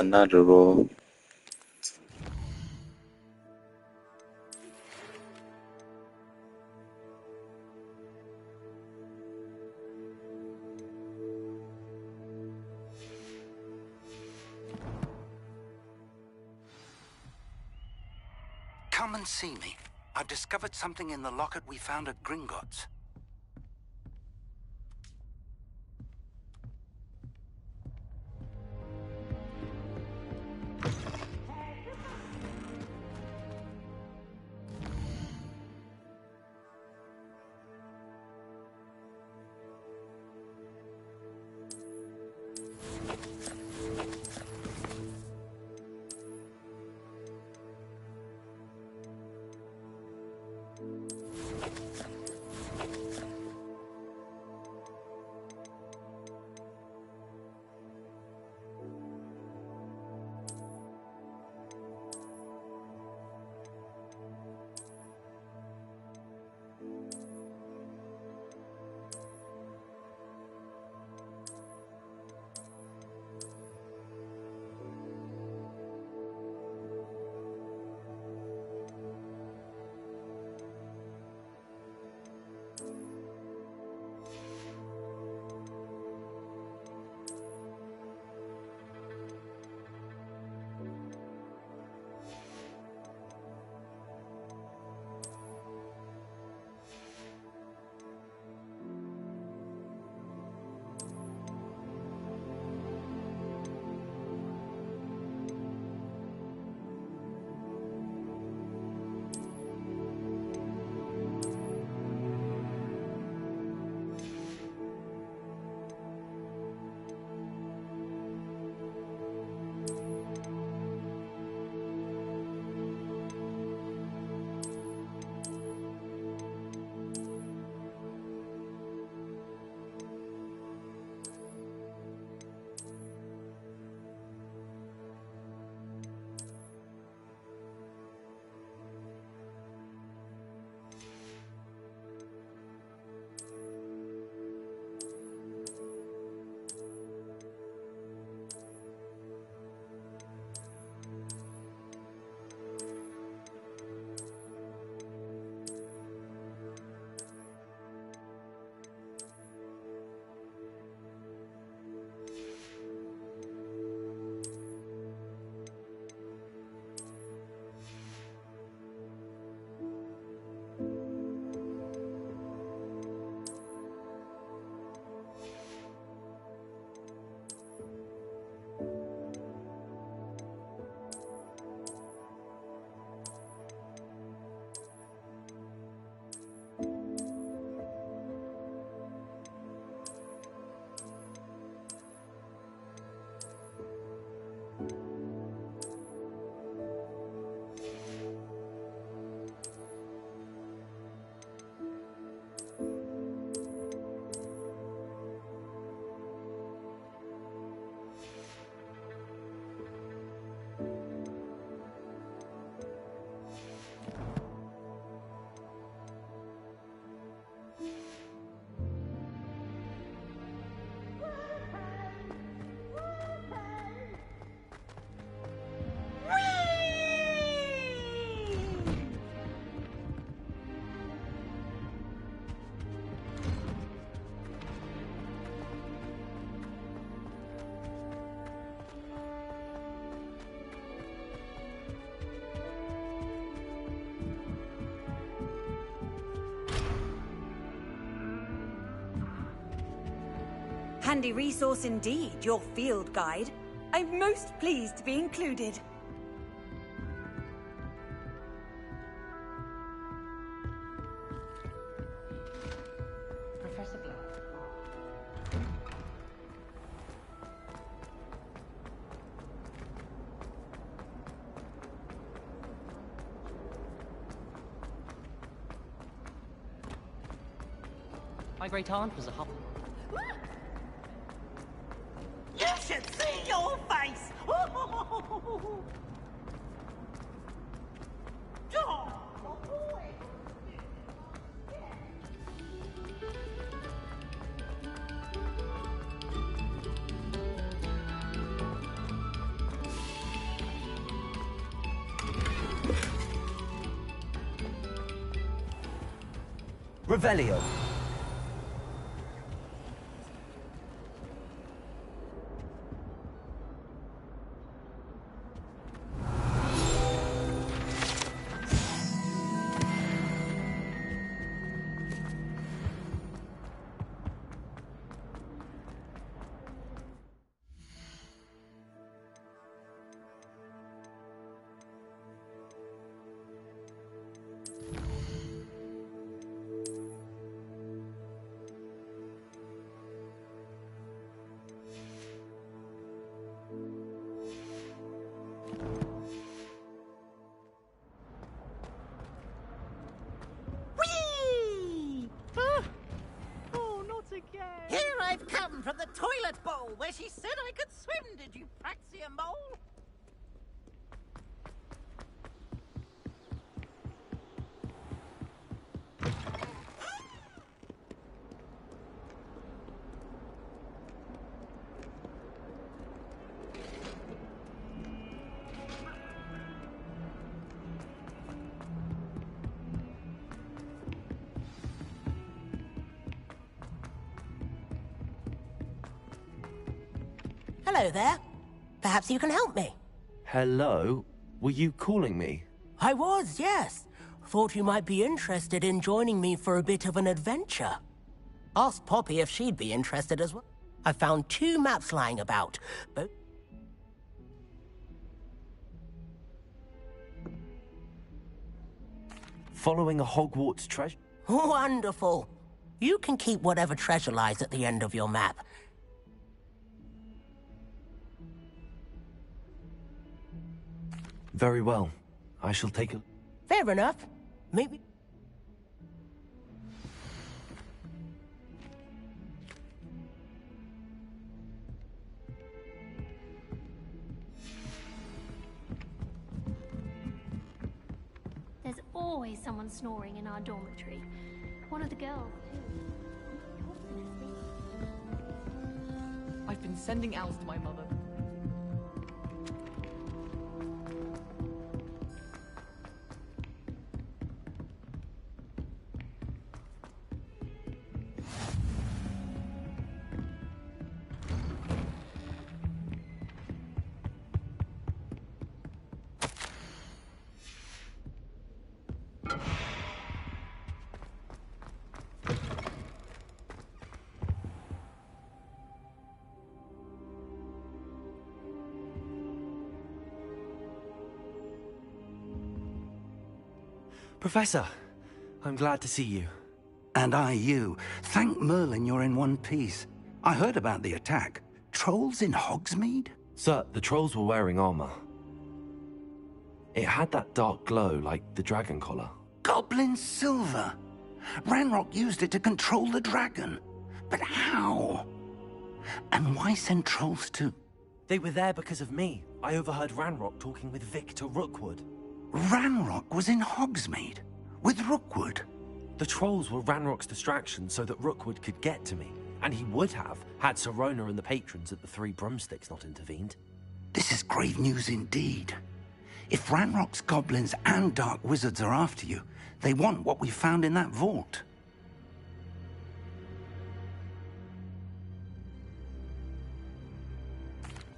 Nah, not at all. Come and see me. I've discovered something in the locket we found at Gringotts. Handy resource indeed, your field guide. I'm most pleased to be included. Professor Blair. My great aunt was a hop. You should see your face! Revelio. Here I've come from the toilet bowl where she said I could swim, did you Praxia mole? Hello there. Perhaps you can help me. Hello? Were you calling me? I was, yes. Thought you might be interested in joining me for a bit of an adventure. Asked Poppy if she'd be interested as well. I found 2 maps lying about, but... Following a Hogwarts treasure? Wonderful. You can keep whatever treasure lies at the end of your map. Very well. I shall take a... Fair enough. Maybe... There's always someone snoring in our dormitory. One of the girls, too. I've been sending owls to my mother. Professor, I'm glad to see you. And I you. Thank Merlin you're in one piece. I heard about the attack. Trolls in Hogsmeade? Sir, the trolls were wearing armor. It had that dark glow like the dragon collar. Goblin silver! Ranrock used it to control the dragon. But how? And why send trolls too? They were there because of me. I overheard Ranrock talking with Victor Rookwood. Ranrock was in Hogsmeade? With Rookwood? The trolls were Ranrock's distraction so that Rookwood could get to me. And he would have, had Sirona and the patrons at the Three Broomsticks not intervened. This is grave news indeed. If Ranrock's goblins and dark wizards are after you, they want what we found in that vault.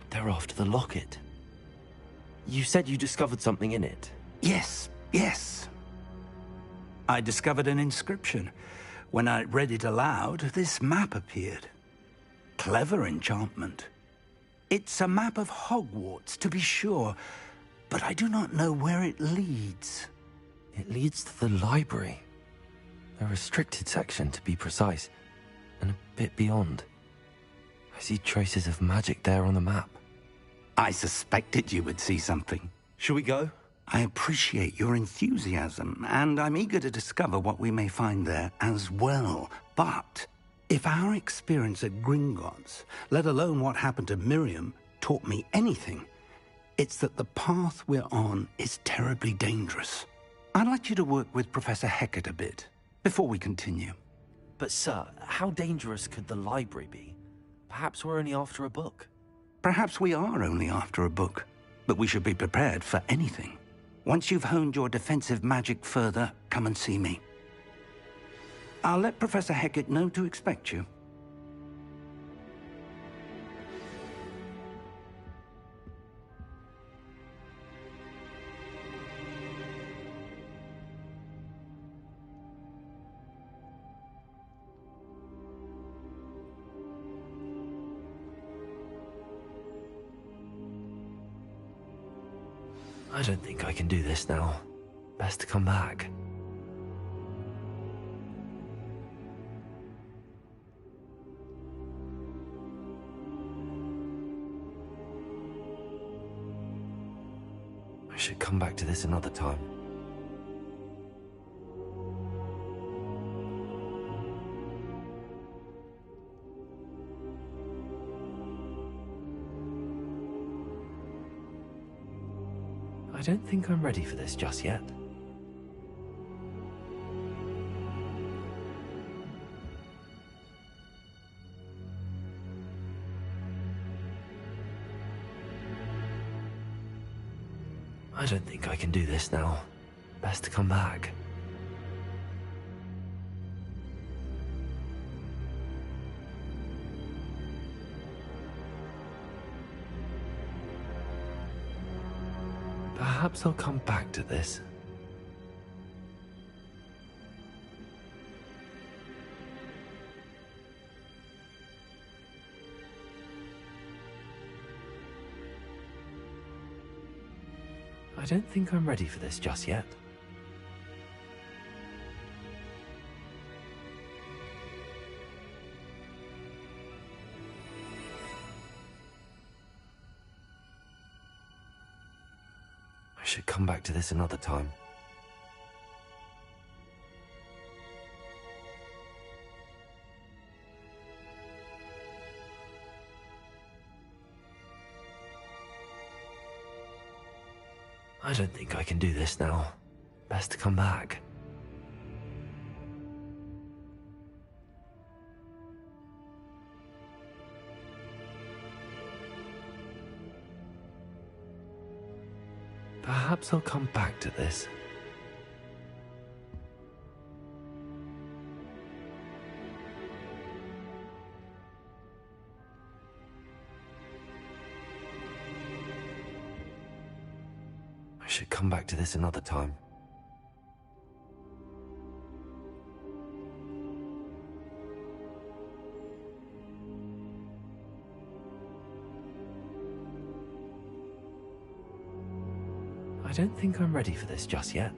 They're after the locket. You said you discovered something in it. Yes, yes. I discovered an inscription. When I read it aloud, this map appeared. clever enchantment. It's a map of Hogwarts, to be sure, but I do not know where it leads. It leads to the library. The restricted section, to be precise, and a bit beyond. I see traces of magic there on the map. I suspected you would see something. Shall we go? I appreciate your enthusiasm, and I'm eager to discover what we may find there as well. But if our experience at Gringotts, let alone what happened to Miriam, taught me anything, it's that the path we're on is terribly dangerous. I'd like you to work with Professor Hecat a bit before we continue. But sir, how dangerous could the library be? Perhaps we're only after a book. Perhaps we are only after a book, but we should be prepared for anything. Once you've honed your defensive magic further, come and see me. I'll let Professor Hecat know to expect you. I don't think I can do this now. Best to come back. I should come back to this another time. I don't think I'm ready for this just yet. I don't think I can do this now. Best to come back. Perhaps I'll come back to this. I don't think I'm ready for this just yet. I should come back to this another time. I don't think I can do this now. Best to come back. Perhaps I'll come back to this. I should come back to this another time. I don't think I'm ready for this just yet.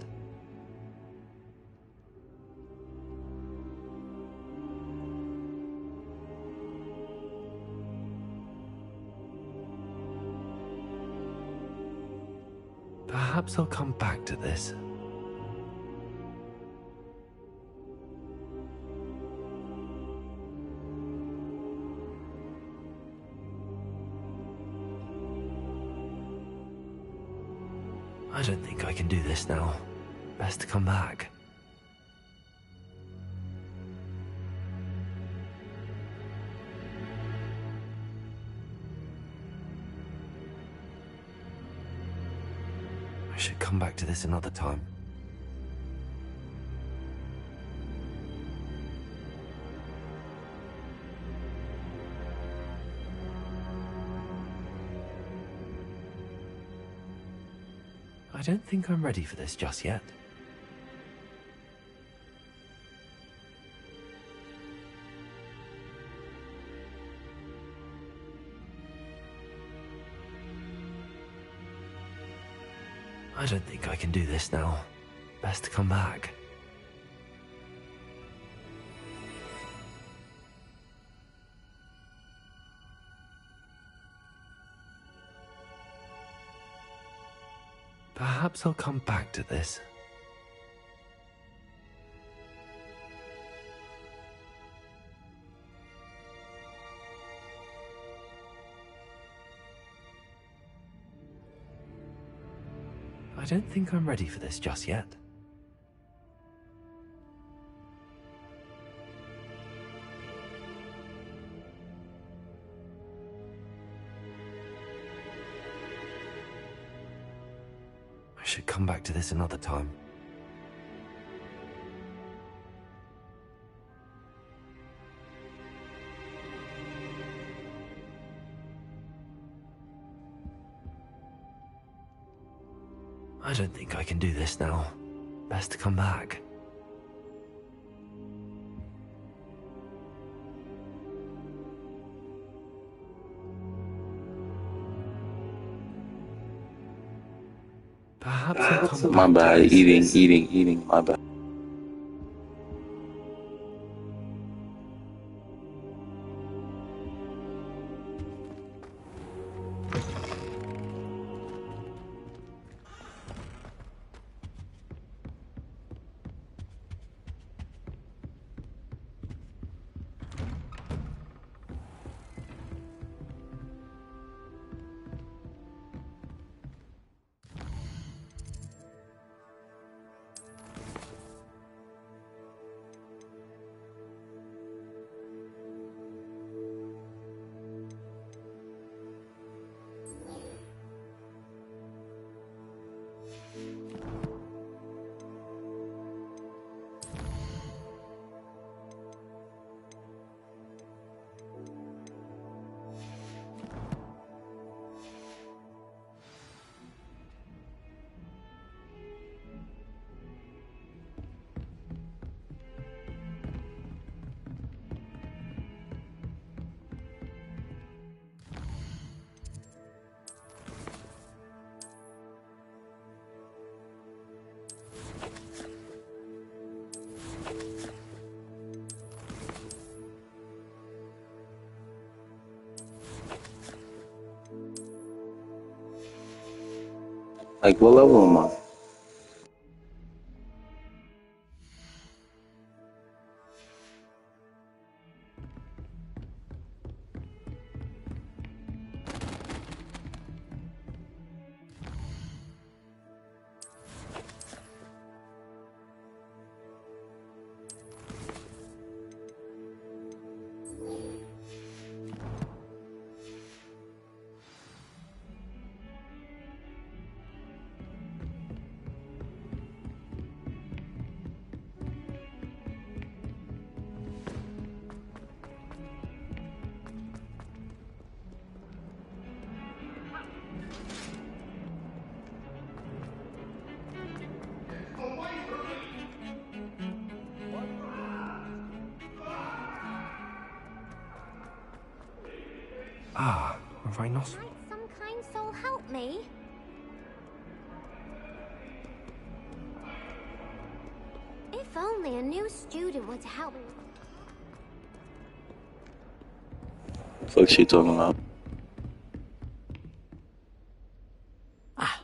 Perhaps I'll come back to this. I don't think I can do this now. Best to come back. I should come back to this another time. I don't think I'm ready for this just yet. I don't think I can do this now. Best to come back. Perhaps I'll come back to this. I don't think I'm ready for this just yet. I should come back to this another time. I don't think I can do this now. Best to come back. Perhaps I'll come My back bad. to this. Eating. My bad. Like, what level am I? Ah, a rhinoceros. Might some kind soul help me? If only a new student were to help me. Fuck she talking about?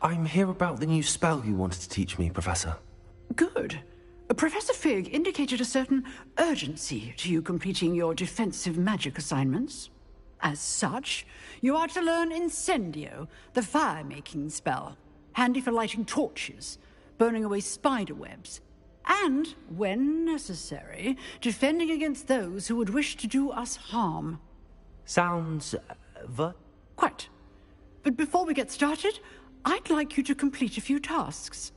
I'm here about the new spell you wanted to teach me, Professor. Good. Professor Fig indicated a certain urgency to you completing your defensive magic assignments. As such, you are to learn Incendio, the fire-making spell, handy for lighting torches, burning away spider webs, and, when necessary, defending against those who would wish to do us harm. Sounds... Quite. But before we get started, I'd like you to complete a few tasks.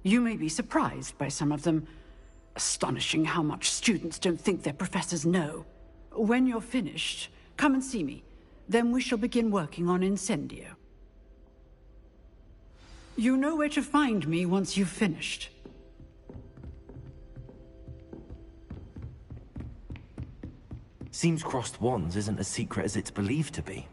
You may be surprised by some of them. Astonishing how much students don't think their professors know. When you're finished, come and see me. Then we shall begin working on Incendio. You know where to find me once you've finished. Seems crossed wands isn't as secret as it's believed to be.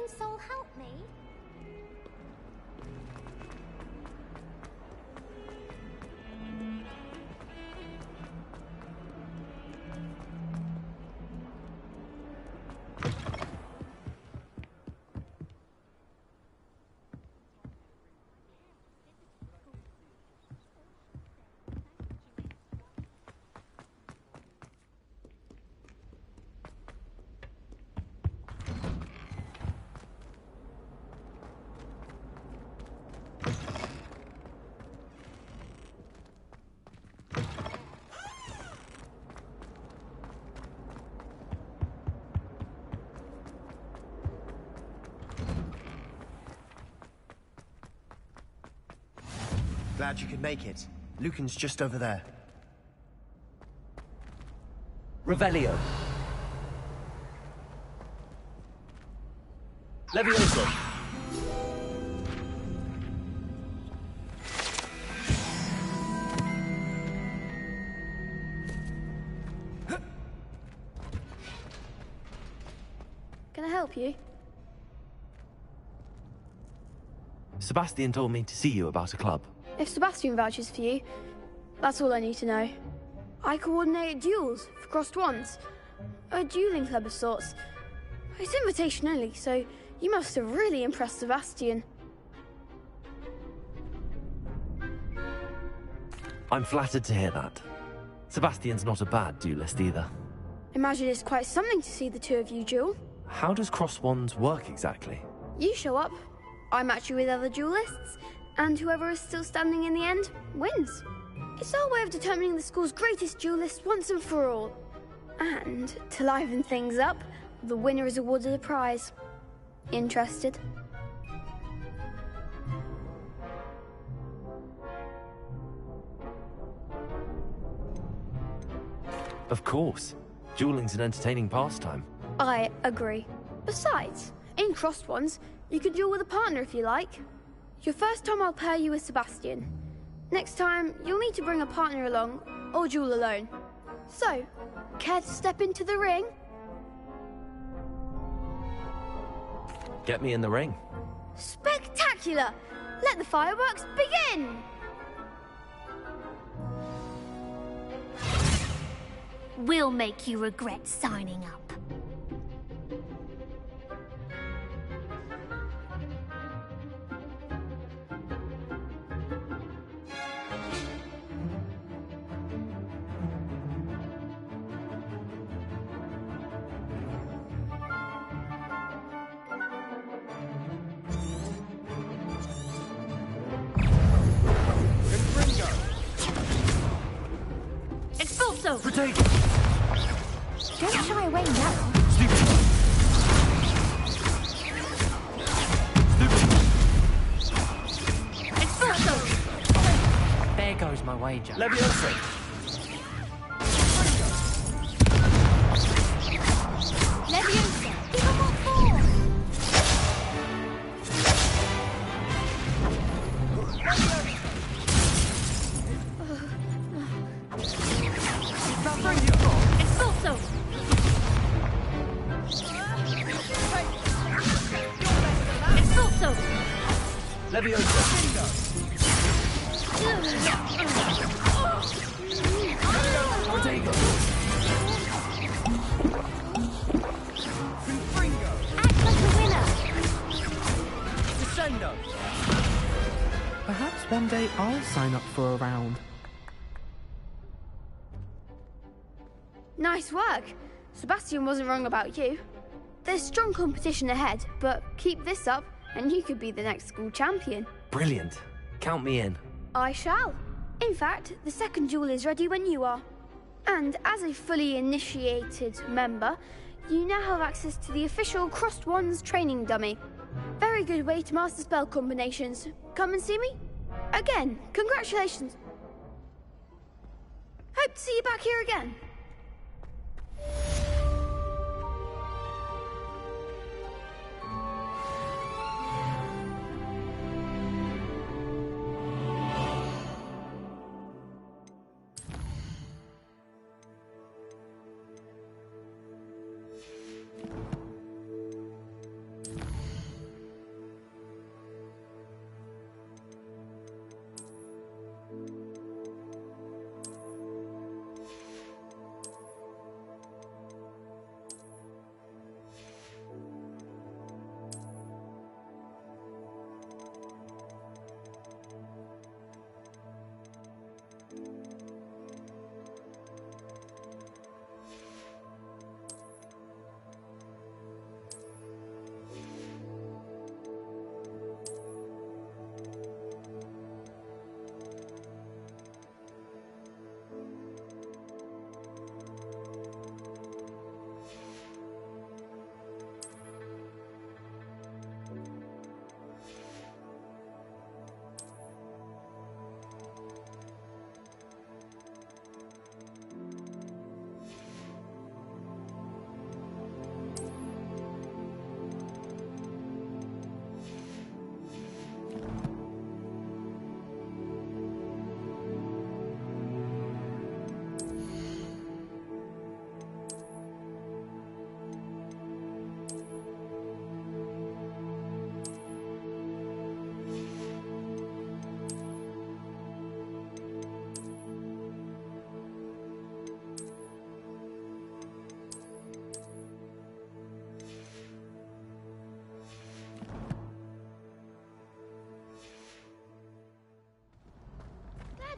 kind soul help me? Glad you could make it. Lucan's just over there. Revelio. Levioso. Can I help you? Sebastian told me to see you about a club. If Sebastian vouches for you, that's all I need to know. I coordinate duels for crossed wands. A dueling club of sorts. It's invitation only, so you must have really impressed Sebastian. I'm flattered to hear that. Sebastian's not a bad duelist either. Imagine it's quite something to see the two of you duel. How does cross wands work exactly? You show up, I match you with other duelists, and whoever is still standing in the end wins. It's our way of determining the school's greatest duelist once and for all. And to liven things up, the winner is awarded a prize. Interested? Of course. Dueling's an entertaining pastime. I agree. Besides, in crossed ones, you can duel with a partner if you like. Your first time I'll pair you with Sebastian. Next time, you'll need to bring a partner along, or duel alone. So, care to step into the ring? Get me in the ring. Spectacular! Let the fireworks begin! We'll make you regret signing up. Expulso! Don't shy away now. Expulso! There goes my wager. Levioso. Leviosa! Give him what for! Expulso! Expulso! Leviosa. Act like a winner! Descendo. Perhaps one day I'll sign up for a round. Nice work. Sebastian wasn't wrong about you. There's strong competition ahead, but keep this up and you could be the next school champion. Brilliant. Count me in. I shall. In fact, the second duel is ready when you are. And as a fully initiated member, you now have access to the official Crossed Wands training dummy. Very good way to master spell combinations. Come and see me? Again, congratulations. Hope to see you back here again.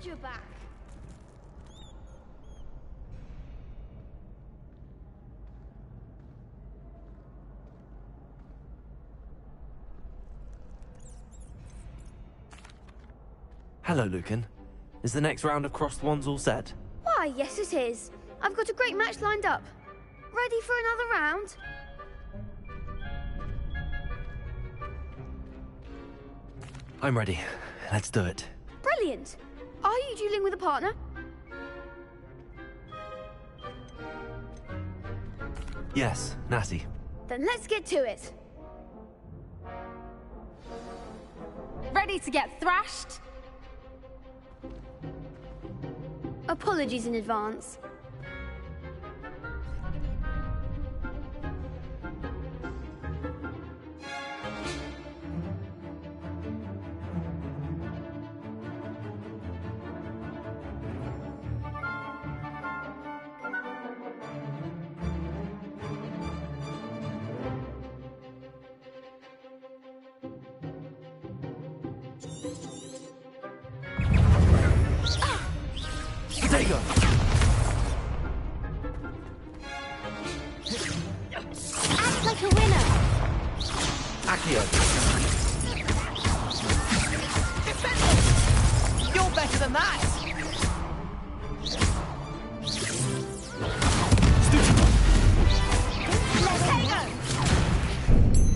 Glad you're back. Hello, Lucan. Is the next round of crossed wands all set? Why, yes it is. I've got a great match lined up. Ready for another round? I'm ready. Let's do it. Brilliant. Are you dueling with a partner? Yes, Natty. Then let's get to it. Ready to get thrashed? Apologies in advance. Virgo! Act like a winner. Accio! You're better than that!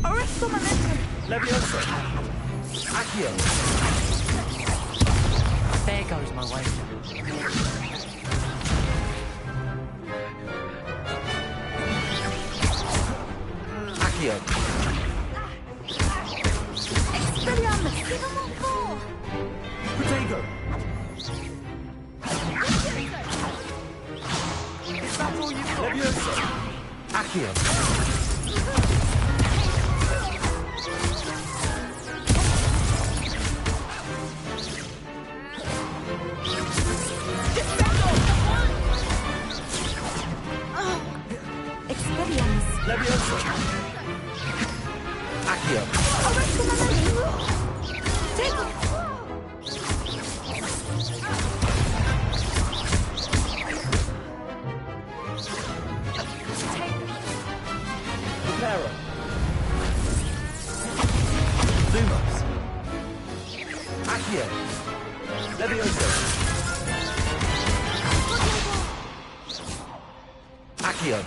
Arresto momentum! Leviosa! Accio! There goes my wager. Accio! Expelliarmus! Give them all four! Protego! Is that all you've got? Leviosa! Accio! Expelliarmus! Leviosa! Accio! Arresto momentum! Take it! Preparo! Lumos! Accio! Leviosa! Accio!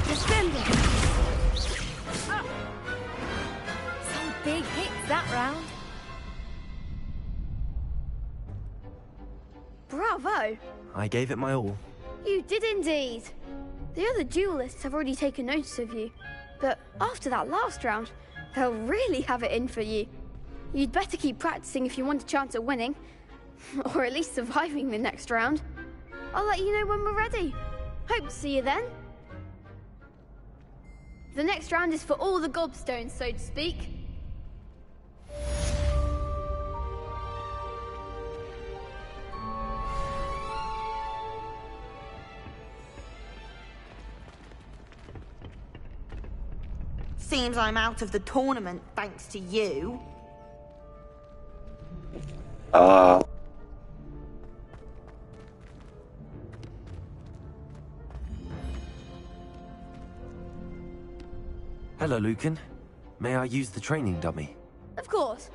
Defender! Some big hits that round. Bravo! I gave it my all. You did indeed. The other duelists have already taken notice of you, but after that last round, they'll really have it in for you. You'd better keep practicing if you want a chance at winning, or at least surviving the next round. I'll let you know when we're ready. Hope to see you then. The next round is for all the gobstones, so to speak. Seems I'm out of the tournament thanks to you. Hello, Lucan. May I use the training dummy? Of course.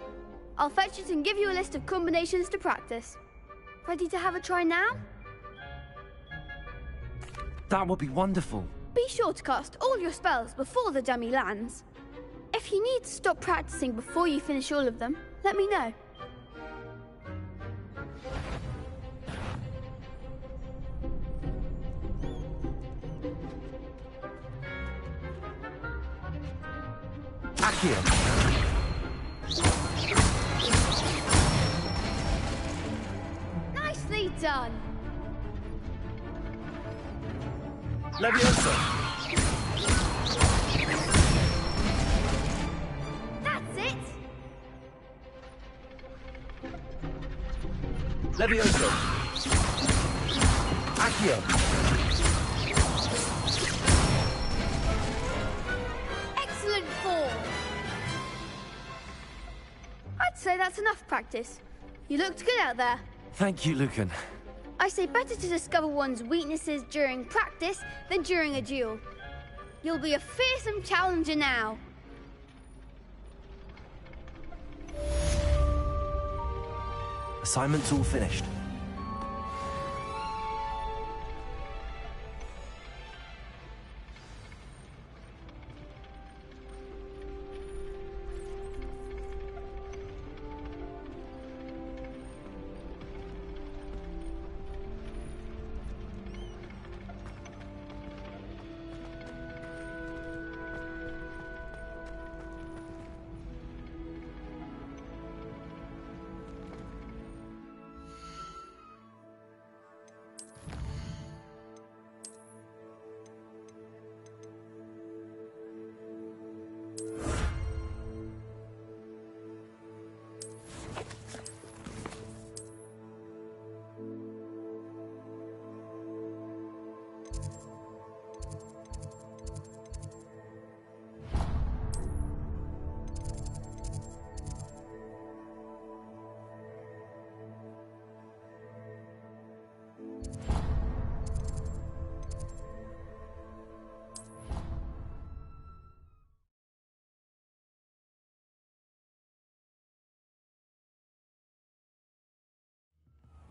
I'll fetch it and give you a list of combinations to practice. Ready to have a try now? That would be wonderful. Be sure to cast all your spells before the dummy lands. If you need to stop practicing before you finish all of them, let me know. Accio! Nicely done. Leviosa! That's it. Leviosa! Accio! Excellent form. I'd say that's enough practice. You looked good out there. Thank you, Lucan. I say better to discover one's weaknesses during practice than during a duel. You'll be a fearsome challenger now. Assignment's all finished.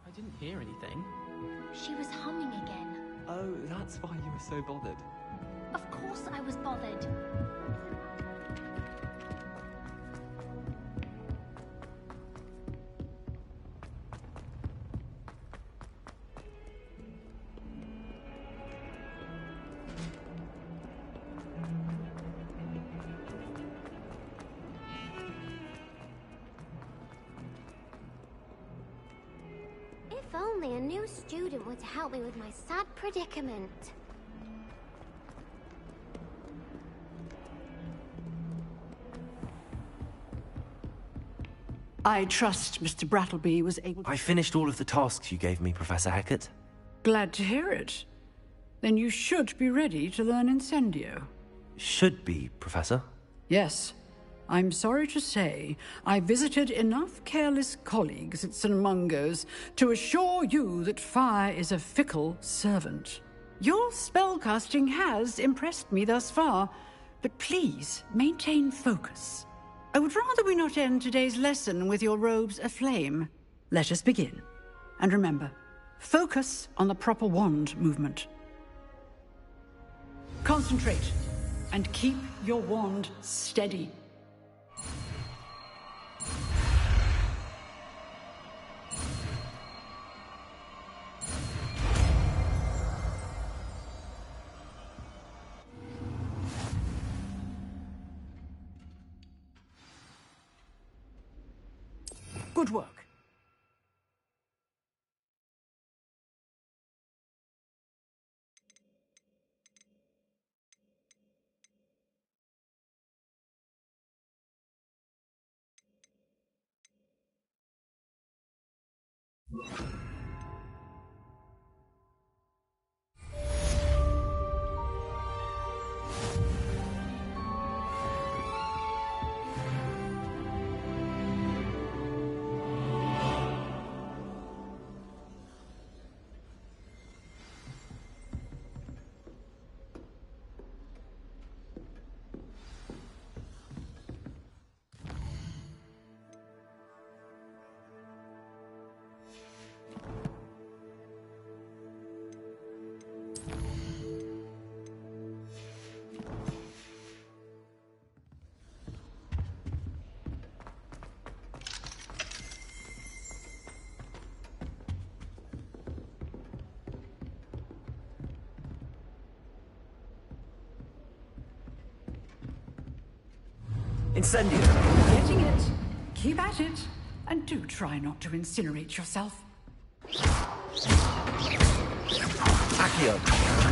I didn't hear anything. She was humming again. Oh, that's why you were so bothered. Of course I was bothered. If only a new student would help me with my sad predicament. I trust Mr. Brattleby was able to... I finished all of the tasks you gave me, Professor Hackett. Glad to hear it. Then you should be ready to learn Incendio. Should be, Professor. Yes. I'm sorry to say, I visited enough careless colleagues at St. Mungo's to assure you that fire is a fickle servant. Your spellcasting has impressed me thus far, but please maintain focus. I would rather we not end today's lesson with your robes aflame. Let us begin. And remember, focus on the proper wand movement. Concentrate, and keep your wand steady. Good work. Incendio! Getting it. Keep at it. And do try not to incinerate yourself. Accio!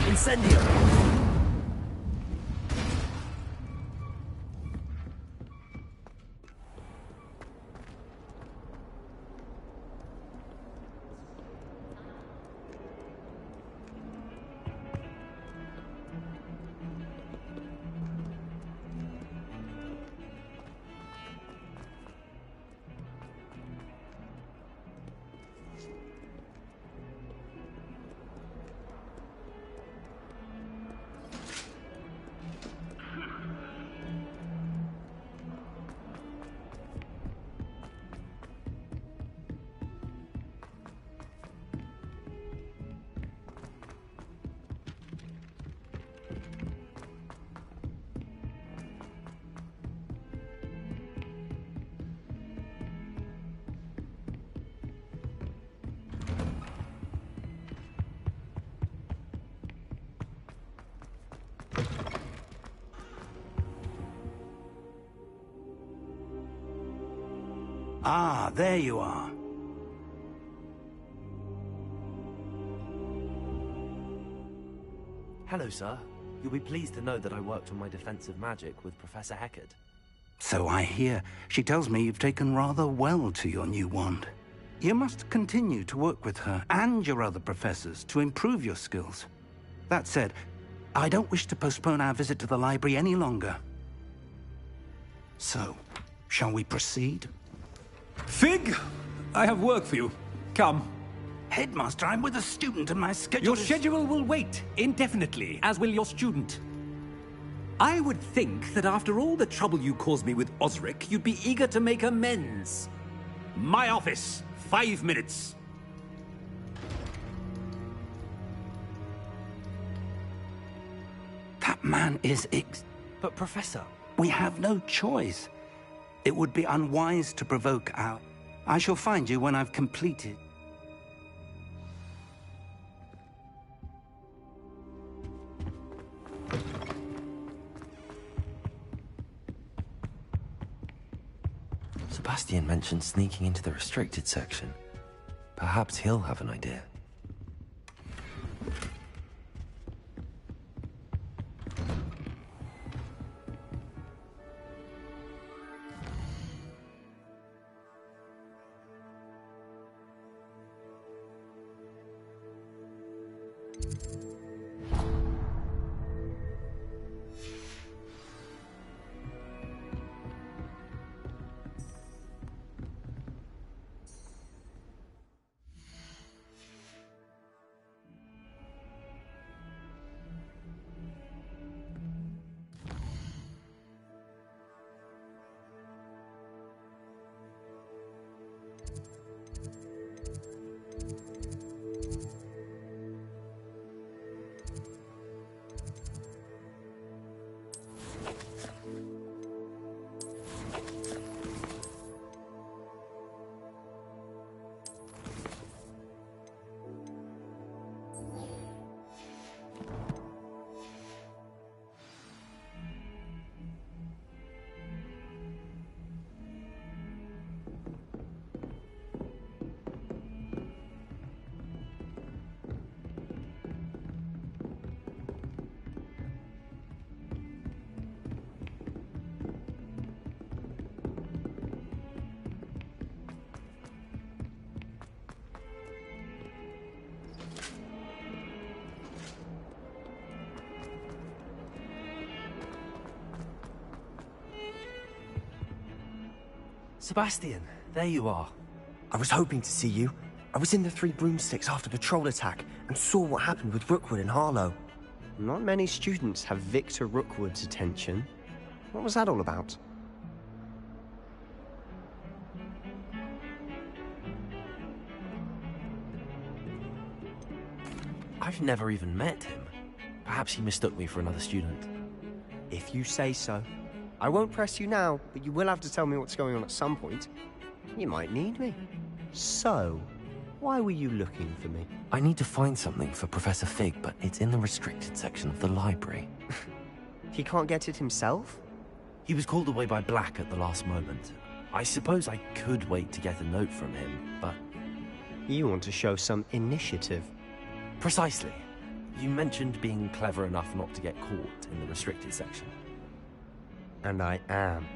Incendio! Ah, there you are. Hello, sir. You'll be pleased to know that I worked on my defensive magic with Professor Heckard. So I hear. She tells me you've taken rather well to your new wand. You must continue to work with her and your other professors to improve your skills. That said, I don't wish to postpone our visit to the library any longer. So, shall we proceed? Fig! I have work for you. Come. Headmaster, I'm with a student and my schedule Your is... schedule will wait indefinitely, as will your student. I would think that after all the trouble you caused me with Osric, you'd be eager to make amends. My office, 5 minutes. That man is But, Professor... We have no choice. It would be unwise to provoke our... I shall find you when I've completed. Sebastian mentioned sneaking into the restricted section. Perhaps he'll have an idea. Sebastian, there you are. I was hoping to see you. I was in the Three Broomsticks after the troll attack and saw what happened with Rookwood and Harlow. Not many students have Victor Rookwood's attention. What was that all about? I've never even met him. Perhaps he mistook me for another student. If you say so. I won't press you now, but you will have to tell me what's going on at some point. You might need me. So, why were you looking for me? I need to find something for Professor Fig, but it's in the restricted section of the library. He can't get it himself? He was called away by Black at the last moment. I suppose I could wait to get a note from him, but... You want to show some initiative. Precisely. You mentioned being clever enough not to get caught in the restricted section. And I am.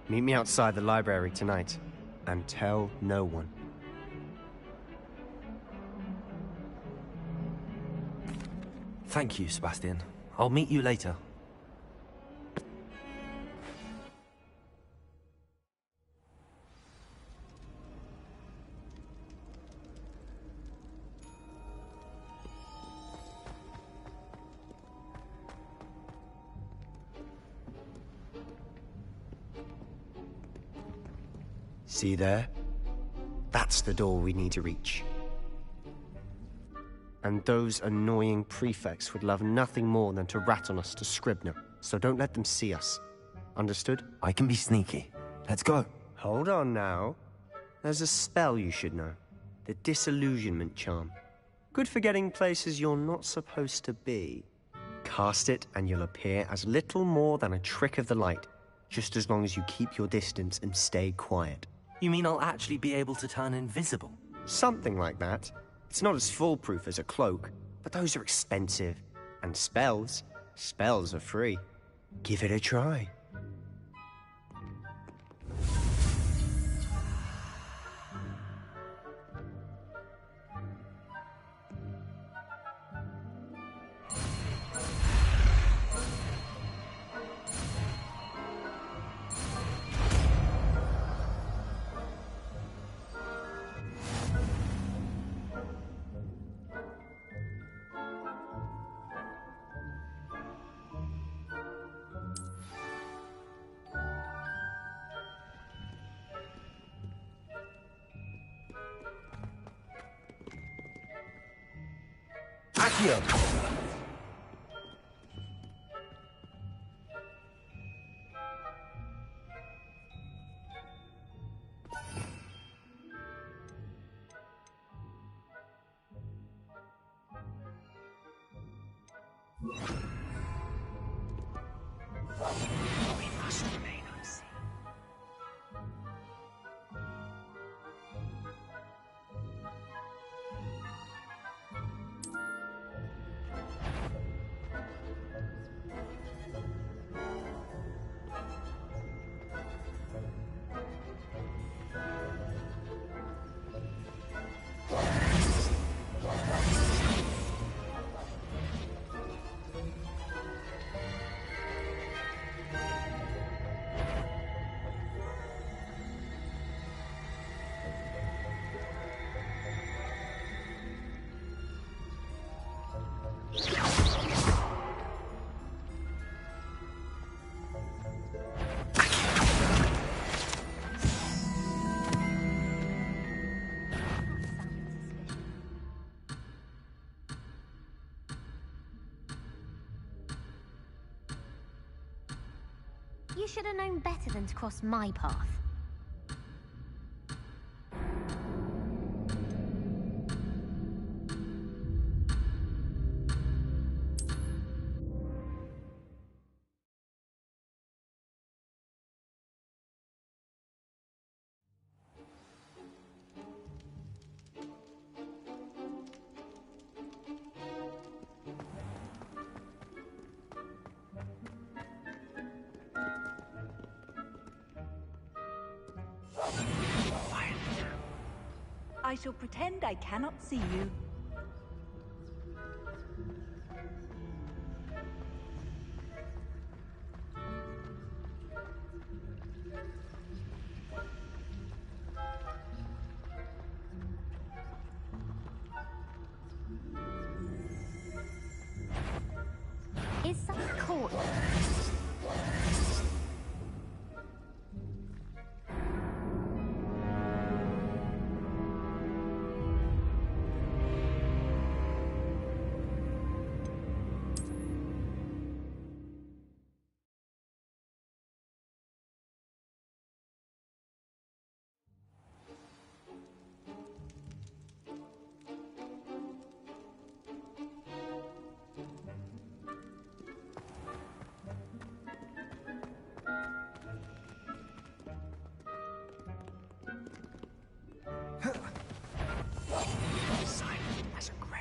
Meet me outside the library tonight, and tell no one. Thank you, Sebastian. I'll meet you later. See there? That's the door we need to reach. And those annoying prefects would love nothing more than to rat on us to Scribner, so don't let them see us. Understood? I can be sneaky. Let's go. Hold on now. There's a spell you should know. The Disillusionment Charm. Good for getting places you're not supposed to be. Cast it and you'll appear as little more than a trick of the light, just as long as you keep your distance and stay quiet. You mean I'll actually be able to turn invisible? Something like that. It's not as foolproof as a cloak, but those are expensive. And spells are free. Give it a try. Accio! We must remain unseen. You should have known better than to cross my path. I shall pretend I cannot see you. Is something cool? Silent as a grave.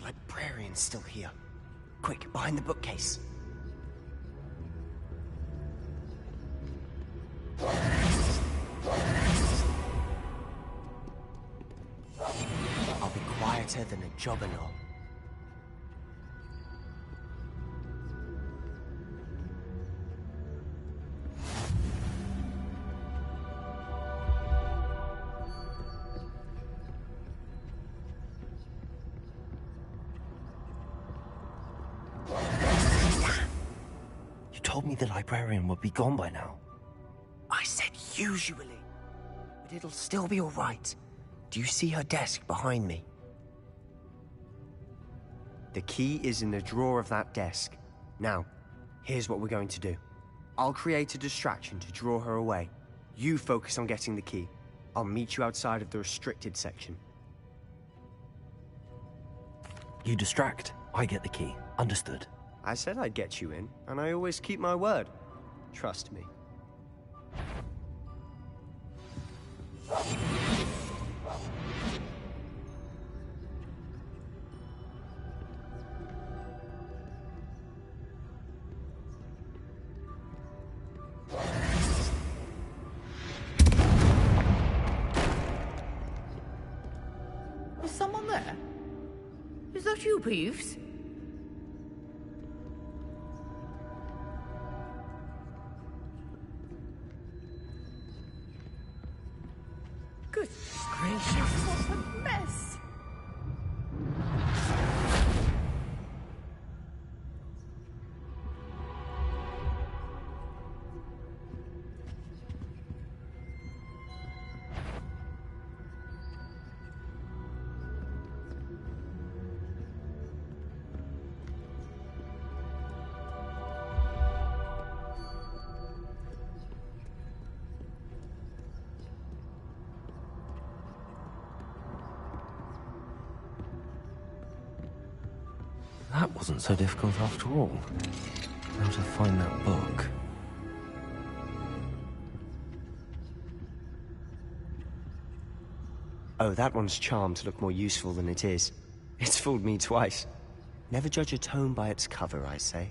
Librarian's still here. Quick, behind the bookcase. I'll be quieter than a jobberknoll. told me the librarian would be gone by now. I said usually. But it'll still be all right. Do you see her desk behind me? The key is in the drawer of that desk. Now, here's what we're going to do. I'll create a distraction to draw her away. You focus on getting the key. I'll meet you outside of the restricted section. You distract, I get the key. Understood. I said I'd get you in, and I always keep my word. Trust me. Is someone there? Is that you, Peeves? Good gracious, what a mess! That wasn't so difficult after all. How to find that book. Oh, that one's charmed to look more useful than it is. It's fooled me twice. Never judge a tome by its cover, I say.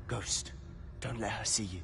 Ghost, don't let her see you.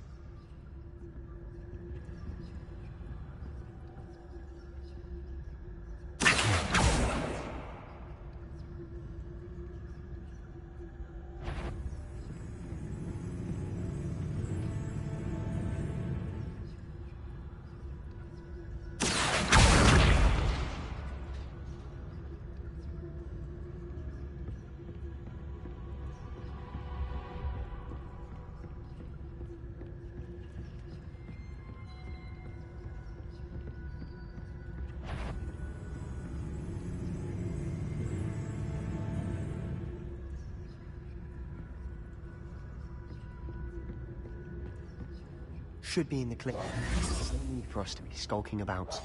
Should be in the clip. There's no need for us to be skulking about.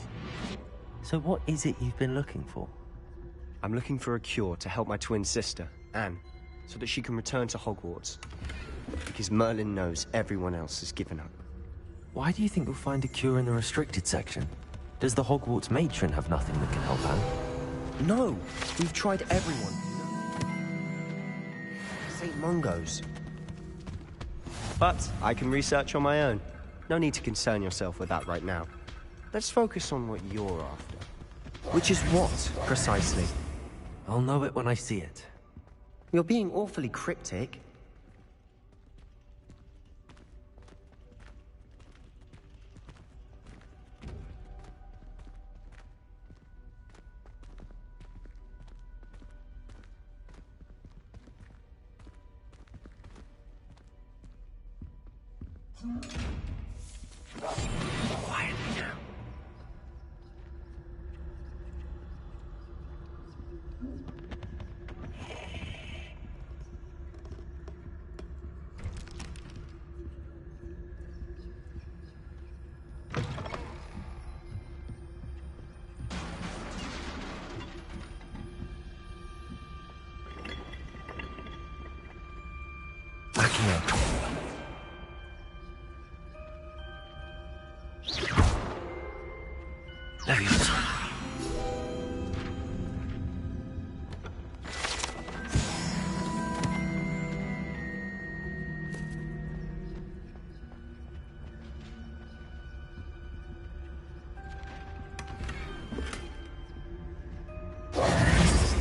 So what is it you've been looking for? I'm looking for a cure to help my twin sister, Anne, so that she can return to Hogwarts. Because Merlin knows everyone else has given up. Why do you think you'll find a cure in the restricted section? Does the Hogwarts matron have nothing that can help Anne? No! We've tried everyone. St. Mungo's. But I can research on my own. No need to concern yourself with that right now. Let's focus on what you're after. Which is what, precisely? I'll know it when I see it. You're being awfully cryptic. Quietly now.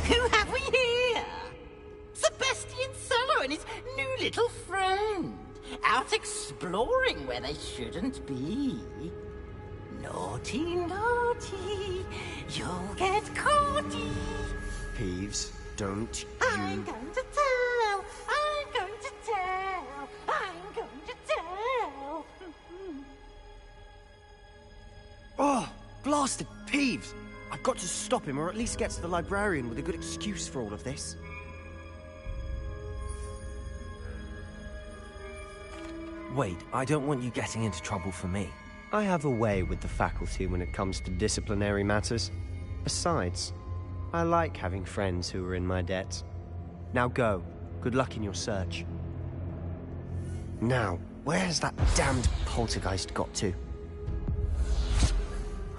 Who have out exploring where they shouldn't be. Naughty, naughty, you'll get caughty. Peeves, don't I'm going to tell, I'm going to tell, I'm going to tell. Oh, blasted Peeves! I've got to stop him, or at least get to the librarian with a good excuse for all of this. Wait, I don't want you getting into trouble for me. I have a way with the faculty when it comes to disciplinary matters. Besides, I like having friends who are in my debt. Now go. Good luck in your search. Now, where's that damned poltergeist got to?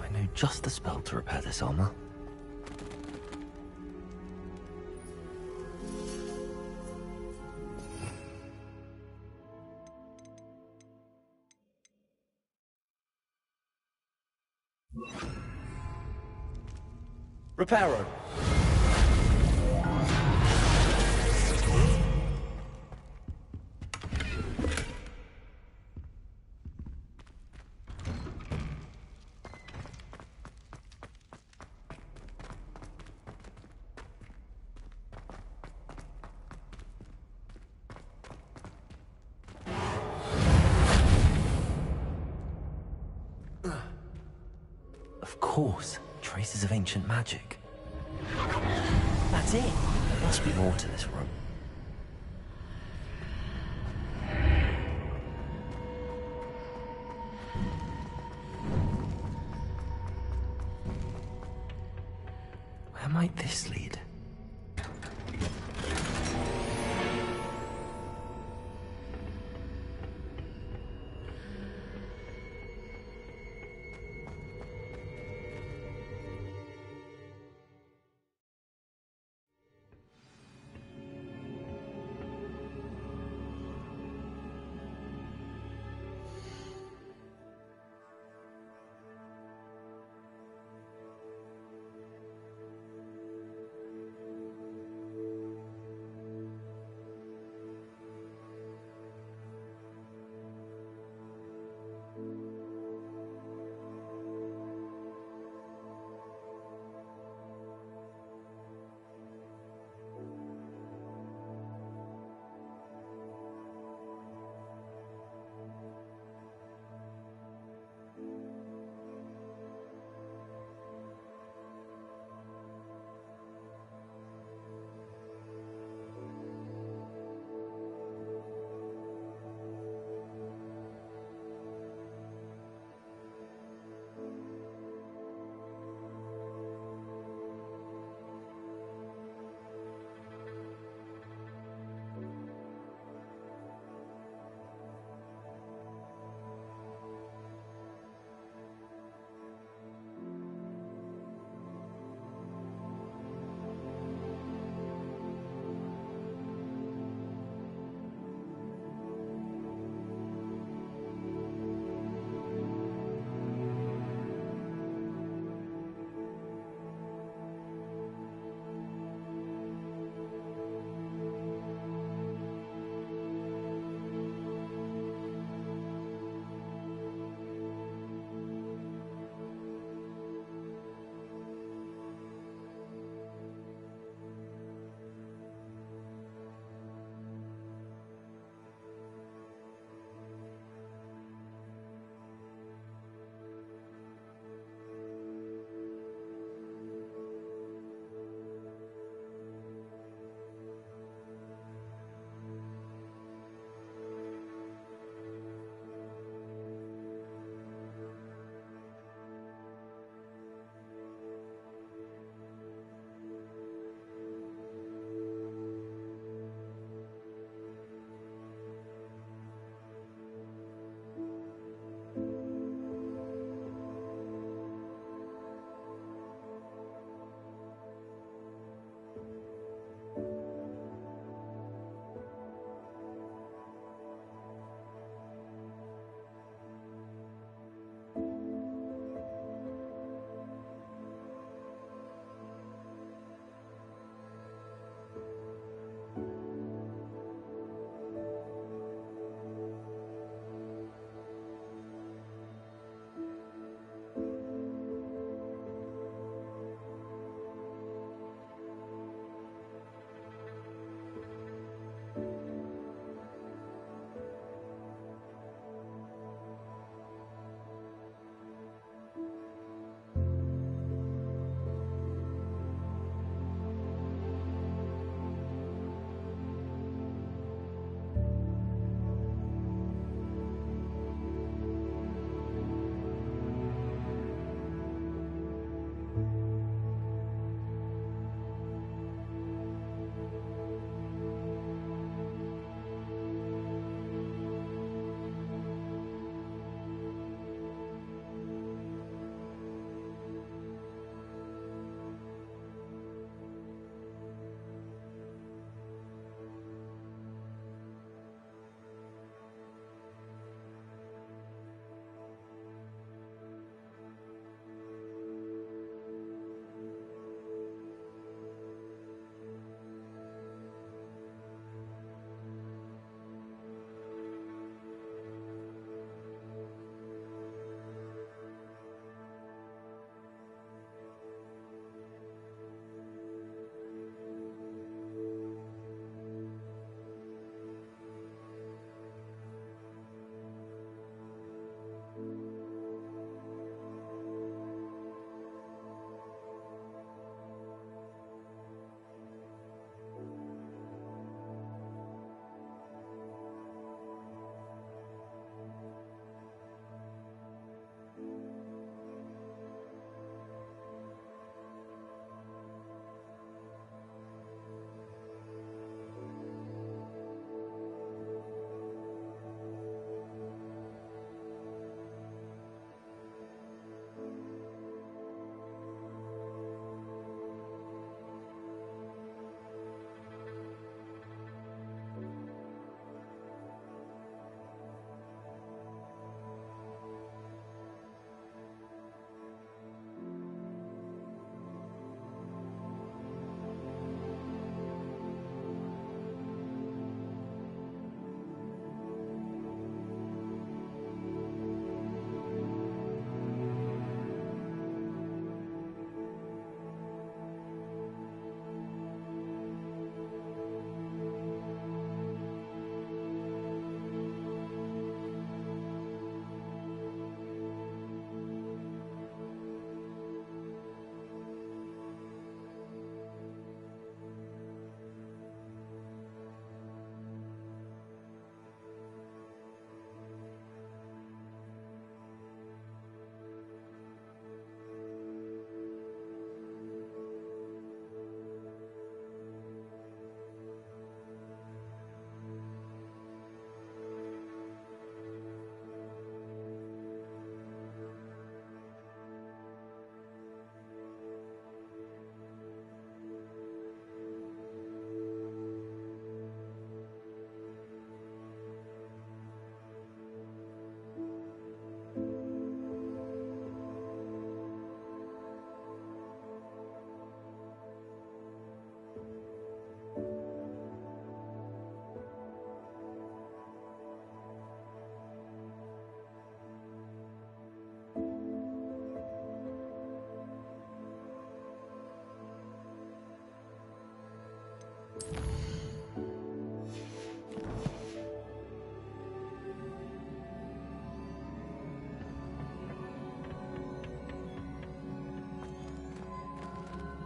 I know just the spell to repair this armor. Reparo. Of course, traces of ancient magic. That's it. There must be more to this room. Where might this lead?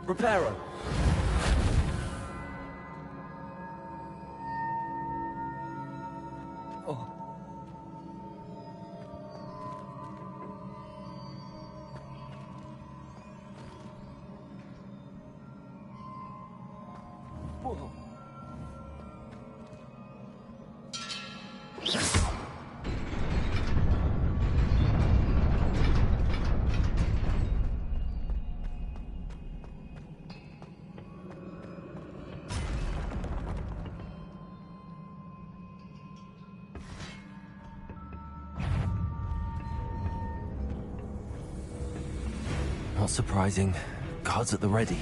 Reparo. Oh. Whoa. Not surprising. Guards at the ready.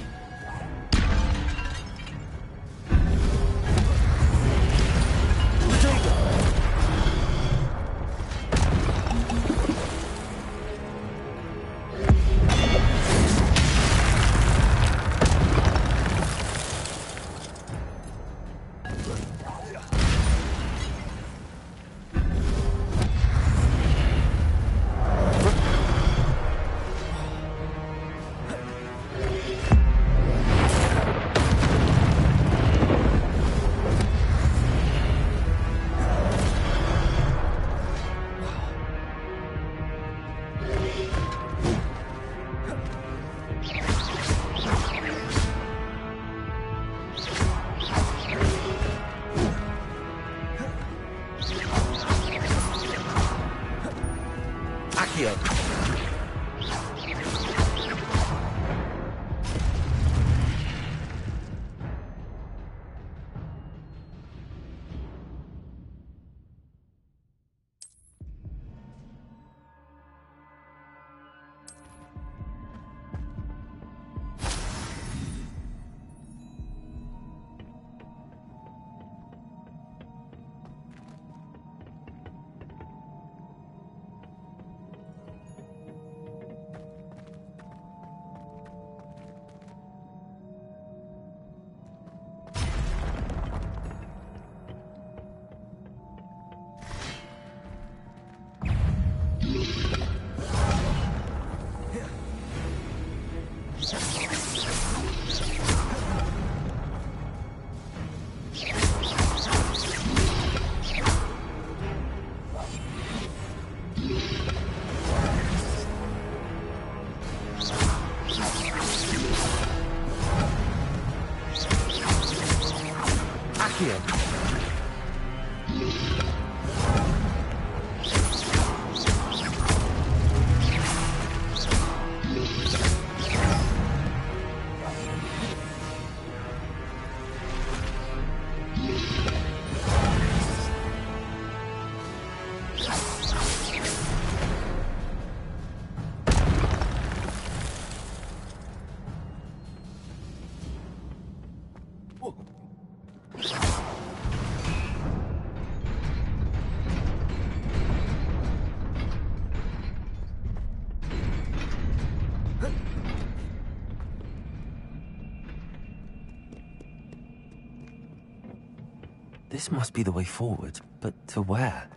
This must be the way forward, but to where?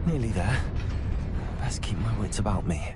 Nearly there. Best keep my wits about me.